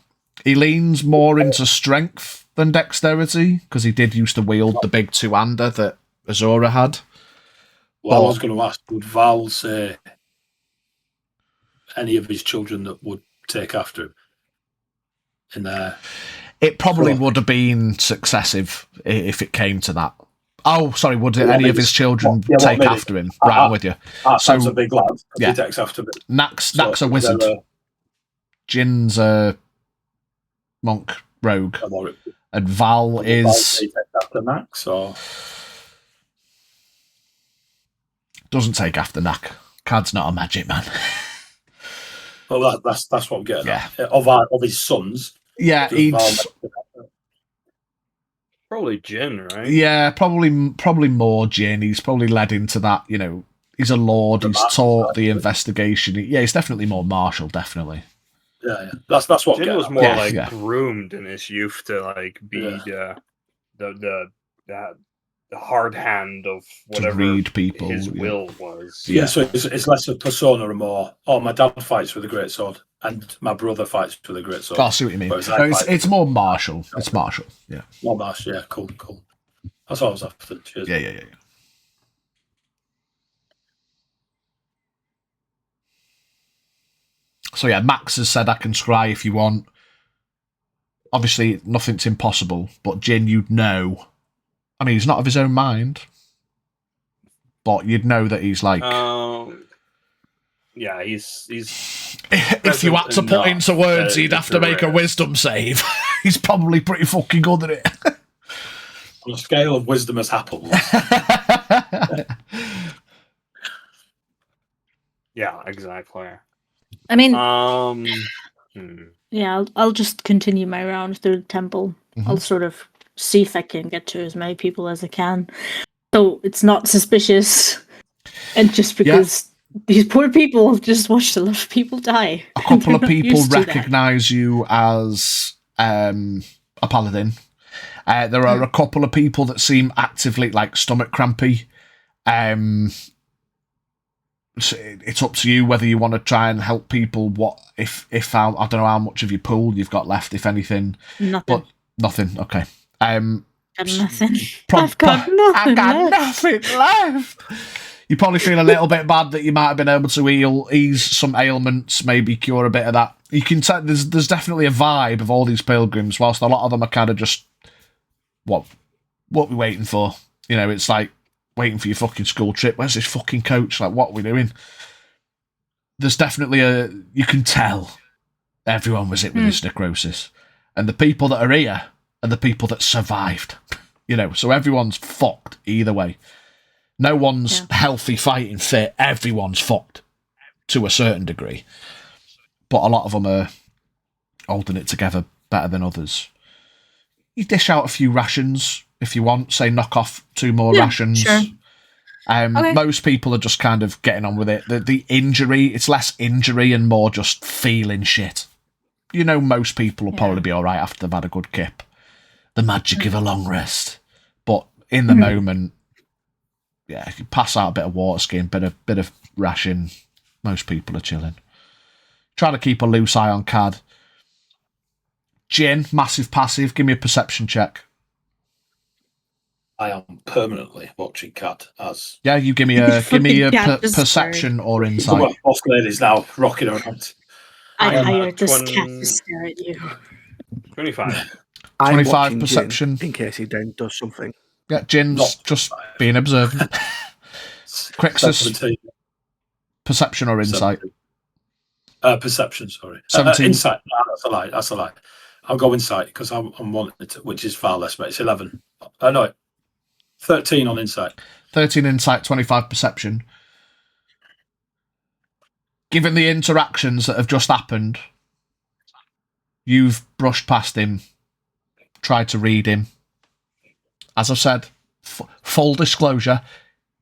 He leans more into strength than dexterity, because he did used to wield the big two-hander that Azora had. Well, I was going to ask, would Val say any of his children that would take after him in there? It probably would have been successive if it came to that. Oh, sorry, would any of his children take after him? Right, I'm with you. Sounds a big lad. Yeah. He takes after him. Nax a wizard. Jin's a monk rogue. And Val is... He takes after Nax, or... Doesn't take after Nak. Cad's not a magic man. Well, that's what I'm getting at. Of his sons. Yeah, he'd... Probably Jin, right? Yeah, probably more Jin. He's probably led into that, you know, he's a lord, he's taught the investigation. Yeah, he's definitely more martial, definitely. Yeah. That's what Jin was more groomed in his youth to like be the hard hand of whatever to read people, his will was. Yeah, so it's less a persona and more, my dad fights with a great sword and my brother fights with a great sword. I see what you mean. It's more martial. It's martial, yeah. More martial, yeah, cool. That's what I was after. Cheers. Yeah. So yeah, Max has said I can scry if you want. Obviously, nothing's impossible, but Jin, you'd know. I mean, he's not of his own mind, but you'd know that he's like... yeah, he's... If you had to put into words, he'd have to make a wisdom save. He's probably pretty fucking good at it. On a scale of wisdom as apples. Yeah, exactly. I mean... Yeah, I'll just continue my round through the temple. Mm-hmm. I'll sort of see if I can get to as many people as I can. So it's not suspicious. And just because these poor people have just watched a lot of people die. A couple of people recognise you as a paladin. There are a couple of people that seem actively like stomach crampy. So it's up to you whether you want to try and help people. What if I don't know how much of your pool you've got left, if anything. Nothing. But nothing. Okay. Got nothing. I've got nothing left. You probably feel a little bit bad that you might have been able to ease some ailments, maybe cure a bit of that. You can tell there's definitely a vibe of all these pilgrims, whilst a lot of them are kind of just what we waiting for. You know, it's like waiting for your fucking school trip. Where's this fucking coach? Like, what are we doing? There's definitely you can tell everyone was hit with this necrosis. And the people that are here are the people that survived. You know, so everyone's fucked either way. No one's healthy, fighting, fit. Everyone's fucked to a certain degree. But a lot of them are holding it together better than others. You dish out a few rations if you want. Say, knock off 2 more rations. Sure. Most people are just kind of getting on with it. The injury, it's less injury and more just feeling shit. You know, most people will probably be all right after they've had a good kip. The magic of a long rest. But in the moment, if you pass out a bit of water skin, bit of ration, most people are chilling. Trying to keep a loose eye on Cad. Jin, massive passive. Give me a perception check. I am permanently watching Cad as... Yeah, you give me a perception or insight. Both ladies now rocking around. I hired this cat to stare at you. 25. 25 perception. Jin, in case he then does something. Yeah, Jin's just being observant. Crixus, perception or insight? Perception, sorry. 17. Insight. No, that's a lie. I'll go insight because I'm wanting it, which is far less, but it's 11. No, 13 on insight. 13 insight, 25 perception. Given the interactions that have just happened, you've brushed past him, tried to read him. As I've said, full disclosure,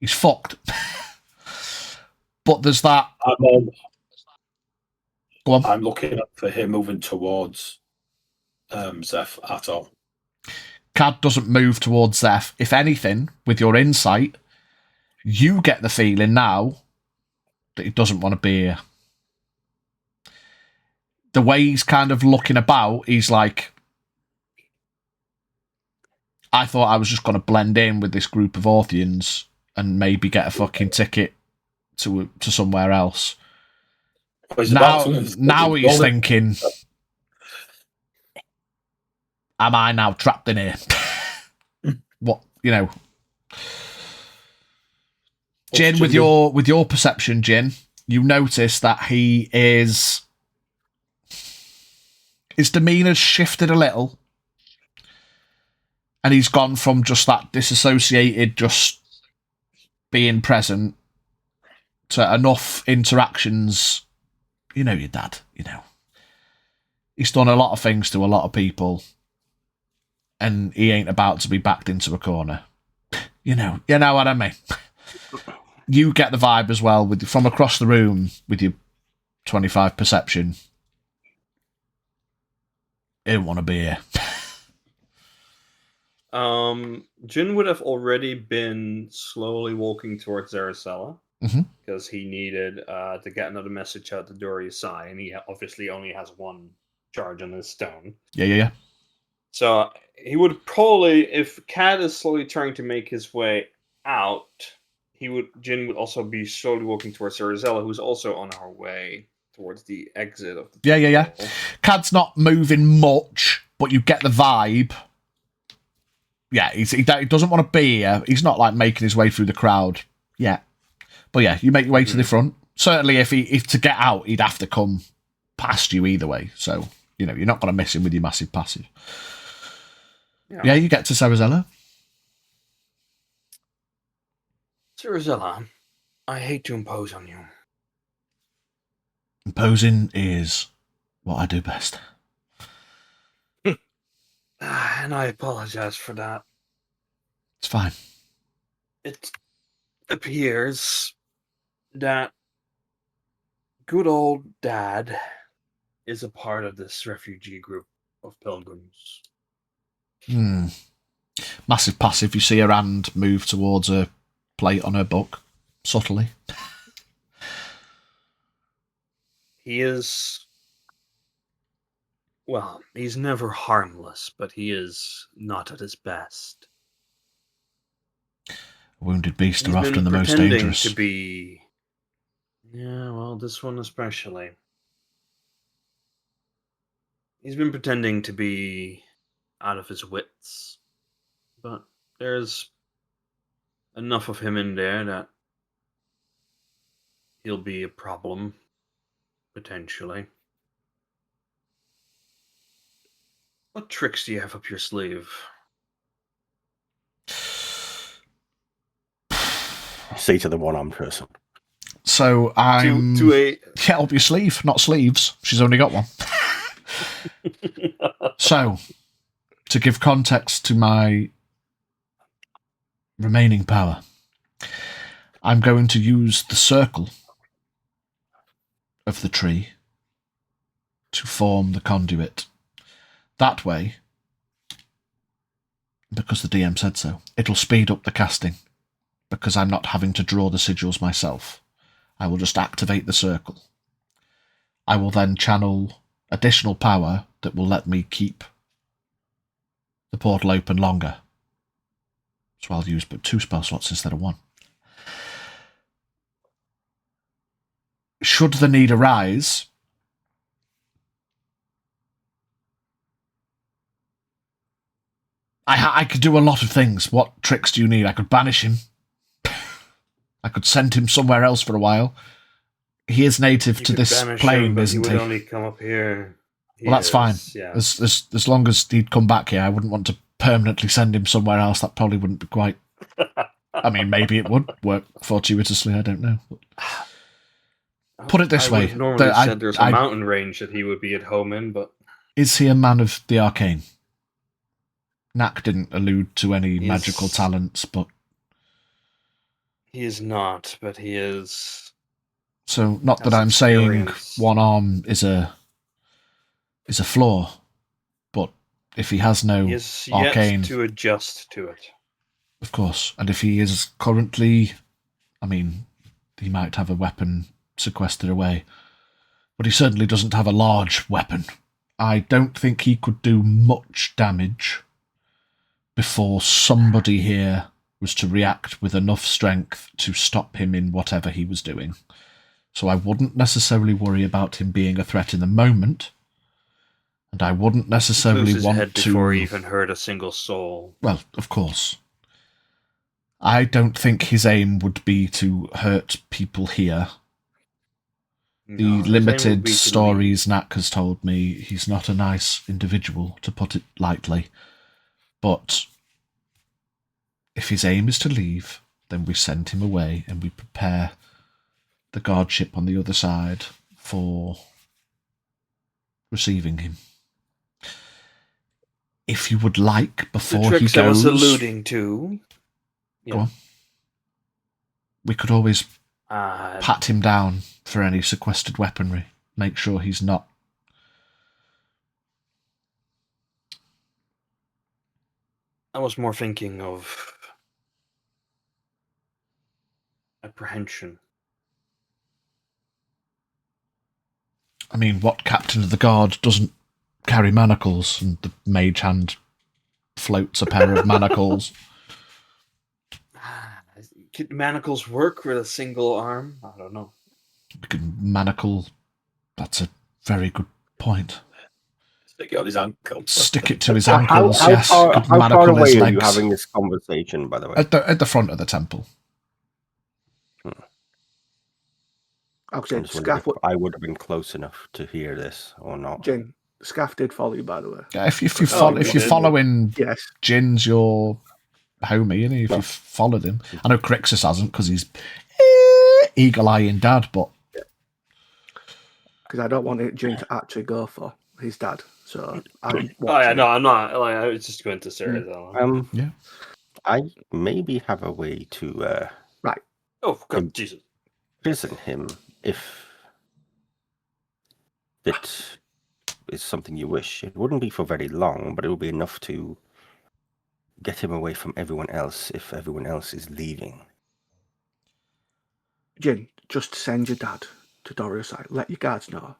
he's fucked. But there's that... Go on. I'm looking for him moving towards Zeph at all. Cad doesn't move towards Zeph. If anything, with your insight, you get the feeling now that he doesn't want to be here. The way he's kind of looking about, he's like, I thought I was just going to blend in with this group of Orthians and maybe get a fucking ticket to somewhere else. Now he's thinking, am I now trapped in here? What, Jin, with your perception, Jin, you notice that his demeanor's shifted a little, and he's gone from just that disassociated, just being present, to enough interactions. You know your dad, He's done a lot of things to a lot of people, and he ain't about to be backed into a corner. You know what I mean? You get the vibe as well from across the room with your 25 perception. He didn't want to be here. Jin would have already been slowly walking towards Zaracella because he needed to get another message out to Dorius Sai, and he obviously only has one charge on his stone. Yeah. So he would probably, if Cad is slowly trying to make his way out, Jin would also be slowly walking towards Zaracella, who's also on her way towards the exit of the Yeah. Cad's not moving much, but you get the vibe. Yeah, he doesn't want to be here. He's not like making his way through the crowd yet. But yeah, you make your way to the front. Certainly, if to get out, he'd have to come past you either way. So, you're not going to miss him with your massive passive. Yeah, you get to Zaracella. Zaracella, I hate to impose on you. Imposing is what I do best. And I apologize for that. It's fine. It appears that good old Dad is a part of this refugee group of pilgrims. Massive passive. You see her hand move towards a plate on her book, subtly. He is... Well, he's never harmless, but he is not at his best. Wounded beasts are often the most dangerous. To be... Yeah, well, this one especially. He's been pretending to be out of his wits, but there's enough of him in there that he'll be a problem, potentially. What tricks do you have up your sleeve? Say to the one-armed person. So I'm... To Get up your sleeve, not sleeves. She's only got one. So, to give context to my remaining power, I'm going to use the circle of the tree to form the conduit. That way, because the DM said so, it'll speed up the casting, because I'm not having to draw the sigils myself. I will just activate the circle. I will then channel additional power that will let me keep the portal open longer. So I'll use but 2 spell slots instead of 1. Should the need arise, I could do a lot of things. What tricks do you need? I could banish him. I could send him somewhere else for a while. He is native to this plane, isn't he? He would only come up here. Well, that's fine. Yeah. As long as he'd come back here, I wouldn't want to permanently send him somewhere else. That probably wouldn't be quite... I mean, maybe it would work fortuitously. I don't know. Put it this way. Normally said there's a mountain range that he would be at home in, but... Is he a man of the arcane? Knack didn't allude to any magical talents, but... He is not, but he is... So, not that I'm saying one arm is a flaw, but if he has no He is arcane, yet to adjust to it. of course, and if he is currently, I mean, he might have a weapon sequestered away, but he certainly doesn't have a large weapon. I don't think he could do much damage before somebody here was to react with enough strength to stop him in whatever he was doing. So I wouldn't necessarily worry about him being a threat in the moment, and I wouldn't necessarily Lose his want head to... before he even hurt a single soul. Well, of course. I don't think his aim would be to hurt people here. The No, his aim would limited be to stories Knack has told me, he's not a nice individual, to put it lightly. But if his aim is to leave, then we send him away and we prepare the guardship on the other side for receiving him. If you would like, before the he tricks I was goes... alluding to. Go on. We could always Uh, pat him down for any sequestered weaponry. Make sure he's not... I was more thinking of apprehension. I mean, what captain of the guard doesn't carry manacles, and the mage hand floats a pair of manacles? Could manacles work with a single arm? I don't know. We can manacle... That's a very good point. Stick it on his ankle. Stick it to his How ankles, yes. far, Could how far manacle his away are you legs. having this conversation, by the way? At the front of the temple. I would say I'm just wondering Scaff, if I would have been close enough to hear this or not. Jin, Scaff did follow you, by the way. Yeah, if you're following Yes. Jin's your homie, and if you've followed him, I know Crixus hasn't because he's eagle-eyeing dad, but Because I don't want Jin to actually go for his dad. So I'm Oh yeah, no, I'm not. Like, I was just going to Sarah's. yeah. I maybe have a way to Oh God, Jesus! prison him if it is something you wish. It wouldn't be for very long, but it would be enough to get him away from everyone else if everyone else is leaving. Jin, just send your dad to Doria's side. Let your guards know.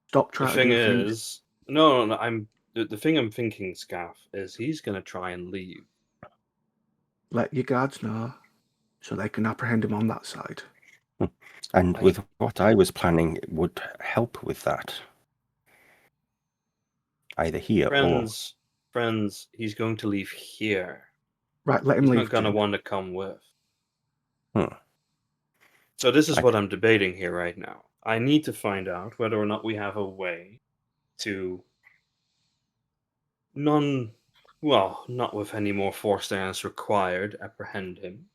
Stop The trying to thing do things. is, no. I'm the thing I'm thinking, Scaff, is he's going to try and leave. Let your guards know so they can apprehend him on that side. And with what I was planning, it would help with that. Either here Friends, he's going to leave here. Right, let him He's leave. not going to Jin. want to come with. Hmm. So this is what I'm debating here right now. I need to find out whether or not we have a way to not with any more force than is required, apprehend him,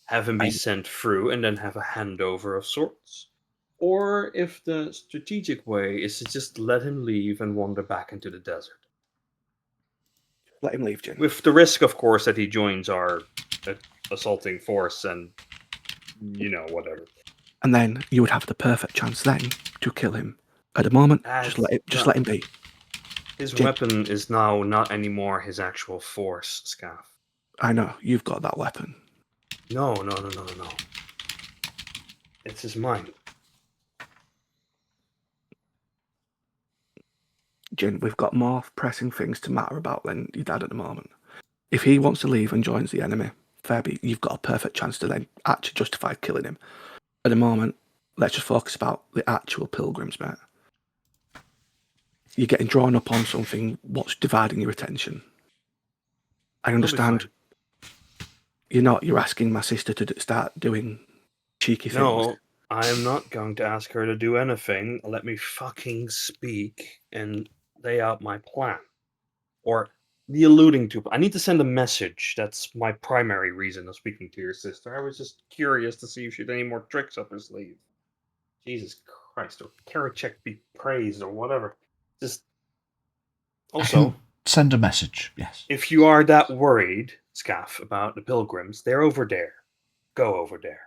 have him be sent through, and then have a handover of sorts. Or if the strategic way is to just let him leave and wander back into the desert. Let him leave, Jin. With the risk, of course, that he joins our assaulting force and, whatever. And then you would have the perfect chance then to kill him. At the moment, just let him be. His Jin. weapon is now not anymore his actual force, Scaff. I know, you've got that weapon. No. It's his mind. Jin, we've got more pressing things to matter about than your dad at the moment. If he wants to leave and joins the enemy, fair be, you've got a perfect chance to then actually justify killing him. At the moment, let's just focus about the actual pilgrims, mate. You're getting drawn up on something, what's dividing your attention. I understand you're asking my sister to start doing cheeky things. No, I am not going to ask her to do anything. Let me fucking speak and lay out my plan. Or the alluding to. I need to send a message. That's my primary reason of speaking to your sister. I was just curious to see if she had any more tricks up her sleeve. Jesus Christ, or Kerecekian be praised, or whatever. Just also send a message, yes. If you are that worried, Scaff, about the pilgrims, they're over there. Go over there.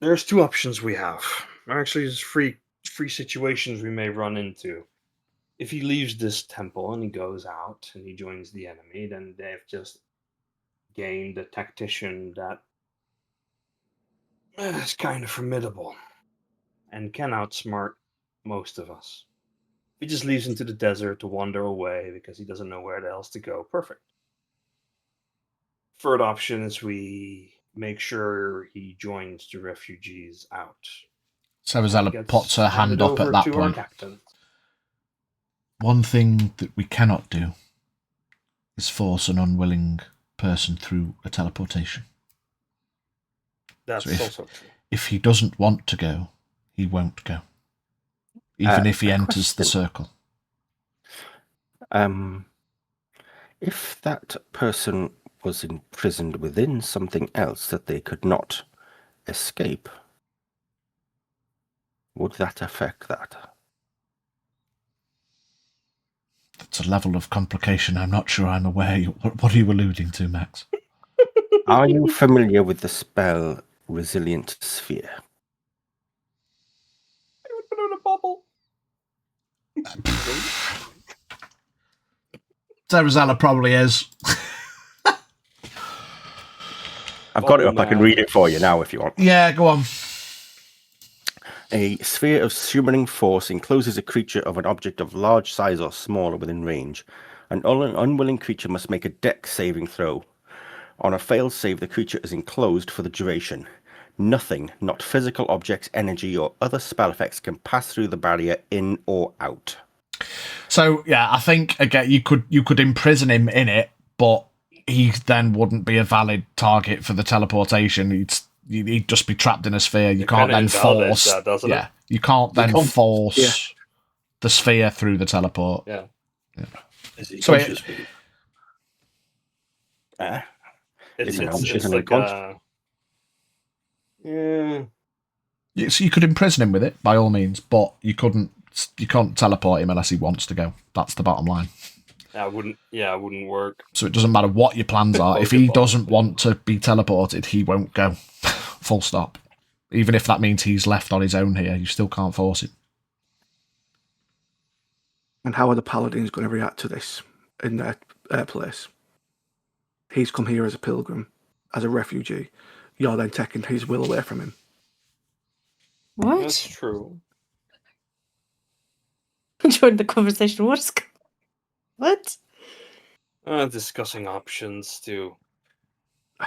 There's two options we have. Actually, there's three three situations we may run into. If he leaves this temple and he goes out and he joins the enemy, then they've just gained a tactician that is kind of formidable and can outsmart most of us. If he just leaves into the desert to wander away because he doesn't know where else to go, perfect. Third option is we make sure he joins the refugees out. Terrazella puts her hand up at that point. One thing that we cannot do is force an unwilling person through a teleportation. That's so also true. If he doesn't want to go, he won't go. Even if he enters the circle. If that person was imprisoned within something else that they could not escape, would that affect that? That's a level of complication I'm not sure I'm aware. What are you alluding to, Max? Are you familiar with the spell Resilient Sphere? I would put in a bubble. Terrazella probably is. I've got it up. I can read it for you now if you want. Yeah, go on. A sphere of summoning force encloses a creature of an object of large size or smaller within range. An unwilling creature must make a dex saving throw. On a failed save, the creature is enclosed for the duration. Nothing, not physical objects, energy, or other spell effects, can pass through the barrier in or out. So yeah, I think again you could imprison him in it, but he then wouldn't be a valid target for the teleportation. He'd just be trapped in a sphere. You can't then force that, doesn't it? You can't then force the sphere through the teleport. Yeah. So it's like yeah. So you could imprison him with it by all means, but you can't teleport him unless he wants to go. That's the bottom line. It wouldn't work. So it doesn't matter what your plans are. If he doesn't want to be teleported, he won't go. Full stop. Even if that means he's left on his own here, you still can't force it. And how are the paladins going to react to this in their place? He's come here as a pilgrim, as a refugee. You're then taking his will away from him. What? That's true. Join the conversation. What? Discussing options to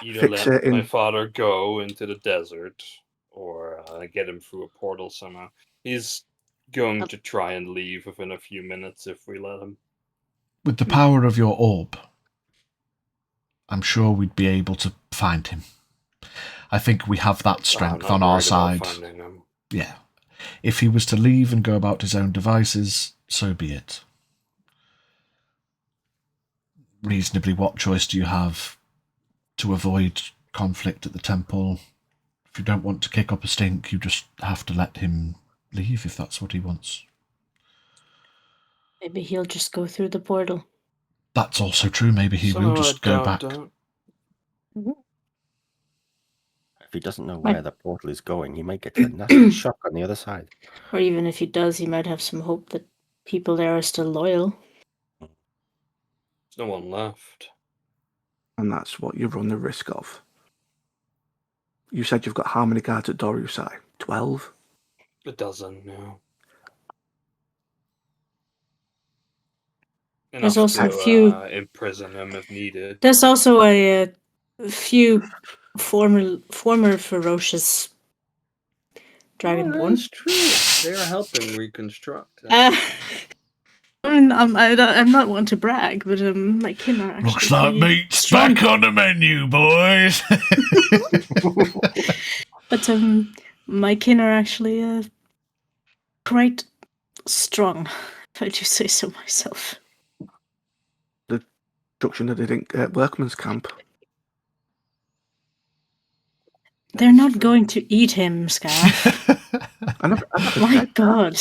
either let my father go into the desert or get him through a portal somehow. He's going to try and leave within a few minutes if we let him. With the power of your orb, I'm sure we'd be able to find him. I think we have that strength on our side. Yeah. If he was to leave and go about his own devices, so be it. Reasonably, what choice do you have to avoid conflict at the temple? If you don't want to kick up a stink, you just have to let him leave if that's what he wants. Maybe he'll just go through the portal. That's also true. Maybe he will just go back. If he doesn't know where the portal is going, he might get a nasty shock on the other side. Or even if he does, he might have some hope that people there are still loyal. There's no one left. And that's what you run the risk of. You said you've got how many guards at Dorusai? 12? A dozen, no. There's also a few imprison him if needed. There's also a few former ferocious dragonborn. That's true. They are helping reconstruct. I'm not one to brag, but my kin are actually looks like meat's strong. back on the menu, boys. But my kin are actually quite strong, if I do say so myself. The destruction that they didn't at Workman's Camp. They're not going to eat him, Scarf. My God.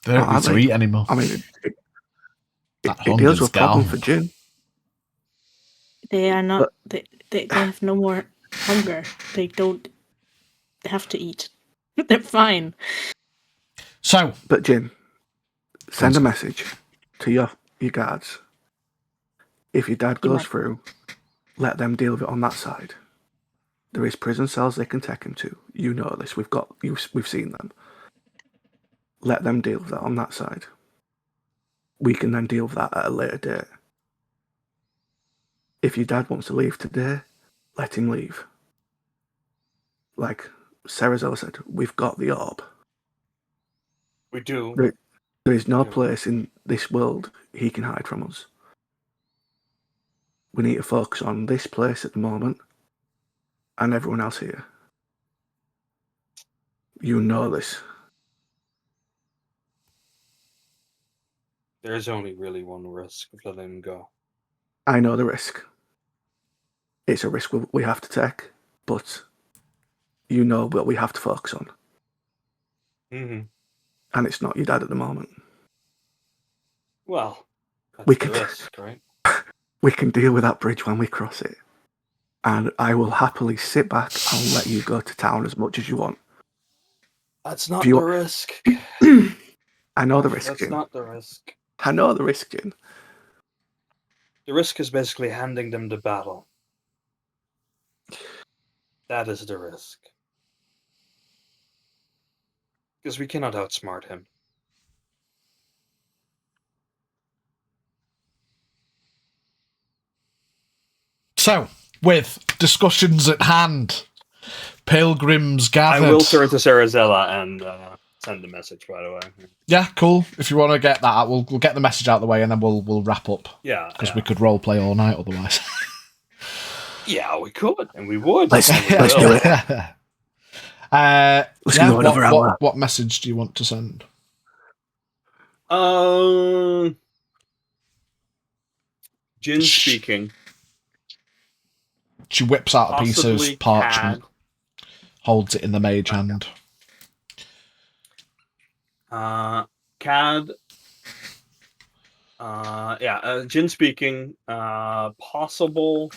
They don't need to eat anymore. I mean, it deals with a problem for Jin. They are not. They have no more hunger. They don't have to eat. They're fine. So, But Jin, send a message to your guards. If your dad goes through, let them deal with it on that side. There is prison cells they can take him to. You know this. We've seen them. Let them deal with that on that side. We can then deal with that at a later date. If your dad wants to leave today, let him leave. Like Cerazella said, we've got the orb. We do. There is no place in this world he can hide from us. We need to focus on this place at the moment and everyone else here. You know this. There's only really one risk of letting him go. I know the risk. It's a risk we have to take, but you know what we have to focus on. Mm-hmm. And it's not your dad at the moment. Well, that's We the can- risk, right? We can deal with that bridge when we cross it. And I will happily sit back and let you go to town as much as you want. That's not you- the risk. I know the risk, That's Jin. not the risk. I know the risk, Jin. The risk is basically handing them to battle. That is the risk. Because we cannot outsmart him. So, with discussions at hand, pilgrims gathered. I will turn to Sarazella and send the message, by the way. Yeah, cool. If you want to get that out, we'll get the message out of the way and then we'll wrap up. Yeah. Because we could role play all night otherwise. Yeah, we could, and we would. Let's and we do will. it. Let's go another hour. What message do you want to send? Jin speaking. She whips out a piece Possibly of parchment, Cad. holds it in the mage hand. Cad. Jin speaking. Possible.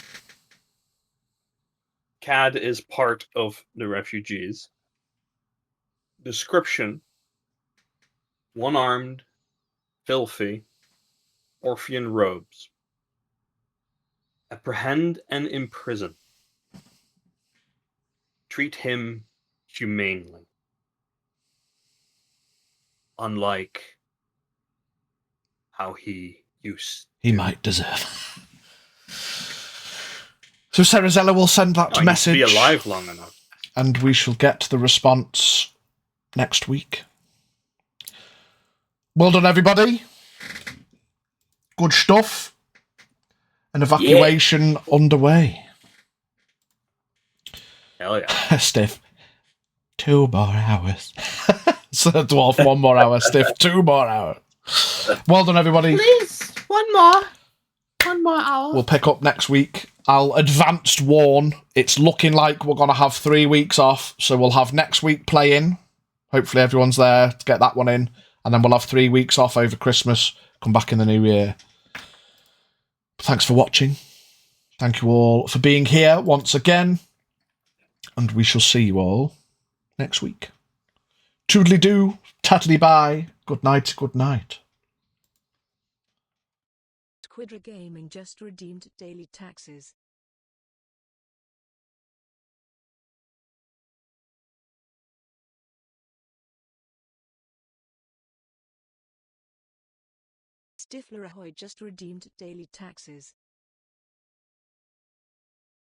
Cad is part of the refugees. Description: one-armed, filthy, Orphean robes. Apprehend and imprison. Treat him humanely. Unlike how he used He might deserve. So Sarazella will send that to message. be alive long enough. And we shall get the response next week. Well done, everybody. Good stuff. An evacuation underway. Hell yeah. Stiff. 2 more hours. So dwarf, 1 more hour. Stiff, 2 more hours. Well done, everybody. Please, one more hour. We'll pick up next week. I'll advanced warn. It's looking like we're going to have 3 weeks off. So we'll have next week playing. Hopefully everyone's there to get that one in. And then we'll have 3 weeks off over Christmas. Come back in the new year. Thanks for watching. Thank you all for being here once again. And we shall see you all next week. Toodly-doo. Tattly bye. Good night. Good night. Quidra Gaming just redeemed daily taxes. Stifler Ahoy just redeemed daily taxes.